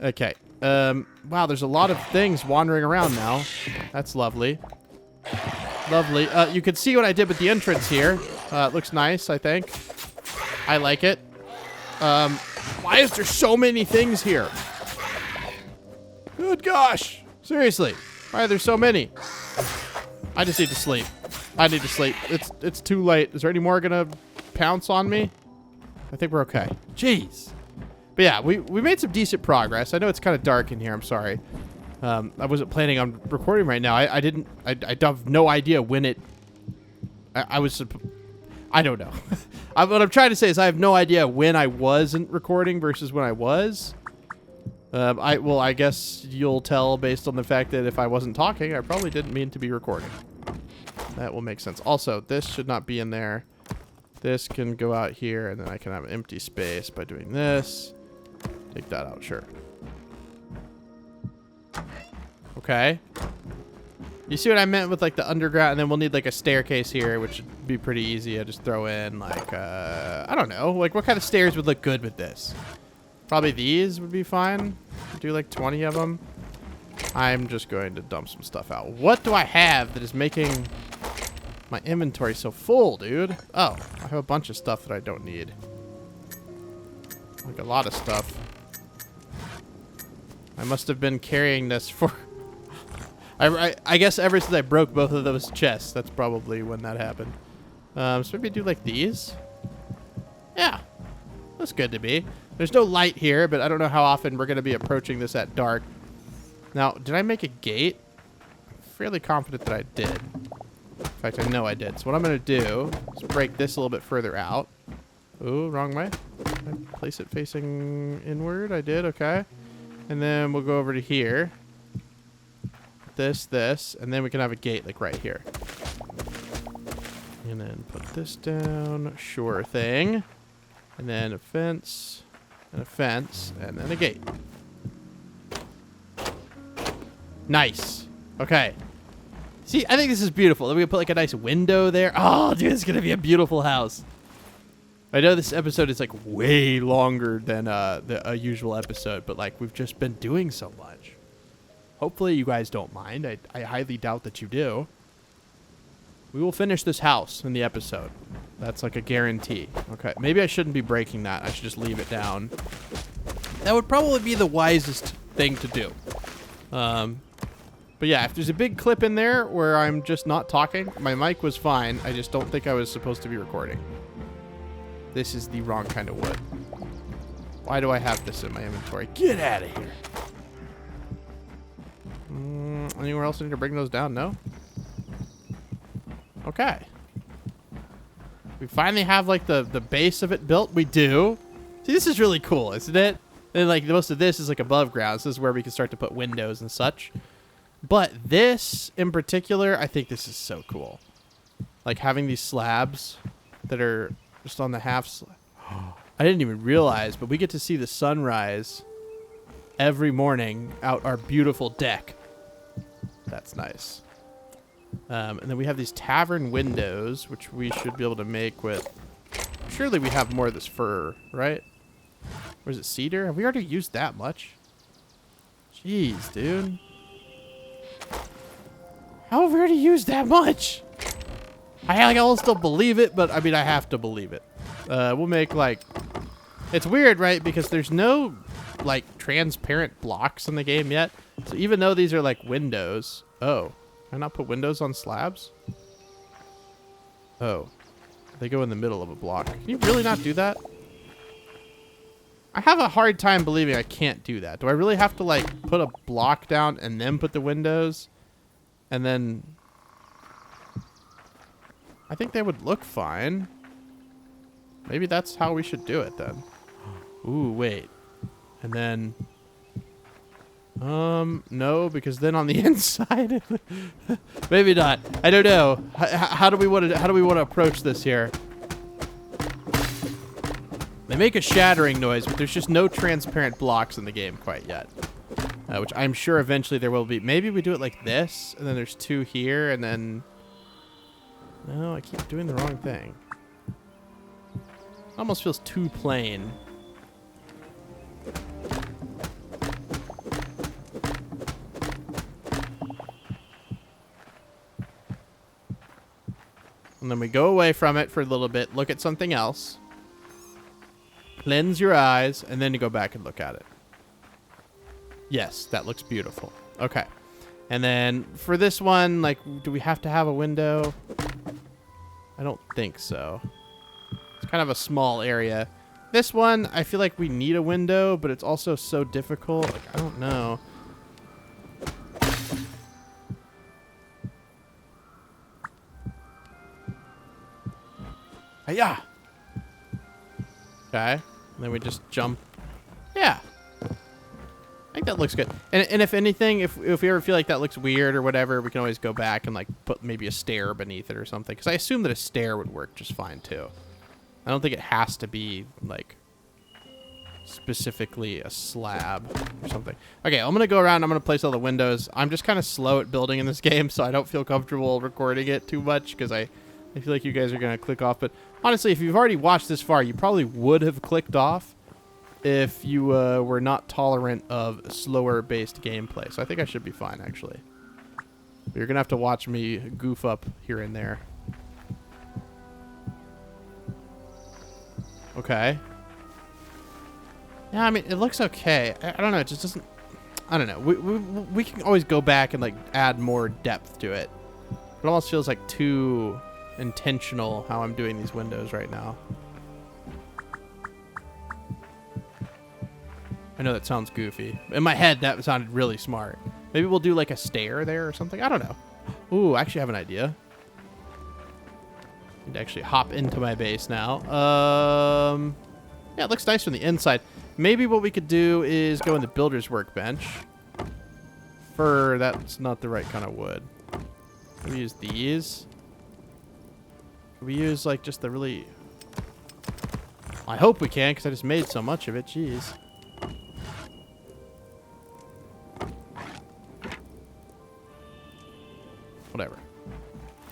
Okay. Wow, there's a lot of things wandering around now. That's lovely. Lovely. You can see what I did with the entrance here. It looks nice, I think. I like it. Why is there so many things here? Good gosh. Seriously. Why are there so many? I just need to sleep. I need to sleep. It's too late. Is there any more gonna pounce on me? I think we're okay. Jeez. But yeah, we made some decent progress. I know it's kind of dark in here. I'm sorry. I wasn't planning on recording right now. I have no idea when it... I don't know. What I'm trying to say is I have no idea when I wasn't recording versus when I was. I guess you'll tell based on the fact that if I wasn't talking, I probably didn't mean to be recording. That will make sense. Also, this should not be in there. This can go out here, and then I can have an empty space by doing this. Take that out, sure. Okay. You see what I meant with like the underground, and then we'll need like a staircase here, which should be pretty easy. I just throw in like, I don't know, like what kind of stairs would look good with this? Probably these would be fine. Do like 20 of them. I'm just going to dump some stuff out. What do I have that is making my inventory so full, dude? Oh, I have a bunch of stuff that I don't need. Like a lot of stuff. I must have been carrying this for... I guess ever since I broke both of those chests, that's probably when that happened. So maybe do like these. Yeah, that's good to me. There's no light here, but I don't know how often we're going to be approaching this at dark. Now, did I make a gate? I'm fairly confident that I did. In fact, I know I did. So what I'm going to do is break this a little bit further out. Ooh, wrong way. I place it facing inward. I did, okay. And then we'll go over to here. This, and then we can have a gate like right here. And then put this down. Sure thing. And then a fence, and a fence, and then a gate. Nice. Okay. See, I think this is beautiful. Then we can put like a nice window there. Oh, dude, it's gonna be a beautiful house. I know this episode is like way longer than a usual episode, but like we've just been doing so much. Hopefully you guys don't mind. I highly doubt that you do. We will finish this house in the episode. That's like a guarantee. Okay, maybe I shouldn't be breaking that. I should just leave it down. That would probably be the wisest thing to do. But yeah, if there's a big clip in there where I'm just not talking, my mic was fine. I just don't think I was supposed to be recording. This is the wrong kind of wood. Why do I have this in my inventory? Get out of here. Anywhere else I need to bring those down? No? Okay. We finally have like the base of it built. We do. See, this is really cool, isn't it? And like most of this is like above ground. So this is where we can start to put windows and such. But this in particular, I think this is so cool. Like having these slabs that are just on the half slab. I didn't even realize, but we get to see the sunrise every morning out our beautiful deck. That's nice. And then we have these tavern windows, which we should be able to make with... Surely we have more of this fir, right? Or is it cedar? Have we already used that much? Jeez, dude. How have we already used that much? I almost don't believe it, but I mean, I have to believe it. We'll make like... It's weird, right? Because there's no like transparent blocks in the game yet. So even though these are like windows... Oh. Can I not put windows on slabs? Oh. They go in the middle of a block. Can you really not do that? I have a hard time believing I can't do that. Do I really have to, like, put a block down and then put the windows? And then... I think they would look fine. Maybe that's how we should do it, then. Ooh, wait. And then... no, because then on the inside... Maybe not. I don't know. How do we want to approach this here? They make a shattering noise, but there's just no transparent blocks in the game quite yet. Which I'm sure eventually there will be. Maybe we do it like this, and then there's 2 here, and then... No, I keep doing the wrong thing. Almost feels too plain. And then we go away from it for a little bit, look at something else. Cleanse your eyes, and then you go back and look at it. Yes, that looks beautiful. Okay. And then for this one, like, do we have to have a window? I don't think so. It's kind of a small area. This one, I feel like we need a window, but it's also so difficult. Like, I don't know. Yeah. Okay. And then we just jump. Yeah. I think that looks good. And if anything, if we ever feel like that looks weird or whatever, we can always go back and, like, put maybe a stair beneath it or something. Because I assume that a stair would work just fine, too. I don't think it has to be, like, specifically a slab or something. Okay, I'm going to go around. I'm going to place all the windows. I'm just kind of slow at building in this game, so I don't feel comfortable recording it too much because I feel like you guys are going to click off. But honestly, if you've already watched this far, you probably would have clicked off if you were not tolerant of slower-based gameplay. So I think I should be fine, actually. But you're going to have to watch me goof up here and there. Okay. Yeah, I mean, it looks okay. I don't know. It just doesn't... I don't know. We can always go back and, like, add more depth to it. It almost feels like too intentional how I'm doing these windows right now. I know that sounds goofy. In my head, that sounded really smart. Maybe we'll do like a stair there or something. I don't know. Ooh, I actually have an idea. I need to actually hop into my base now. Yeah, it looks nice from the inside. Maybe what we could do is go in the builder's workbench. That's not the right kind of wood. Can we use these? Can we use like just the really... I hope we can, because I just made so much of it. Jeez. Whatever.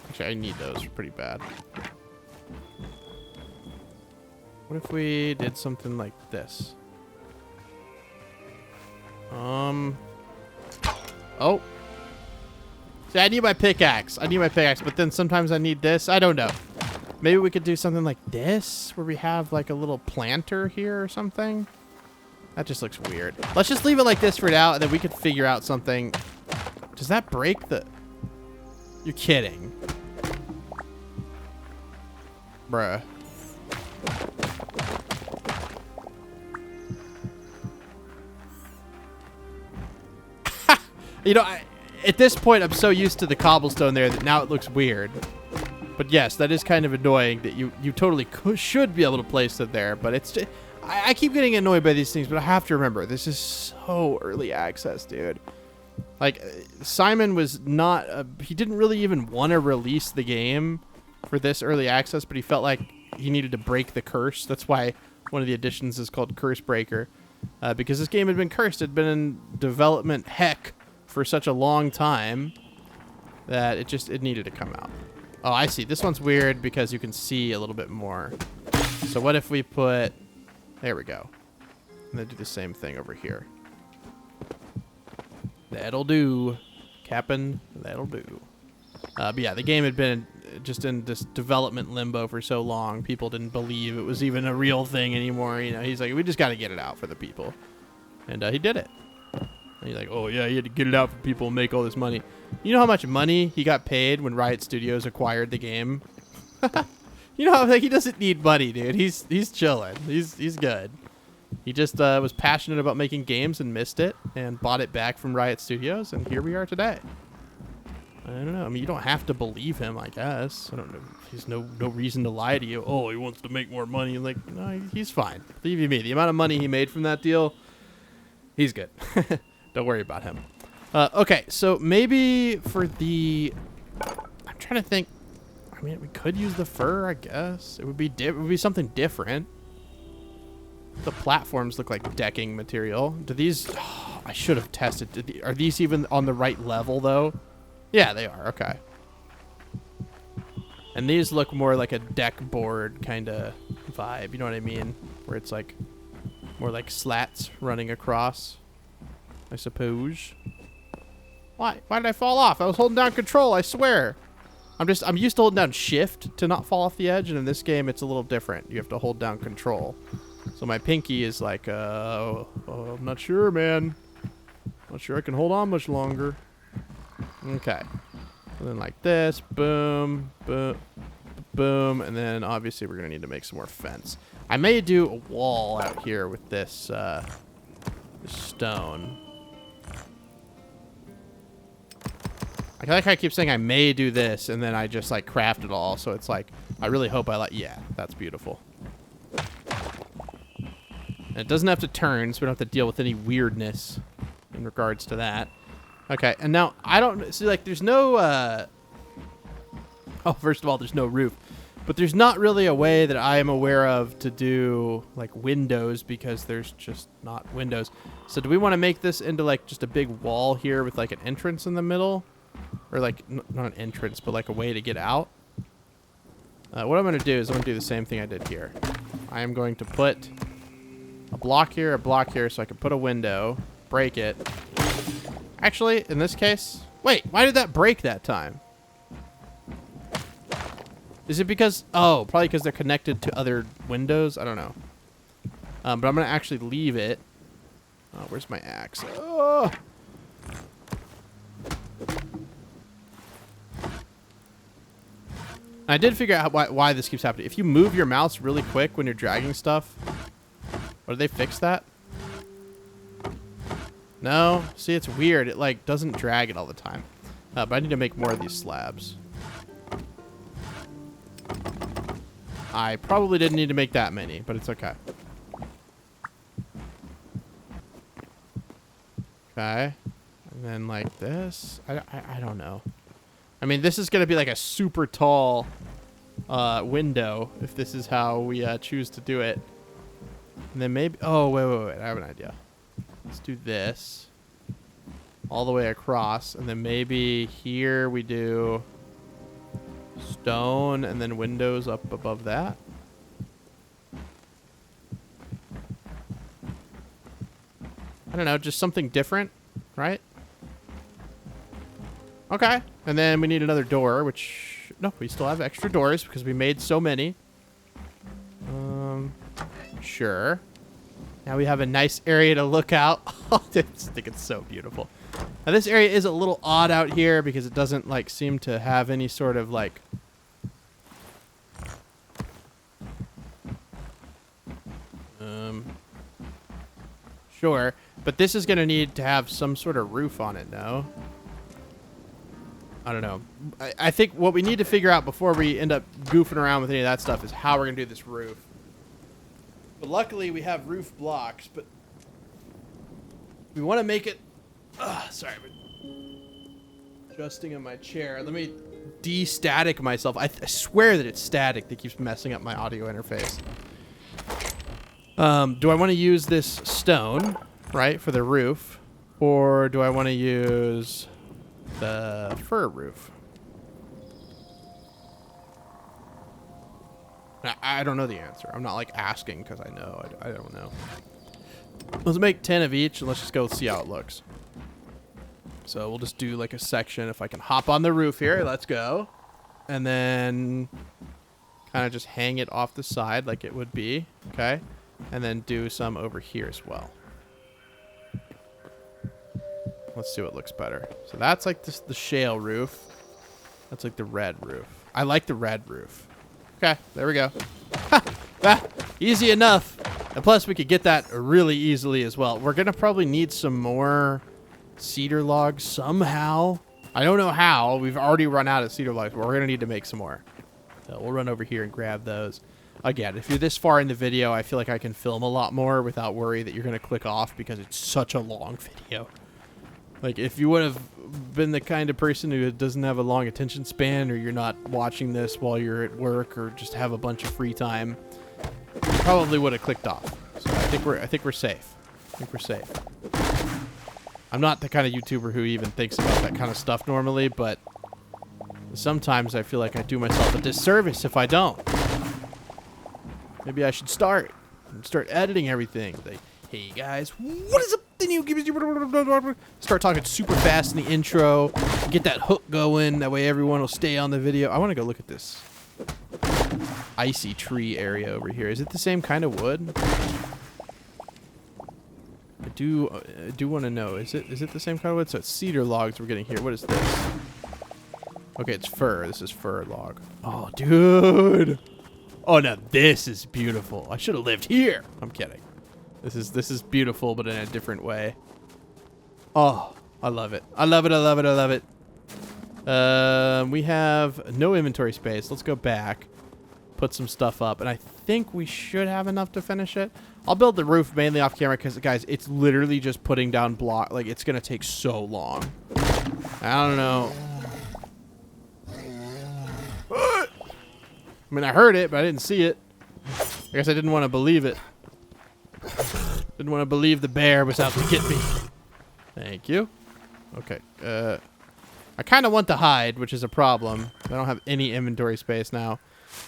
Actually, I need those pretty bad. What if we did something like this? Oh. See, I need my pickaxe. But then sometimes I need this. I don't know. Maybe we could do something like this, where we have like a little planter here or something. That just looks weird. Let's just leave it like this for now, and then we could figure out something. Does that break the... You're kidding. Bruh. You know, at this point, I'm so used to the cobblestone there that now it looks weird. But yes, that is kind of annoying that you totally should be able to place it there. But it's just, I keep getting annoyed by these things, but I have to remember, this is so early access, dude. Like, Simon was not... he didn't really even want to release the game for this early access, but he felt like he needed to break the curse. That's why one of the additions is called Curse Breaker. Because this game had been cursed. It had been in development heck for such a long time that it needed to come out. Oh, I see. This one's weird because you can see a little bit more. So what if we put... There we go. And then do the same thing over here. That'll do. Cap'n, that'll do. But yeah, the game had been just in this development limbo for so long. People didn't believe it was even a real thing anymore. You know, he's like, we just got to get it out for the people. And he did it. And he's like, oh, yeah, he had to get it out for people and make all this money. You know how much money he got paid when Riot Studios acquired the game? You know, like, he doesn't need money, dude. He's chilling. He's good. He just was passionate about making games and missed it and bought it back from Riot Studios, and here we are today. I don't know. I mean, you don't have to believe him, I guess. I don't know. He's no reason to lie to you. Oh, he wants to make more money. Like, no, he's fine. Believe you me, the amount of money he made from that deal, he's good. Don't worry about him. Okay, so maybe for the... I'm trying to think. I mean, we could use the fur, I guess. It would be something different. The platforms look like decking material. Do these... Oh, I should have tested. Are these even on the right level, though? Yeah, they are. Okay. And these look more like a deck board kind of vibe. You know what I mean? Where it's like more like slats running across, I suppose. Why? Why did I fall off? I was holding down control, I swear. I'm used to holding down shift to not fall off the edge, and in this game it's a little different. You have to hold down control. So my pinky is like, I'm not sure, man. Not sure I can hold on much longer. Okay. And then like this, boom, boom, boom, and then obviously we're gonna need to make some more fence. I may do a wall out here with this, this stone. I like how I keep saying I may do this, and then I just like craft it all. So it's like, I really hope I like. Yeah, that's beautiful. And it doesn't have to turn, so we don't have to deal with any weirdness in regards to that. Okay, and now I don't see, like, there's no, oh, first of all, there's no roof, but there's not really a way that I am aware of to do, like, windows, because there's just not windows. So do we want to make this into, like, just a big wall here with, like, an entrance in the middle? Or, like, not an entrance, but, like, a way to get out? What I'm going to do is I'm going to do the same thing I did here. I am going to put a block here, so I can put a window, break it. Actually, in this case... Wait, why did that break that time? Is it because... Oh, probably because they're connected to other windows? I don't know. But I'm going to actually leave it. Oh, where's my axe? Oh! I did figure out why this keeps happening. If you move your mouse really quick when you're dragging stuff... Or did they fix that? No? See, it's weird. It, like, doesn't drag it all the time. But I need to make more of these slabs. I probably didn't need to make that many, but it's okay. Okay. And then, like, this. I don't know. I mean, this is going to be, like, a super tall window if this is how we choose to do it. And then maybe... Oh, wait. I have an idea. Let's do this all the way across, and then maybe here we do stone and then windows up above that. I don't know, just something different, right? Okay, and then we need another door, which... No, we still have extra doors because we made so many. Sure. Now we have a nice area to look out. I just think it's so beautiful. Now this area is a little odd out here because it doesn't like seem to have any sort of like... Sure. But this is going to need to have some sort of roof on it, no? I don't know. I think what we need to figure out before we end up goofing around with any of that stuff is how we're going to do this roof. But luckily, we have roof blocks, but we want to make it... sorry, I'm adjusting in my chair. Let me de-static myself. I swear that it's static that keeps messing up my audio interface. Do I want to use this stone, right, for the roof? Or do I want to use the fir roof? I don't know the answer. I'm not like asking because I know. I don't know. Let's make 10 of each and let's just go see how it looks. So we'll just do like a section. If I can hop on the roof here, let's go. And then kind of just hang it off the side like it would be. Okay. And then do some over here as well. Let's see what looks better. So that's like this, the shale roof. That's like the red roof. I like the red roof. Okay, there we go. Easy enough. And plus, we could get that really easily as well. We're going to probably need some more cedar logs somehow. I don't know how. We've already run out of cedar logs, but we're going to need to make some more. So we'll run over here and grab those. Again, if you're this far in the video, I feel like I can film a lot more without worry that you're going to click off because it's such a long video. Like, if you would have been the kind of person who doesn't have a long attention span, or you're not watching this while you're at work, or just have a bunch of free time, you probably would have clicked off. So I think we're safe. I think we're safe. I'm not the kind of YouTuber who even thinks about that kind of stuff normally, but sometimes I feel like I do myself a disservice if I don't. Maybe I should start editing everything. Like, hey guys, what is up? Start talking super fast in the intro. Get that hook going. That way everyone will stay on the video. I want to go look at this icy tree area over here. Is it the same kind of wood? I do want to know. Is it the same kind of wood? So it's cedar logs we're getting here. What is this? Okay, it's fir. This is fir log. Oh, dude. Oh, now this is beautiful. I should have lived here. I'm kidding. This is beautiful, but in a different way. Oh, I love it. I love it. I love it. I love it. We have no inventory space. Let's go back. Put some stuff up. And I think we should have enough to finish it. I'll build the roof mainly off camera because, guys, it's literally just putting down block. Like, it's going to take so long. I don't know. I mean, I heard it, but I didn't see it. I guess I didn't want to believe it. Didn't want to believe the bear was out to get me. Thank you. Okay. I kind of want to hide, which is a problem. I don't have any inventory space now.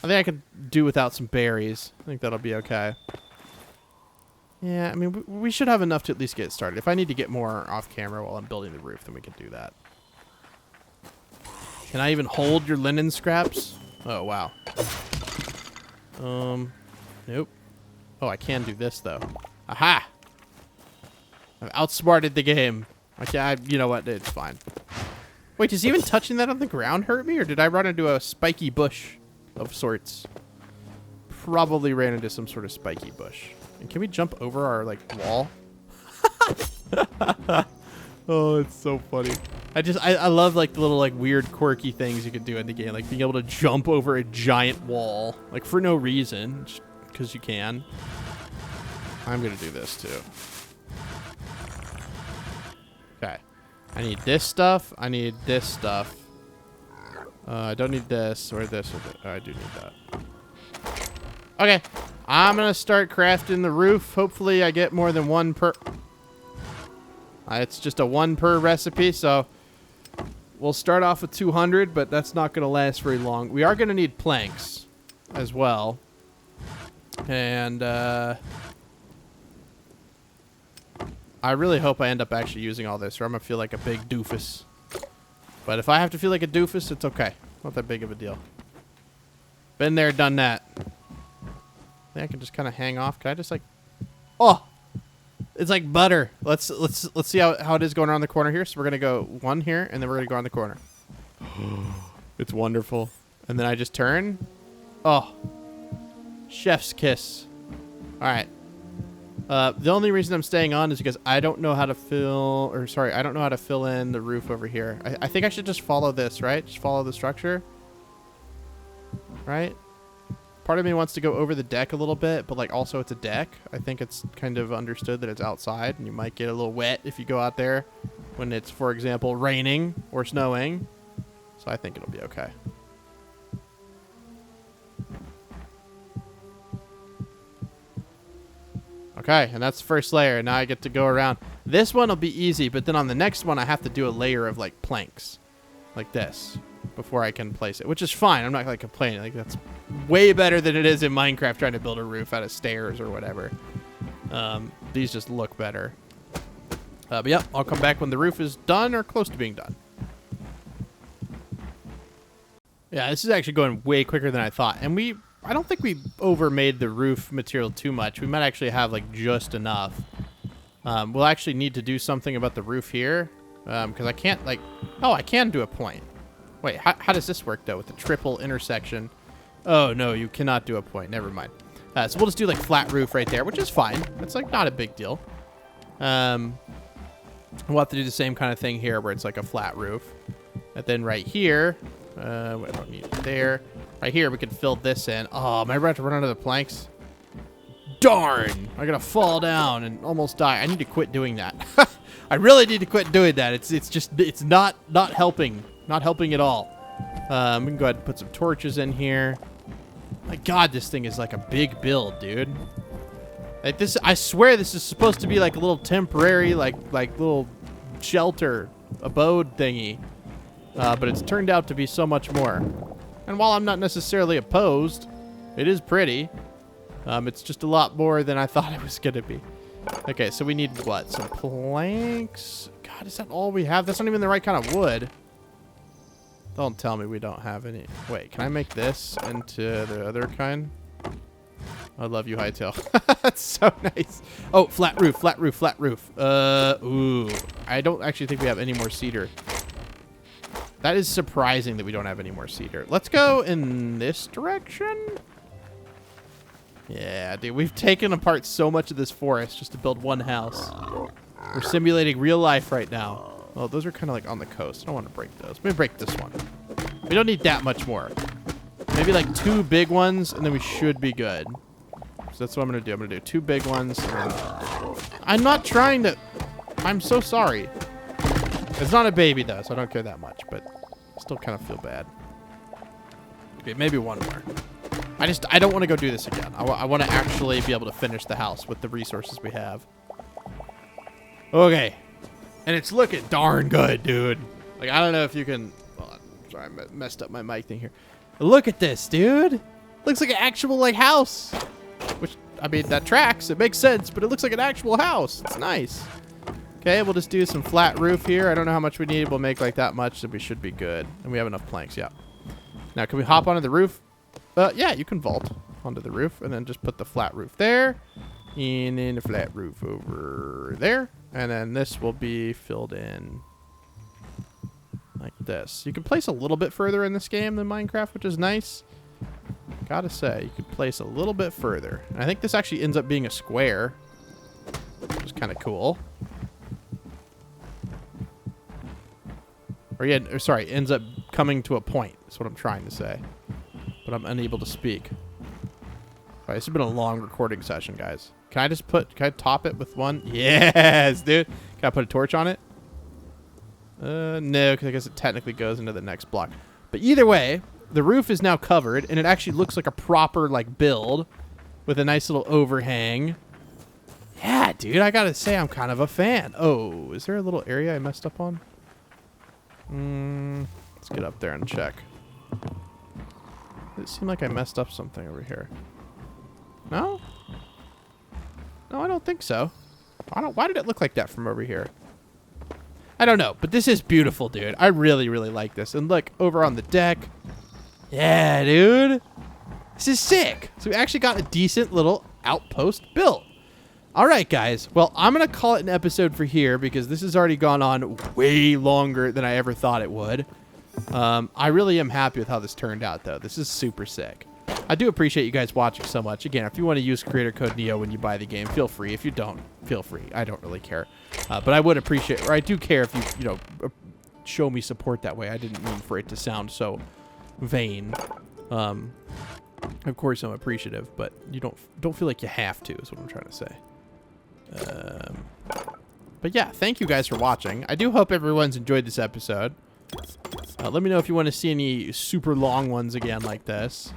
I think I could do without some berries. I think that'll be okay. Yeah, I mean, we should have enough to at least get started. If I need to get more off camera while I'm building the roof, then we can do that. Can I even hold your linen scraps? Oh, wow. Nope. Oh, I can do this, though. Aha! I've outsmarted the game. Okay, you know what? It's fine. Wait, does even touching that on the ground hurt me? Or did I run into a spiky bush of sorts? Probably ran into some sort of spiky bush. And can we jump over our, like, wall? Oh, it's so funny. I love, like, the little, like, weird, quirky things you can do in the game. Like, being able to jump over a giant wall. Like, for no reason. Just because you can. I'm going to do this, too. Okay. I need this stuff. I need this stuff. I don't need this or this or this. Oh, I do need that. Okay. I'm going to start crafting the roof. Hopefully I get more than one per... it's just a one per recipe, so we'll start off with 200, but that's not going to last very long. We are going to need planks as well. And I really hope I end up actually using all this, or I'm going to feel like a big doofus. But if I have to feel like a doofus, it's okay. Not that big of a deal. Been there, done that. I think I can just kind of hang off. Can I just like... Oh! It's like butter. Let's see how it is going around the corner here. So we're going to go one here, and then we're going to go around the corner. It's wonderful. And then I just turn. Oh. Chef's kiss. All right. The only reason I'm staying on is because I don't know how to fill... Or, sorry, I don't know how to fill in the roof over here. I think I should just follow this, right? Just follow the structure. Right? Part of me wants to go over the deck a little bit, but like also it's a deck. I think it's kind of understood that it's outside, and you might get a little wet if you go out there when it's, for example, raining or snowing. So I think it'll be okay. Okay, and that's the first layer. Now I get to go around. This one will be easy, but then on the next one I have to do a layer of like planks like this before I can place it, which is fine. I'm not like complaining. Like that's way better than it is in Minecraft trying to build a roof out of stairs or whatever. These just look better. But yeah, I'll come back when the roof is done or close to being done. Yeah, this is actually going way quicker than I thought. And I don't think we overmade the roof material too much. We might actually have like just enough. We'll actually need to do something about the roof here. Because I can't like... Oh, I can do a point. Wait, how does this work though with the triple intersection? Oh, no, you cannot do a point. Never mind. So we'll just do like flat roof right there, which is fine. It's like not a big deal. We'll have to do the same kind of thing here where it's like a flat roof. And then right here, I don't need it there. Right here, we can fill this in. Oh, am I about to run out of the planks? Darn! I'm gonna fall down and almost die. I need to quit doing that. I really need to quit doing that. It's not helping. Not helping at all. We can go ahead and put some torches in here. My God, this thing is like a big build, dude. Like this, I swear this is supposed to be like a little temporary, like little shelter abode thingy. But it's turned out to be so much more. And while I'm not necessarily opposed, it is pretty. It's just a lot more than I thought it was going to be. Okay, so we need what? Some planks? God, is that all we have? That's not even the right kind of wood. Don't tell me we don't have any. Wait, can I make this into the other kind? I love you, Hytale. That's so nice. Oh, flat roof, flat roof, flat roof. Ooh. I don't actually think we have any more cedar. That is surprising that we don't have any more cedar. Let's go in this direction. Yeah, dude, we've taken apart so much of this forest just to build one house. We're simulating real life right now. Oh, those are kind of like on the coast. I don't want to break those. Let me break this one. We don't need that much more. Maybe like 2 big ones, and then we should be good. So that's what I'm going to do. I'm going to do 2 big ones. I'm not trying to... I'm so sorry. It's not a baby, though, so I don't care that much, but I still kind of feel bad. Okay, maybe 1 more. I don't want to go do this again. I want to actually be able to finish the house with the resources we have. Okay. And it's looking darn good, dude. Like, I don't know if you can... Well, I'm sorry, I messed up my mic thing here. But look at this, dude. Looks like an actual, like, house. Which, I mean, that tracks. It makes sense, but it looks like an actual house. It's nice. Okay, we'll just do some flat roof here. I don't know how much we need. We'll make, like, that much, so we should be good. And we have enough planks, yeah. Now, can we hop onto the roof? Yeah, you can vault onto the roof and then just put the flat roof there. And then the flat roof over there. And then this will be filled in like this. You can place a little bit further in this game than Minecraft, which is nice. Gotta say, you could place a little bit further. And I think this actually ends up being a square, which is kind of cool. Or yeah, or sorry, ends up coming to a point. That's what I'm trying to say. But I'm unable to speak. All right, this has been a long recording session, guys. Can I top it with one? Yes, dude. Can I put a torch on it? No, because I guess it technically goes into the next block. But either way, the roof is now covered, and it actually looks like a proper, like, build with a nice little overhang. Yeah, dude, I gotta say I'm kind of a fan. Oh, is there a little area I messed up on? Let's get up there and check. It seemed like I messed up something over here. No? No, I don't think so. Why did it look like that from over here? I don't know, but this is beautiful, dude. I really, really like this. And look, over on the deck. Yeah, dude. This is sick. So we actually got a decent little outpost built. All right, guys. Well, I'm going to call it an episode for here because this has already gone on way longer than I ever thought it would. I really am happy with how this turned out, though. This is super sick. I do appreciate you guys watching so much. Again, if you want to use creator code NEO when you buy the game, feel free. If you don't, feel free. I don't really care. But I would appreciate, or I do care if you show me support that way. I didn't mean for it to sound so vain. Of course, I'm appreciative, but you don't feel like you have to, is what I'm trying to say. But yeah, thank you guys for watching. I do hope everyone's enjoyed this episode. Let me know if you want to see any super long ones again like this.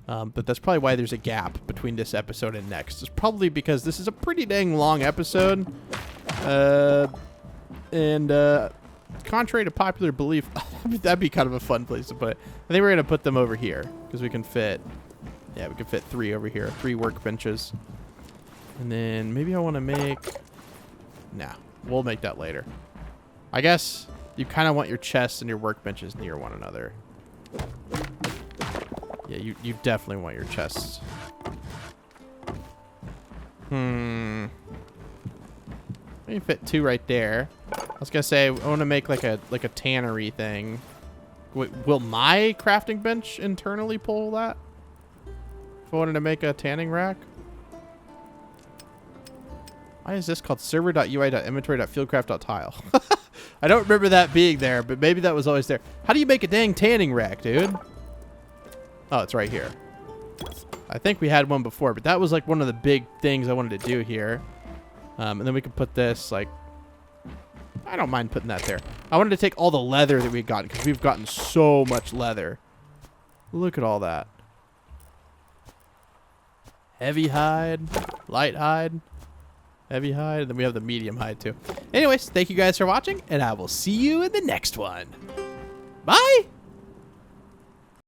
But that's probably why there's a gap between this episode and next. It's probably because this is a pretty dang long episode. Contrary to popular belief, that'd be kind of a fun place to put it. I think we're going to put them over here because we can fit, yeah, we can fit 3 over here, 3 workbenches. And then maybe I want to make, nah, we'll make that later. I guess you kind of want your chests and your workbenches near one another. Yeah, you definitely want your chests. Maybe fit 2 right there. I was gonna say I want to make like a tannery thing. Will my crafting bench internally pull that? If I wanted to make a tanning rack. Why is this called server.ui.inventory.fieldcraft.tile? I don't remember that being there, but maybe that was always there. How do you make a dang tanning rack, dude? Oh, it's right here. I think we had one before, but that was like one of the big things I wanted to do here. And then we can put this, like... I don't mind putting that there. I wanted to take all the leather that we've gotten, because we've gotten so much leather. Look at all that. Heavy hide, light hide, heavy hide, and then we have the medium hide too. Anyways, thank you guys for watching, and I will see you in the next one. Bye!